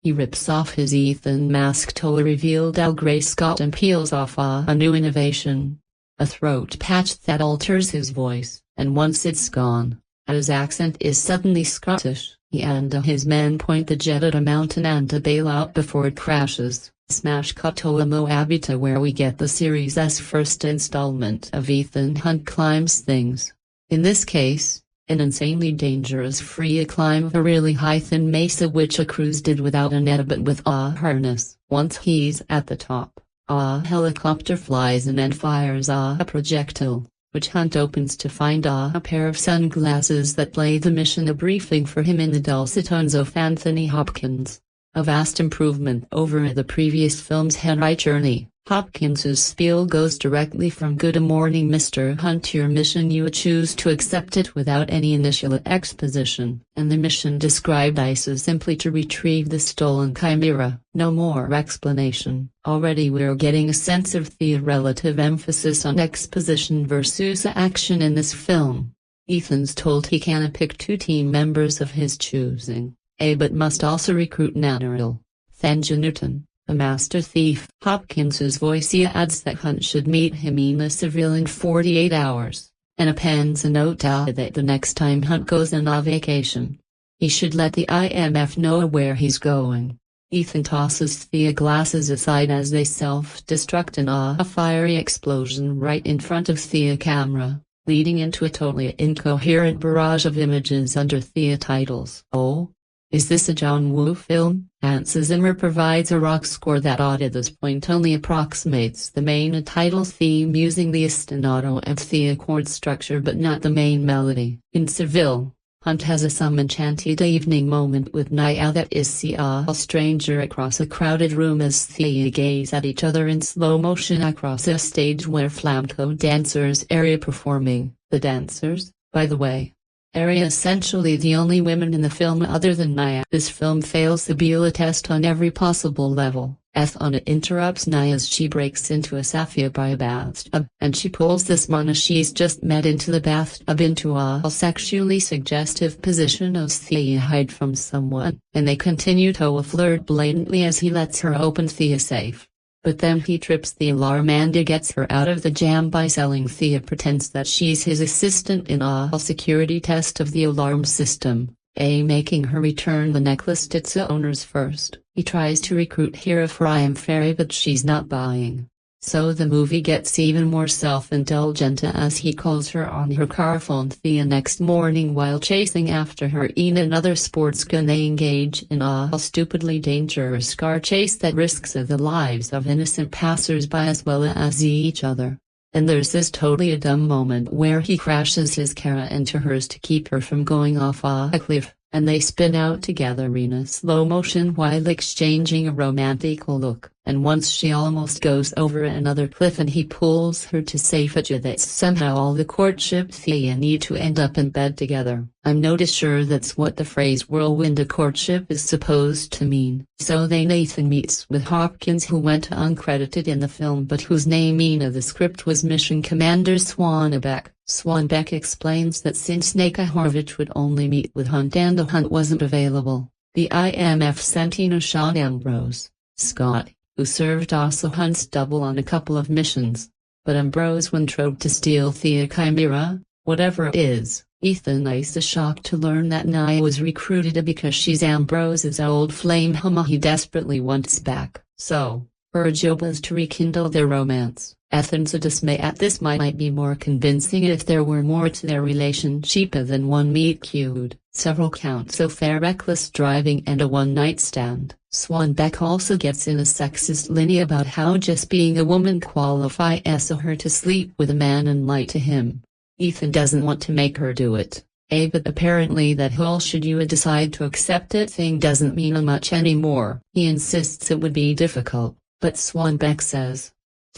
he rips off his Ethan mask to reveal Dougray Scott and peels off a new innovation, a throat patch that alters his voice, and once it's gone, his accent is suddenly Scottish. He and his men point the jet at a mountain and bail out before it crashes. Smash cut to a Moabita, where we get the series' first installment of Ethan Hunt climbs things. In this case, an insanely dangerous free climb of a really high thin mesa, which a crews did without a net but with a harness. Once he's at the top, a helicopter flies in and fires a projectile, which Hunt opens to find a pair of sunglasses that play the mission a briefing for him in the dulcet tones of Anthony Hopkins. A vast improvement over the previous film's heroic journey. Hopkins's spiel goes directly from "Good morning, Mr. Hunt, to your mission. You choose to accept it without any initial exposition, and the mission described is simply to retrieve the stolen chimera. No more explanation." Already we're getting a sense of the relative emphasis on exposition versus action in this film. Ethan's told he can pick two team members of his choosing, but must also recruit Nannerl Newton, a master thief. Hopkins's voice adds that Hunt should meet him in a civil in 48 hours, and appends a note that the next time Hunt goes on a vacation, he should let the IMF know where he's going. Ethan tosses the glasses aside as they self-destruct in a fiery explosion right in front of the camera, leading into a totally incoherent barrage of images under the titles. Oh? Is this a John Woo film? Hans Zimmer provides a rock score that at this point only approximates the main title theme using the ostinato and the chord structure but not the main melody. In Seville, Hunt has some enchanted evening moment with Naya that is see a stranger across a crowded room as they gaze at each other in slow motion across a stage where flamenco dancers are performing. The dancers, by the way, are essentially the only women in the film other than Naya. This film fails the Beulah test on every possible level. Ethana interrupts Naya as she breaks into a sapphire by a bathtub, and she pulls this mana she's just met into the bathtub into a sexually suggestive position of Thea hide from someone, and they continue to flirt blatantly as he lets her open Thea's safe. But then he trips the alarm and gets her out of the jam by selling Thea pretends that she's his assistant in a security test of the alarm system, making her return the necklace to its owners first. He tries to recruit Hira Frame Fairy but she's not buying. So the movie gets even more self-indulgent as he calls her on her car phone the next morning while chasing after her in another sports car. They engage in a stupidly dangerous car chase that risks the lives of innocent passers-by as well as each other. And there's this totally dumb moment where he crashes his car into hers to keep her from going off a cliff, and they spin out together in a slow motion while exchanging a romantic look. And once she almost goes over another cliff and he pulls her to safety, that's somehow all the courtship they need to end up in bed together. I'm not sure that's what the phrase whirlwind a courtship is supposed to mean. So Nathan meets with Hopkins, who went uncredited in the film but whose name in the script was Mission Commander Swanbeck. Swanbeck explains that since Naka Horvich would only meet with Hunt and Hunt wasn't available, the IMF sent in Sean Ambrose, Scott, who served also Hunt's double on a couple of missions. But Ambrose went rogue to steal the chimera, whatever it is. Ethan is shocked to learn that Naya was recruited because she's Ambrose's old flame whom he desperately wants back. So, her job was to rekindle their romance. Ethan's dismay at this might be more convincing if there were more to their relationship than one meet cute, several counts of reckless driving and a one-night stand. Swanbeck also gets in a sexist linea about how just being a woman qualifies her to sleep with a man and lie to him. Ethan doesn't want to make her do it, but apparently that whole should you decide to accept it thing doesn't mean much anymore. He insists it would be difficult, but Swanbeck says,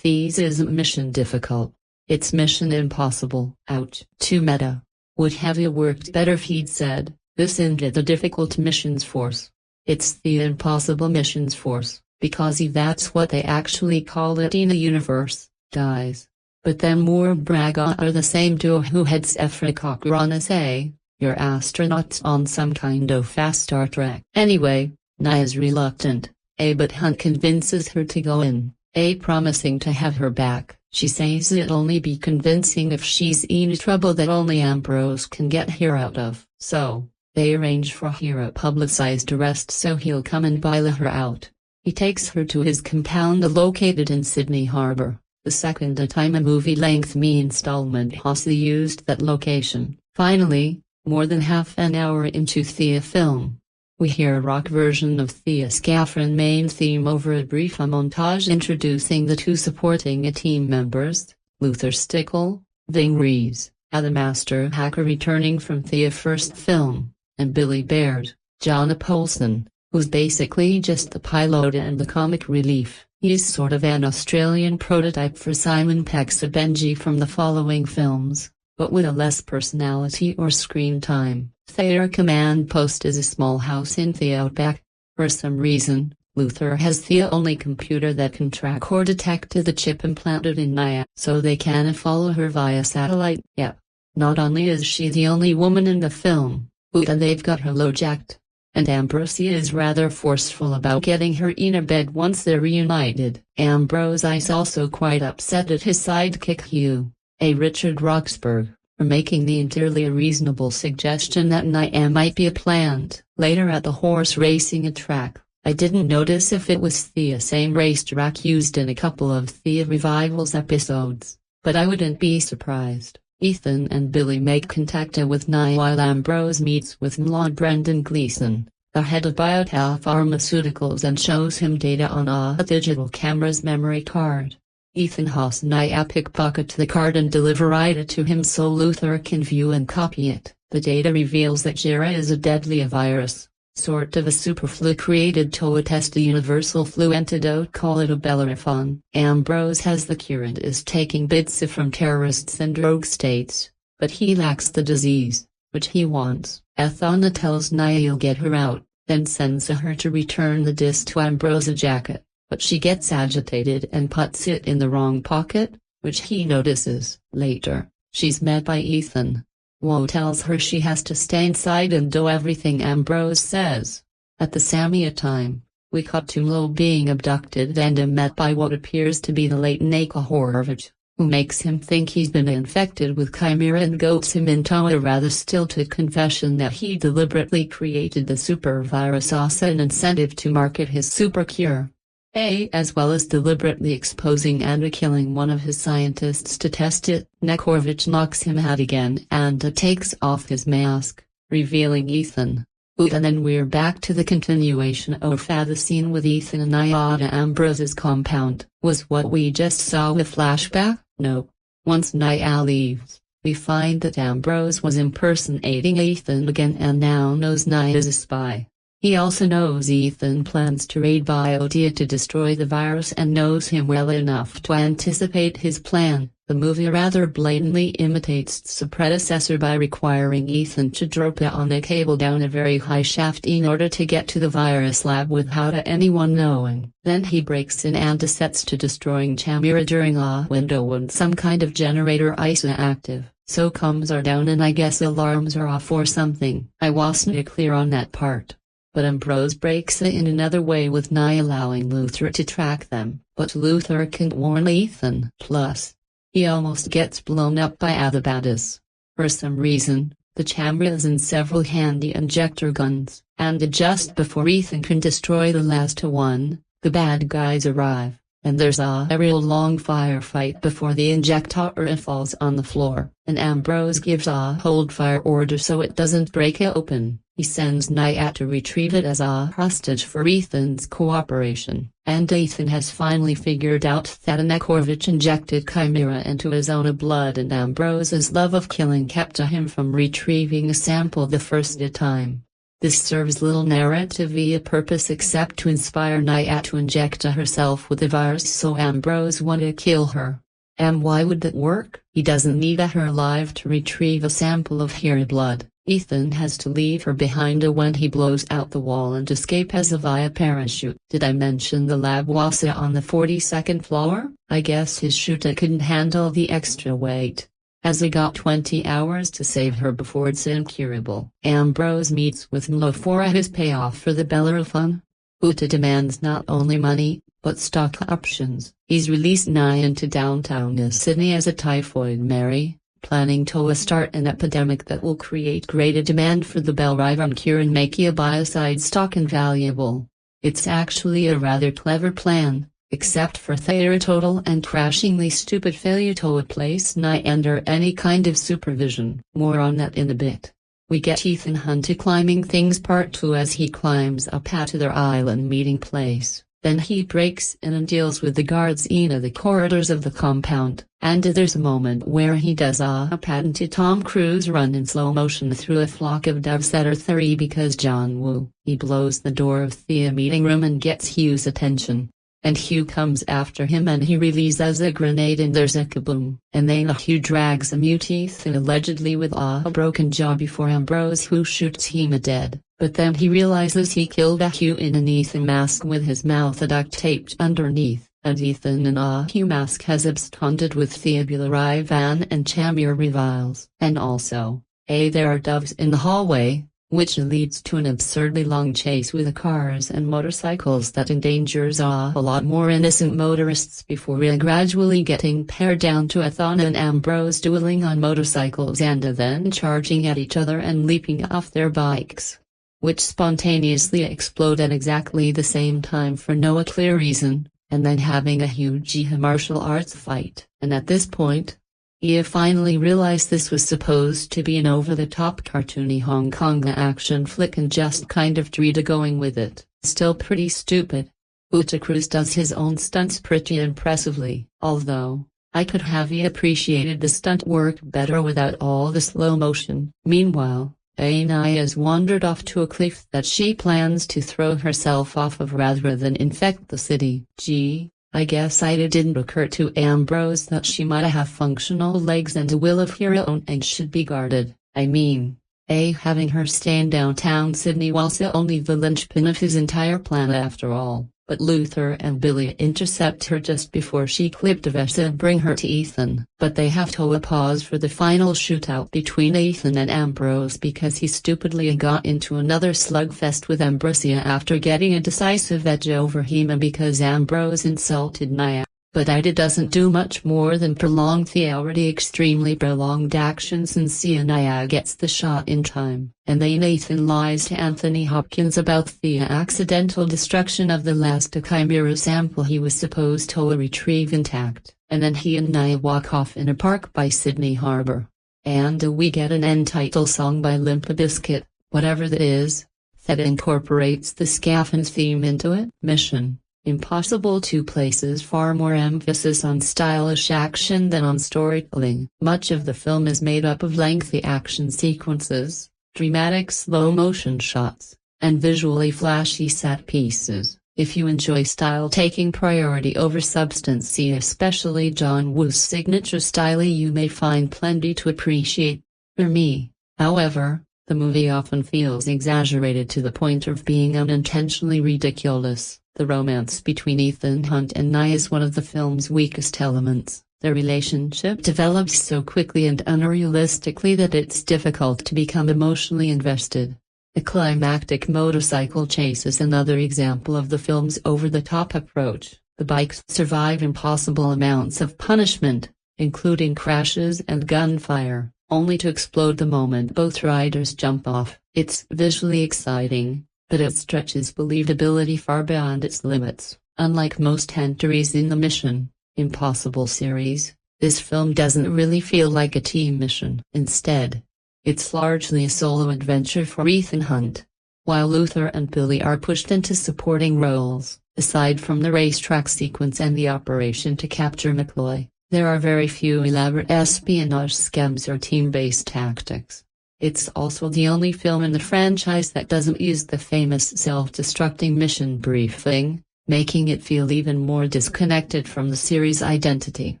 "This isn't mission difficult, it's mission impossible." Ouch. Too meta. Would have it worked better if he'd said, "This isn't the difficult missions force. It's the impossible missions force," because that's what they actually call it in the universe, guys. But then more Braga are the same duo who heads Africa say, "You're astronauts on some kind of fast Star Trek." Anyway, Naya's reluctant, but Hunt convinces her to go in, promising to have her back. She says it'll only be convincing if she's in trouble that only Ambrose can get her out of. So, They arrange for a publicized arrest so he'll come and bail her out. He takes her to his compound located in Sydney Harbour, the second time a movie-length installment has used that location. Finally, more than half an hour into the film, we hear a rock version of the Scaffron main theme over a brief montage introducing the two supporting team members, Luther Stickle, Ving Rhees, the master hacker returning from the first film, and Billy Baird, John Polson, who's basically just the pilot and the comic relief. He's sort of an Australian prototype for Simon Pegg's Benji from the following films, but with a less personality or screen time. Their command post is a small house in the outback. For some reason, Luther has the only computer that can track or detect the chip implanted in Nia, so they can follow her via satellite. Yep. Not only is she the only woman in the film, but they've got her low-jacked. And Ambrosia is rather forceful about getting her in a bed once they're reunited. Ambrose is also quite upset at his sidekick Hugh, Richard Roxburgh, for making the entirely reasonable suggestion that Nia might be a plant. Later at the horse racing track, I didn't notice if it was the same racetrack used in a couple of the Revival's episodes, but I wouldn't be surprised. Ethan and Billy make contact with Nia while Ambrose meets with Lord Brendan Gleeson, the head of Biotech Pharmaceuticals, and shows him data on a digital camera's memory card. Ethan has Nia pickpocket the card and deliver it to him so Luther can view and copy it. The data reveals that Jira is a deadly virus, sort of a superflu created to test the universal flu antidote, call it a Bellerophon. Ambrose has the cure and is taking bits from terrorists and rogue states, but he lacks the disease, which he wants. Ethana tells Nia he'll get her out, then sends her to return the disc to Ambrose's jacket, but she gets agitated and puts it in the wrong pocket, which he notices. Later, she's met by Ethan. Woe tells her she has to stay inside and do everything Ambrose says. At the same time, we cut to Lo being abducted and met by what appears to be the late Naka Horvich, who makes him think he's been infected with Chimera and goads him into a rather stilted confession that he deliberately created the super virus as an incentive to market his super cure. As well as deliberately exposing and killing one of his scientists to test it. Nekorvich knocks him out again and takes off his mask, revealing Ethan. And then we're back to the continuation of the scene with Ethan and Nia at Ambrose's compound. Was what we just saw a flashback? No. Once Nia leaves, we find that Ambrose was impersonating Ethan again and now knows Nia is a spy. He also knows Ethan plans to raid Biotia to destroy the virus and knows him well enough to anticipate his plan. The movie rather blatantly imitates its predecessor by requiring Ethan to drop on a cable down a very high shaft in order to get to the virus lab without anyone knowing. Then he breaks in and sets to destroying Chimera during a window when some kind of generator is active. So comms are down and I guess alarms are off or something. I wasn't clear on that part. But Ambrose breaks in another way with Nia allowing Luther to track them, but Luther can't warn Ethan. Plus, he almost gets blown up by Athabatus. For some reason, the Chimera is in several handy injector guns, and just before Ethan can destroy the last one, the bad guys arrive, and there's a real long firefight before the injector falls on the floor, and Ambrose gives a hold fire order so it doesn't break open. He sends Nia to retrieve it as a hostage for Ethan's cooperation, and Ethan has finally figured out that Nekorvich injected Chimera into his own blood and Ambrose's love of killing kept him from retrieving a sample the first time. This serves little narrative purpose except to inspire Nia to inject herself with the virus so Ambrose won't kill her. And why would that work? He doesn't need her alive to retrieve a sample of her blood. Ethan has to leave her behind when he blows out the wall and escape as via parachute. Did I mention the lab was on the 42nd floor? I guess his chute couldn't handle the extra weight, as he got 20 hours to save her before it's incurable. Ambrose meets with Mlo for his payoff for the Bellerophon. Uta demands not only money, but stock options. He's released Nia into downtown Sydney as a typhoid Mary, planning to start an epidemic that will create greater demand for the Belrivan cure and make a biocide stock invaluable. It's actually a rather clever plan, except for their total and crashingly stupid failure to place Nye under any kind of supervision. More on that in a bit. We get Ethan Hunt climbing things part 2 as he climbs up to their island meeting place. Then he breaks in and deals with the guards in the corridors of the compound, and there's a moment where he does a patented Tom Cruise run in slow motion through a flock of doves at Earth 3 because John Woo. He blows the door of the meeting room and gets Hugh's attention. And Hugh comes after him and he releases a grenade and there's a kaboom. And then Hugh drags a mute Ethan allegedly with a broken jaw before Ambrose who shoots him dead. But then he realizes he killed a Hugh in an Ethan mask with his mouth duct taped underneath. And Ethan in a Hugh mask has absconded with Theobula Ivan and Chamir reviles. And also, there are doves in the hallway, which leads to an absurdly long chase with the cars and motorcycles that endangers a lot more innocent motorists before gradually getting pared down to Ethan and Ambrose dueling on motorcycles and then charging at each other and leaping off their bikes, which spontaneously explode at exactly the same time for no clear reason, and then having a huge martial arts fight. And at this point, Ia finally realized this was supposed to be an over-the-top cartoony Hong Kong action flick and just kind of treated going with it. Still pretty stupid. Uta Cruz does his own stunts pretty impressively, although, I could have appreciated the stunt work better without all the slow motion. Meanwhile, Ainaya has wandered off to a cliff that she plans to throw herself off of rather than infect the city. Gee, I guess it didn't occur to Ambrose that she might have functional legs and a will of her own and should be guarded. I mean, having her stay in downtown Sydney was only the linchpin of his entire plan after all. But Luther and Billy intercept her just before she clipped Vesa and bring her to Ethan. But they have to pause for the final shootout between Ethan and Ambrose because he stupidly got into another slugfest with Ambrosia after getting a decisive edge over him and because Ambrose insulted Nia. But it doesn't do much more than prolong the already extremely prolonged action since Nia gets the shot in time. And then Ethan lies to Anthony Hopkins about the accidental destruction of the last chimera sample he was supposed to retrieve intact. And then he and Nia walk off in a park by Sydney Harbour. And we get an end title song by Limp Bizkit, whatever that is, that incorporates the Scaffens theme into it. Mission Impossible 2 places far more emphasis on stylish action than on storytelling. Much of the film is made up of lengthy action sequences, dramatic slow-motion shots, and visually flashy set pieces. If you enjoy style taking priority over substance, see especially John Woo's signature style, you may find plenty to appreciate. For me, however, the movie often feels exaggerated to the point of being unintentionally ridiculous. The romance between Ethan Hunt and Nia is one of the film's weakest elements. Their relationship develops so quickly and unrealistically that it's difficult to become emotionally invested. The climactic motorcycle chase is another example of the film's over-the-top approach. The bikes survive impossible amounts of punishment, including crashes and gunfire, only to explode the moment both riders jump off. It's visually exciting, but it stretches believability far beyond its limits. Unlike most entries in the Mission Impossible series, this film doesn't really feel like a team mission. Instead, it's largely a solo adventure for Ethan Hunt. While Luther and Billy are pushed into supporting roles, aside from the racetrack sequence and the operation to capture McCloy, there are very few elaborate espionage schemes or team-based tactics. It's also the only film in the franchise that doesn't use the famous self-destructing mission briefing, making it feel even more disconnected from the series' identity.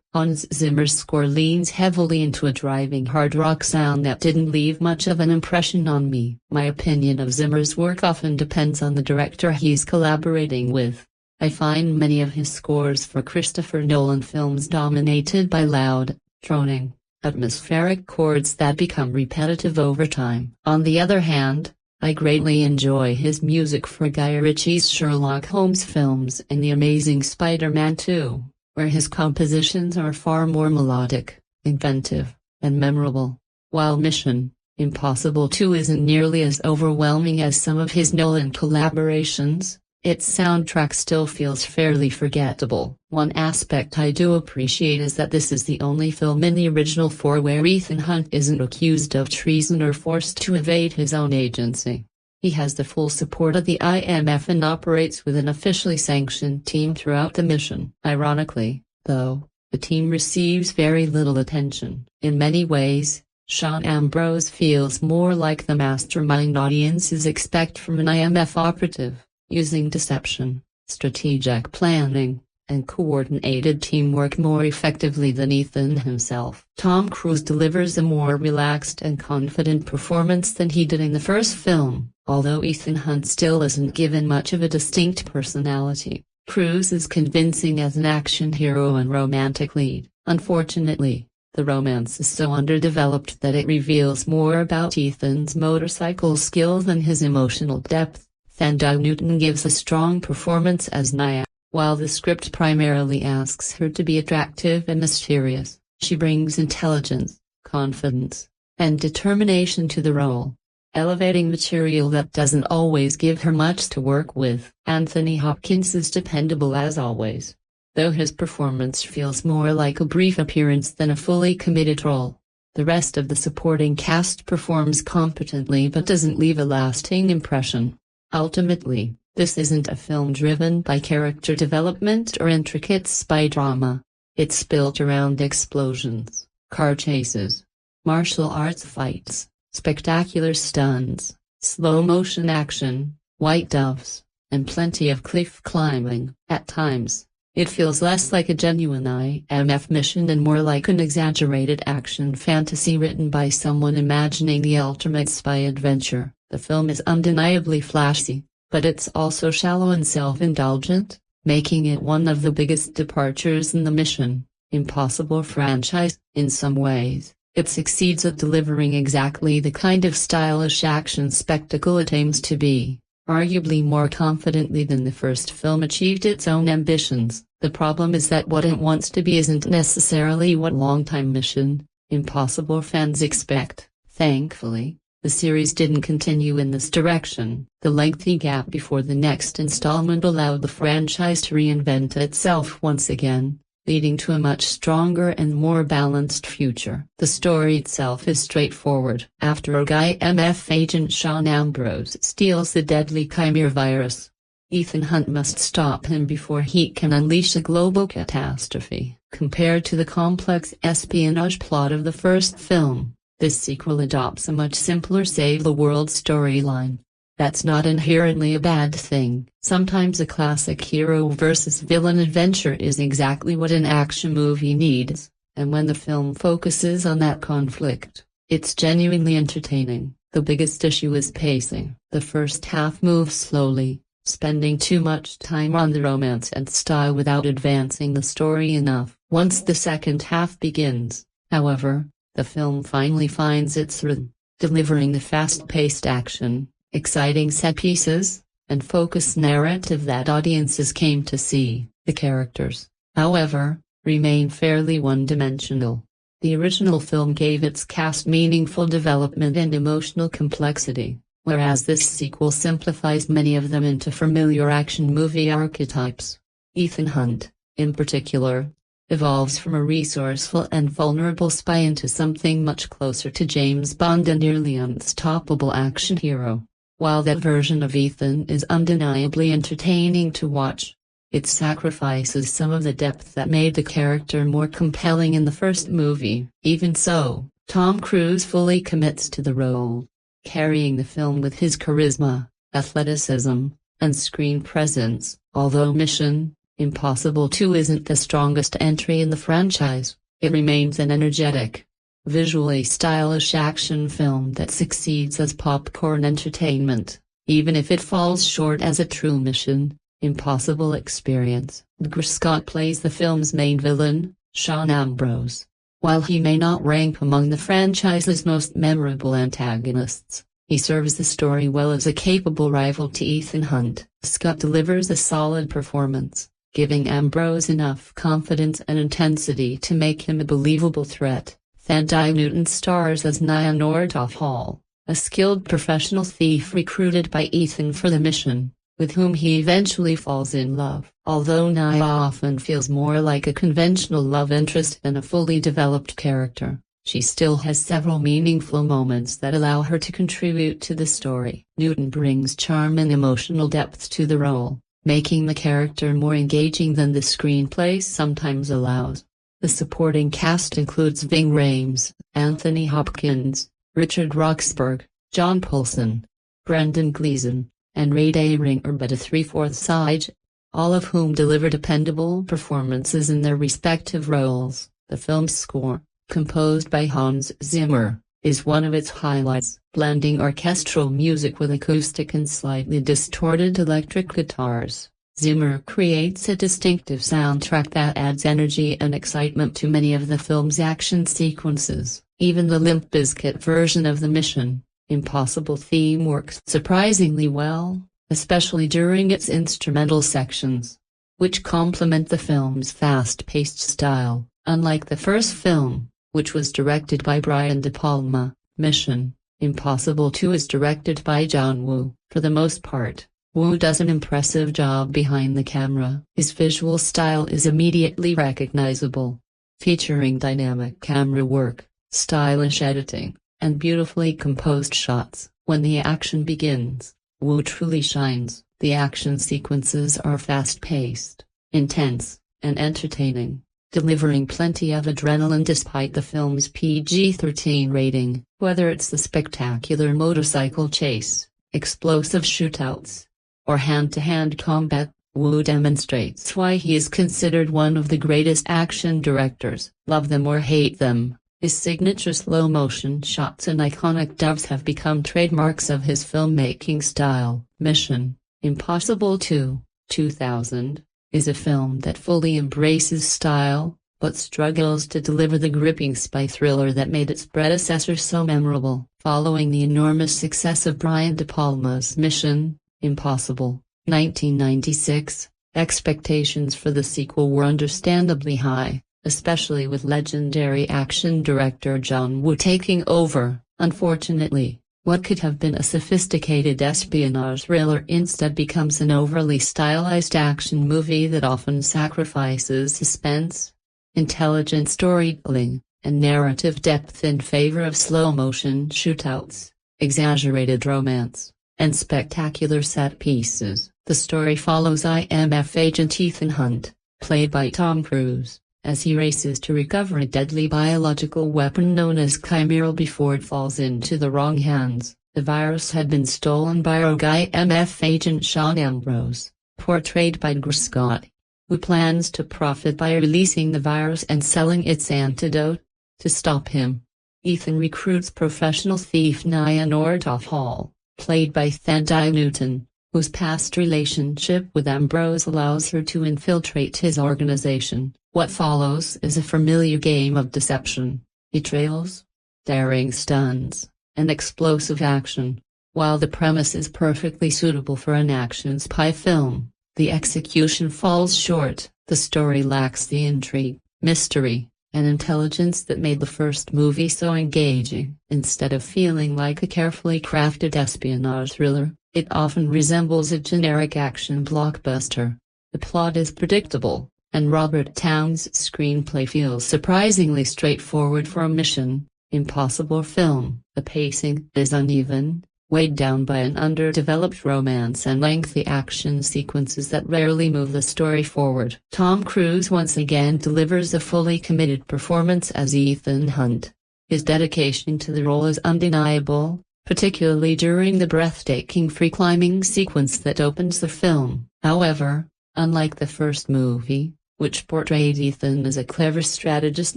Hans Zimmer's score leans heavily into a driving hard rock sound that didn't leave much of an impression on me. My opinion of Zimmer's work often depends on the director he's collaborating with. I find many of his scores for Christopher Nolan films dominated by loud, droning, atmospheric chords that become repetitive over time. On the other hand, I greatly enjoy his music for Guy Ritchie's Sherlock Holmes films and The Amazing Spider-Man 2, where his compositions are far more melodic, inventive, and memorable. While Mission Impossible 2 isn't nearly as overwhelming as some of his Nolan collaborations, its soundtrack still feels fairly forgettable. One aspect I do appreciate is that this is the only film in the original four where Ethan Hunt isn't accused of treason or forced to evade his own agency. He has the full support of the IMF and operates with an officially sanctioned team throughout the mission. Ironically, though, the team receives very little attention. In many ways, Sean Ambrose feels more like the mastermind audiences expect from an IMF operative, using deception, strategic planning, and coordinated teamwork more effectively than Ethan himself. Tom Cruise delivers a more relaxed and confident performance than he did in the first film, although Ethan Hunt still isn't given much of a distinct personality. Cruise is convincing as an action hero and romantic lead. Unfortunately, the romance is so underdeveloped that it reveals more about Ethan's motorcycle skills than his emotional depth. Thandai Newton gives a strong performance as Nia. While the script primarily asks her to be attractive and mysterious, she brings intelligence, confidence, and determination to the role, elevating material that doesn't always give her much to work with. Anthony Hopkins is dependable as always, though his performance feels more like a brief appearance than a fully committed role. The rest of the supporting cast performs competently but doesn't leave a lasting impression. Ultimately, this isn't a film driven by character development or intricate spy drama. It's built around explosions, car chases, martial arts fights, spectacular stunts, slow-motion action, white doves, and plenty of cliff climbing. At times, it feels less like a genuine IMF mission and more like an exaggerated action fantasy written by someone imagining the ultimate spy adventure. The film is undeniably flashy, but it's also shallow and self-indulgent, making it one of the biggest departures in the Mission Impossible franchise. In some ways, it succeeds at delivering exactly the kind of stylish action spectacle it aims to be, arguably more confidently than the first film achieved its own ambitions. The problem is that what it wants to be isn't necessarily what longtime Mission Impossible fans expect. Thankfully, the series didn't continue in this direction. The lengthy gap before the next installment allowed the franchise to reinvent itself once again, leading to a much stronger and more balanced future. The story itself is straightforward. After a IMF agent Sean Ambrose steals the deadly chimera virus, Ethan Hunt must stop him before he can unleash a global catastrophe. Compared to the complex espionage plot of the first film, this sequel adopts a much simpler save-the-world storyline. That's not inherently a bad thing. Sometimes a classic hero versus villain adventure is exactly what an action movie needs, and when the film focuses on that conflict, it's genuinely entertaining. The biggest issue is pacing. The first half moves slowly, spending too much time on the romance and style without advancing the story enough. Once the second half begins, however, the film finally finds its rhythm, delivering the fast-paced action, exciting set pieces, and focused narrative that audiences came to see. The characters, however, remain fairly one-dimensional. The original film gave its cast meaningful development and emotional complexity, whereas this sequel simplifies many of them into familiar action movie archetypes. Ethan Hunt, in particular, evolves from a resourceful and vulnerable spy into something much closer to James Bond, a nearly unstoppable action hero. While that version of Ethan is undeniably entertaining to watch, it sacrifices some of the depth that made the character more compelling in the first movie. Even so, Tom Cruise fully commits to the role, carrying the film with his charisma, athleticism, and screen presence. Although Mission Impossible 2 isn't the strongest entry in the franchise, it remains an energetic, visually stylish action film that succeeds as popcorn entertainment, even if it falls short as a true Mission Impossible experience. Dougray Scott plays the film's main villain, Sean Ambrose. While he may not rank among the franchise's most memorable antagonists, he serves the story well as a capable rival to Ethan Hunt. Scott delivers a solid performance, giving Ambrose enough confidence and intensity to make him a believable threat. Thandai Newton stars as Nia Nordhoff-Hall, a skilled professional thief recruited by Ethan for the mission, with whom he eventually falls in love. Although Nia often feels more like a conventional love interest than a fully developed character, she still has several meaningful moments that allow her to contribute to the story. Newton brings charm and emotional depth to the role, making the character more engaging than the screenplay sometimes allows. The supporting cast includes Ving Rhames, Anthony Hopkins, Richard Roxburgh, John Polson, Brendan Gleeson, and Ray Ringer, but a three-fourths side, all of whom deliver dependable performances in their respective roles. The film's score, composed by Hans Zimmer, is one of its highlights, blending orchestral music with acoustic and slightly distorted electric guitars. Zimmer creates a distinctive soundtrack that adds energy and excitement to many of the film's action sequences. Even the Limp Bizkit version of the Mission Impossible theme works surprisingly well, especially during its instrumental sections, which complement the film's fast-paced style. Unlike the first film, which was directed by Brian De Palma, Mission Impossible 2 is directed by John Woo. For the most part, Woo does an impressive job behind the camera. His visual style is immediately recognizable, featuring dynamic camera work, stylish editing, and beautifully composed shots. When the action begins, Woo truly shines. The action sequences are fast-paced, intense, and entertaining, delivering plenty of adrenaline despite the film's PG-13 rating. Whether it's the spectacular motorcycle chase, explosive shootouts, or hand-to-hand combat, Woo demonstrates why he is considered one of the greatest action directors. Love them or hate them, his signature slow-motion shots and iconic doves have become trademarks of his filmmaking style. Mission Impossible 2, 2000, is a film that fully embraces style, but struggles to deliver the gripping spy thriller that made its predecessor so memorable. Following the enormous success of Brian De Palma's Mission Impossible, 1996, expectations for the sequel were understandably high, especially with legendary action director John Woo taking over. Unfortunately, what could have been a sophisticated espionage thriller instead becomes an overly stylized action movie that often sacrifices suspense, intelligent storytelling, and narrative depth in favor of slow-motion shootouts, exaggerated romance, and spectacular set pieces. The story follows IMF agent Ethan Hunt, played by Tom Cruise, as he races to recover a deadly biological weapon known as Chimeral before it falls into the wrong hands. The virus had been stolen by rogue IMF agent Sean Ambrose, portrayed by Dougray Scott, who plans to profit by releasing the virus and selling its antidote. To stop him, Ethan recruits professional thief Nia Nordhoff-Hall, played by Thandai Newton, whose past relationship with Ambrose allows her to infiltrate his organization. What follows is a familiar game of deception, betrayals, daring stunts, and explosive action. While the premise is perfectly suitable for an action spy film, the execution falls short. The story lacks the intrigue, mystery, and intelligence that made the first movie so engaging. Instead of feeling like a carefully crafted espionage thriller, it often resembles a generic action blockbuster. The plot is predictable, and Robert Towne's screenplay feels surprisingly straightforward for a Mission Impossible film. The pacing is uneven, weighed down by an underdeveloped romance and lengthy action sequences that rarely move the story forward. Tom Cruise once again delivers a fully committed performance as Ethan Hunt. His dedication to the role is undeniable, particularly during the breathtaking free-climbing sequence that opens the film. However, unlike the first movie, which portrayed Ethan as a clever strategist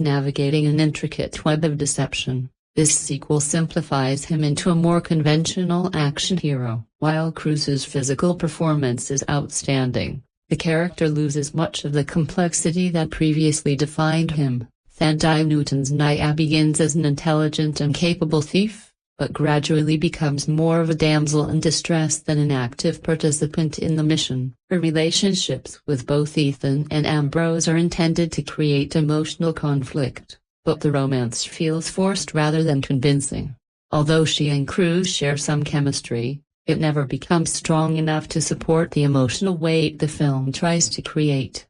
navigating an intricate web of deception, this sequel simplifies him into a more conventional action hero. While Cruise's physical performance is outstanding, the character loses much of the complexity that previously defined him. Thandai Newton's Nia begins as an intelligent and capable thief, but gradually becomes more of a damsel in distress than an active participant in the mission. Her relationships with both Ethan and Ambrose are intended to create emotional conflict, but the romance feels forced rather than convincing. Although she and Cruise share some chemistry, it never becomes strong enough to support the emotional weight the film tries to create.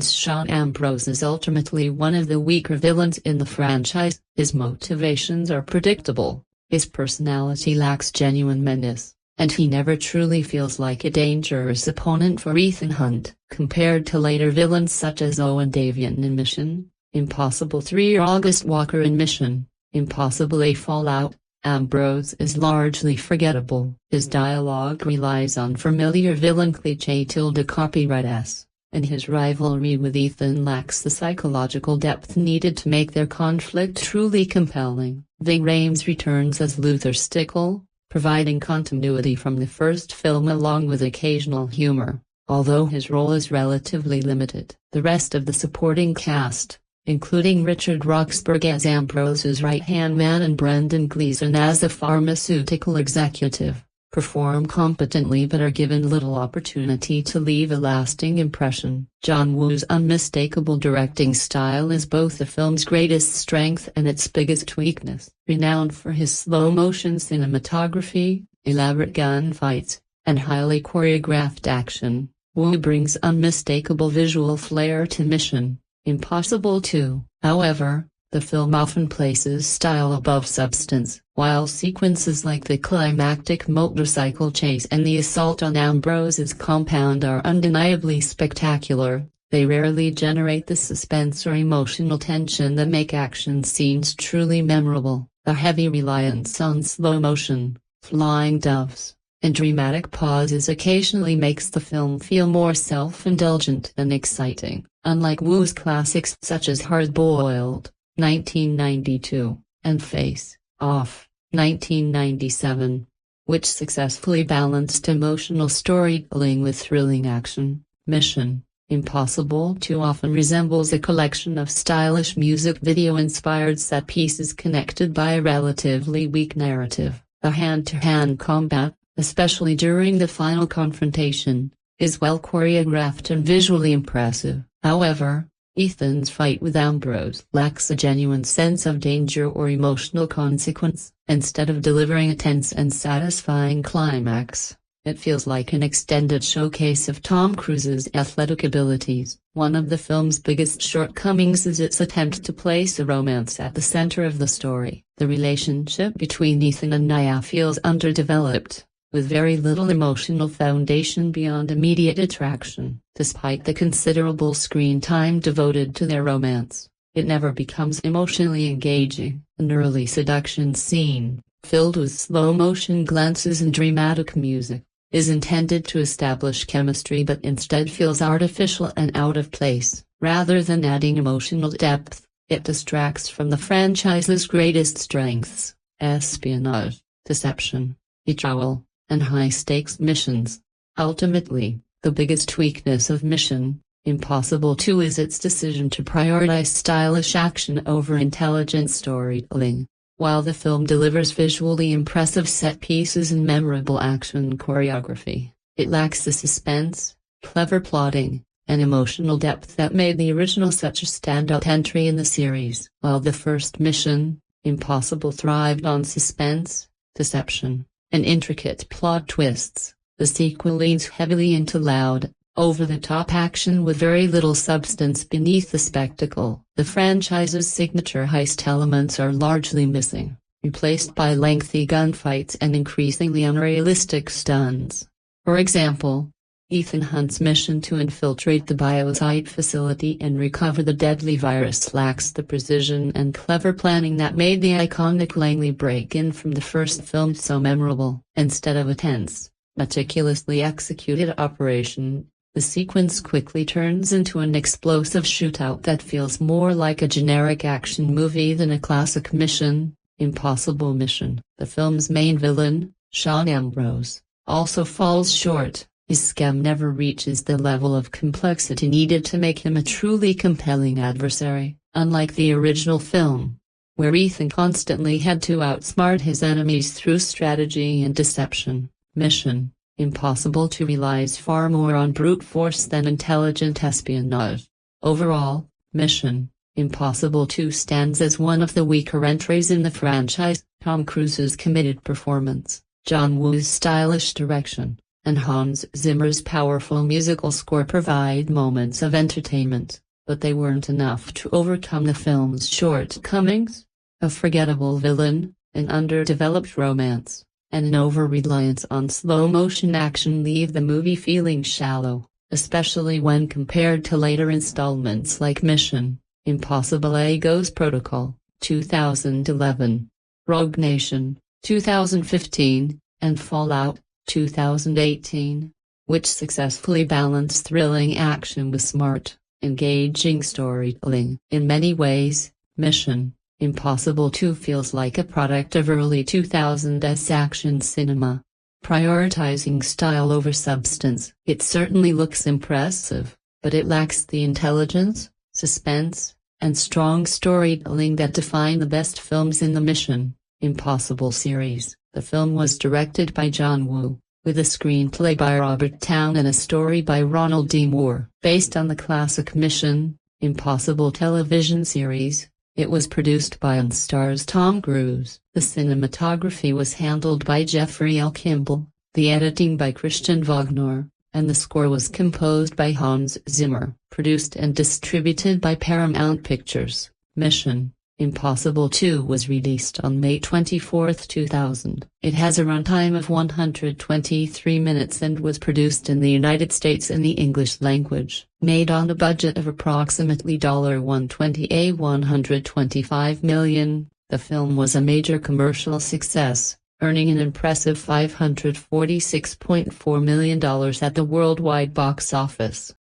Sean Ambrose is ultimately one of the weaker villains in the franchise. His motivations are predictable, his personality lacks genuine menace, and he never truly feels like a dangerous opponent for Ethan Hunt. Compared to later villains such as Owen Davian in Mission Impossible 3 or August Walker in Mission Impossible: A Fallout, Ambrose is largely forgettable. His dialogue relies on familiar villain cliché copyright-esque, and his rivalry with Ethan lacks the psychological depth needed to make their conflict truly compelling. Ving Rhames returns as Luther Stickle, providing continuity from the first film along with occasional humor, although his role is relatively limited. The rest of the supporting cast, including Richard Roxburgh as Ambrose's right-hand man and Brendan Gleeson as a pharmaceutical executive, perform competently but are given little opportunity to leave a lasting impression. John Woo's unmistakable directing style is both the film's greatest strength and its biggest weakness. Renowned for his slow-motion cinematography, elaborate gunfights, and highly choreographed action, Woo brings unmistakable visual flair to Mission Impossible 2. However, the film often places style above substance. While sequences like the climactic motorcycle chase and the assault on Ambrose's compound are undeniably spectacular, they rarely generate the suspense or emotional tension that make action scenes truly memorable. The heavy reliance on slow motion, flying doves, and dramatic pauses occasionally makes the film feel more self-indulgent than exciting. Unlike Woo's classics such as Hard Boiled, 1992, and Face Off, 1997, which successfully balanced emotional storytelling with thrilling action, Mission Impossible 2 often resembles a collection of stylish music video-inspired set pieces connected by a relatively weak narrative. The hand-to-hand combat, especially during the final confrontation, is well choreographed and visually impressive. However, Ethan's fight with Ambrose lacks a genuine sense of danger or emotional consequence. Instead of delivering a tense and satisfying climax, it feels like an extended showcase of Tom Cruise's athletic abilities. One of the film's biggest shortcomings is its attempt to place a romance at the center of the story. The relationship between Ethan and Nia feels underdeveloped, with very little emotional foundation beyond immediate attraction. Despite the considerable screen time devoted to their romance, it never becomes emotionally engaging. An early seduction scene, filled with slow-motion glances and dramatic music, is intended to establish chemistry but instead feels artificial and out of place. Rather than adding emotional depth, it distracts from the franchise's greatest strengths: espionage, deception, betrayal, and high-stakes missions. Ultimately, the biggest weakness of Mission Impossible 2 is its decision to prioritize stylish action over intelligent storytelling. While the film delivers visually impressive set pieces and memorable action choreography, it lacks the suspense, clever plotting, and emotional depth that made the original such a standout entry in the series. While the first Mission Impossible thrived on suspense, deception, and intricate plot twists, the sequel leans heavily into loud, over-the-top action with very little substance beneath the spectacle. The franchise's signature heist elements are largely missing, replaced by lengthy gunfights and increasingly unrealistic stunts. For example, Ethan Hunt's mission to infiltrate the biocide facility and recover the deadly virus lacks the precision and clever planning that made the iconic Langley break-in from the first film so memorable. Instead of a tense, meticulously executed operation, the sequence quickly turns into an explosive shootout that feels more like a generic action movie than a classic Mission Impossible mission. The film's main villain, Sean Ambrose, also falls short. His scam never reaches the level of complexity needed to make him a truly compelling adversary. Unlike the original film, where Ethan constantly had to outsmart his enemies through strategy and deception, Mission Impossible 2 relies far more on brute force than intelligent espionage. Overall, Mission Impossible 2 stands as one of the weaker entries in the franchise. Tom Cruise's committed performance, John Woo's stylish direction, and Hans Zimmer's powerful musical score provide moments of entertainment, but they weren't enough to overcome the film's shortcomings. A forgettable villain, an underdeveloped romance, and an over-reliance on slow-motion action leave the movie feeling shallow, especially when compared to later installments like Mission Impossible: A Ghost Protocol, 2011, Rogue Nation, 2015, and Fallout, 2018, which successfully balance thrilling action with smart, engaging storytelling. In many ways, Mission Impossible 2 feels like a product of early 2000s action cinema. Prioritizing style over substance, it certainly looks impressive, but it lacks the intelligence, suspense, and strong storytelling that define the best films in the Mission Impossible series. The film was directed by John Woo, with a screenplay by Robert Towne and a story by Ronald D. Moore. Based on the classic Mission Impossible television series, it was produced by and stars Tom Cruise. The cinematography was handled by Jeffrey L. Kimball, the editing by Christian Wagner, and the score was composed by Hans Zimmer. Produced and distributed by Paramount Pictures, Mission Impossible 2 was released on May 24, 2000. It has a runtime of 123 minutes and was produced in the United States in the English language. Made on a budget of approximately $125 million, the film was a major commercial success, earning an impressive $546.4 million at the worldwide box office.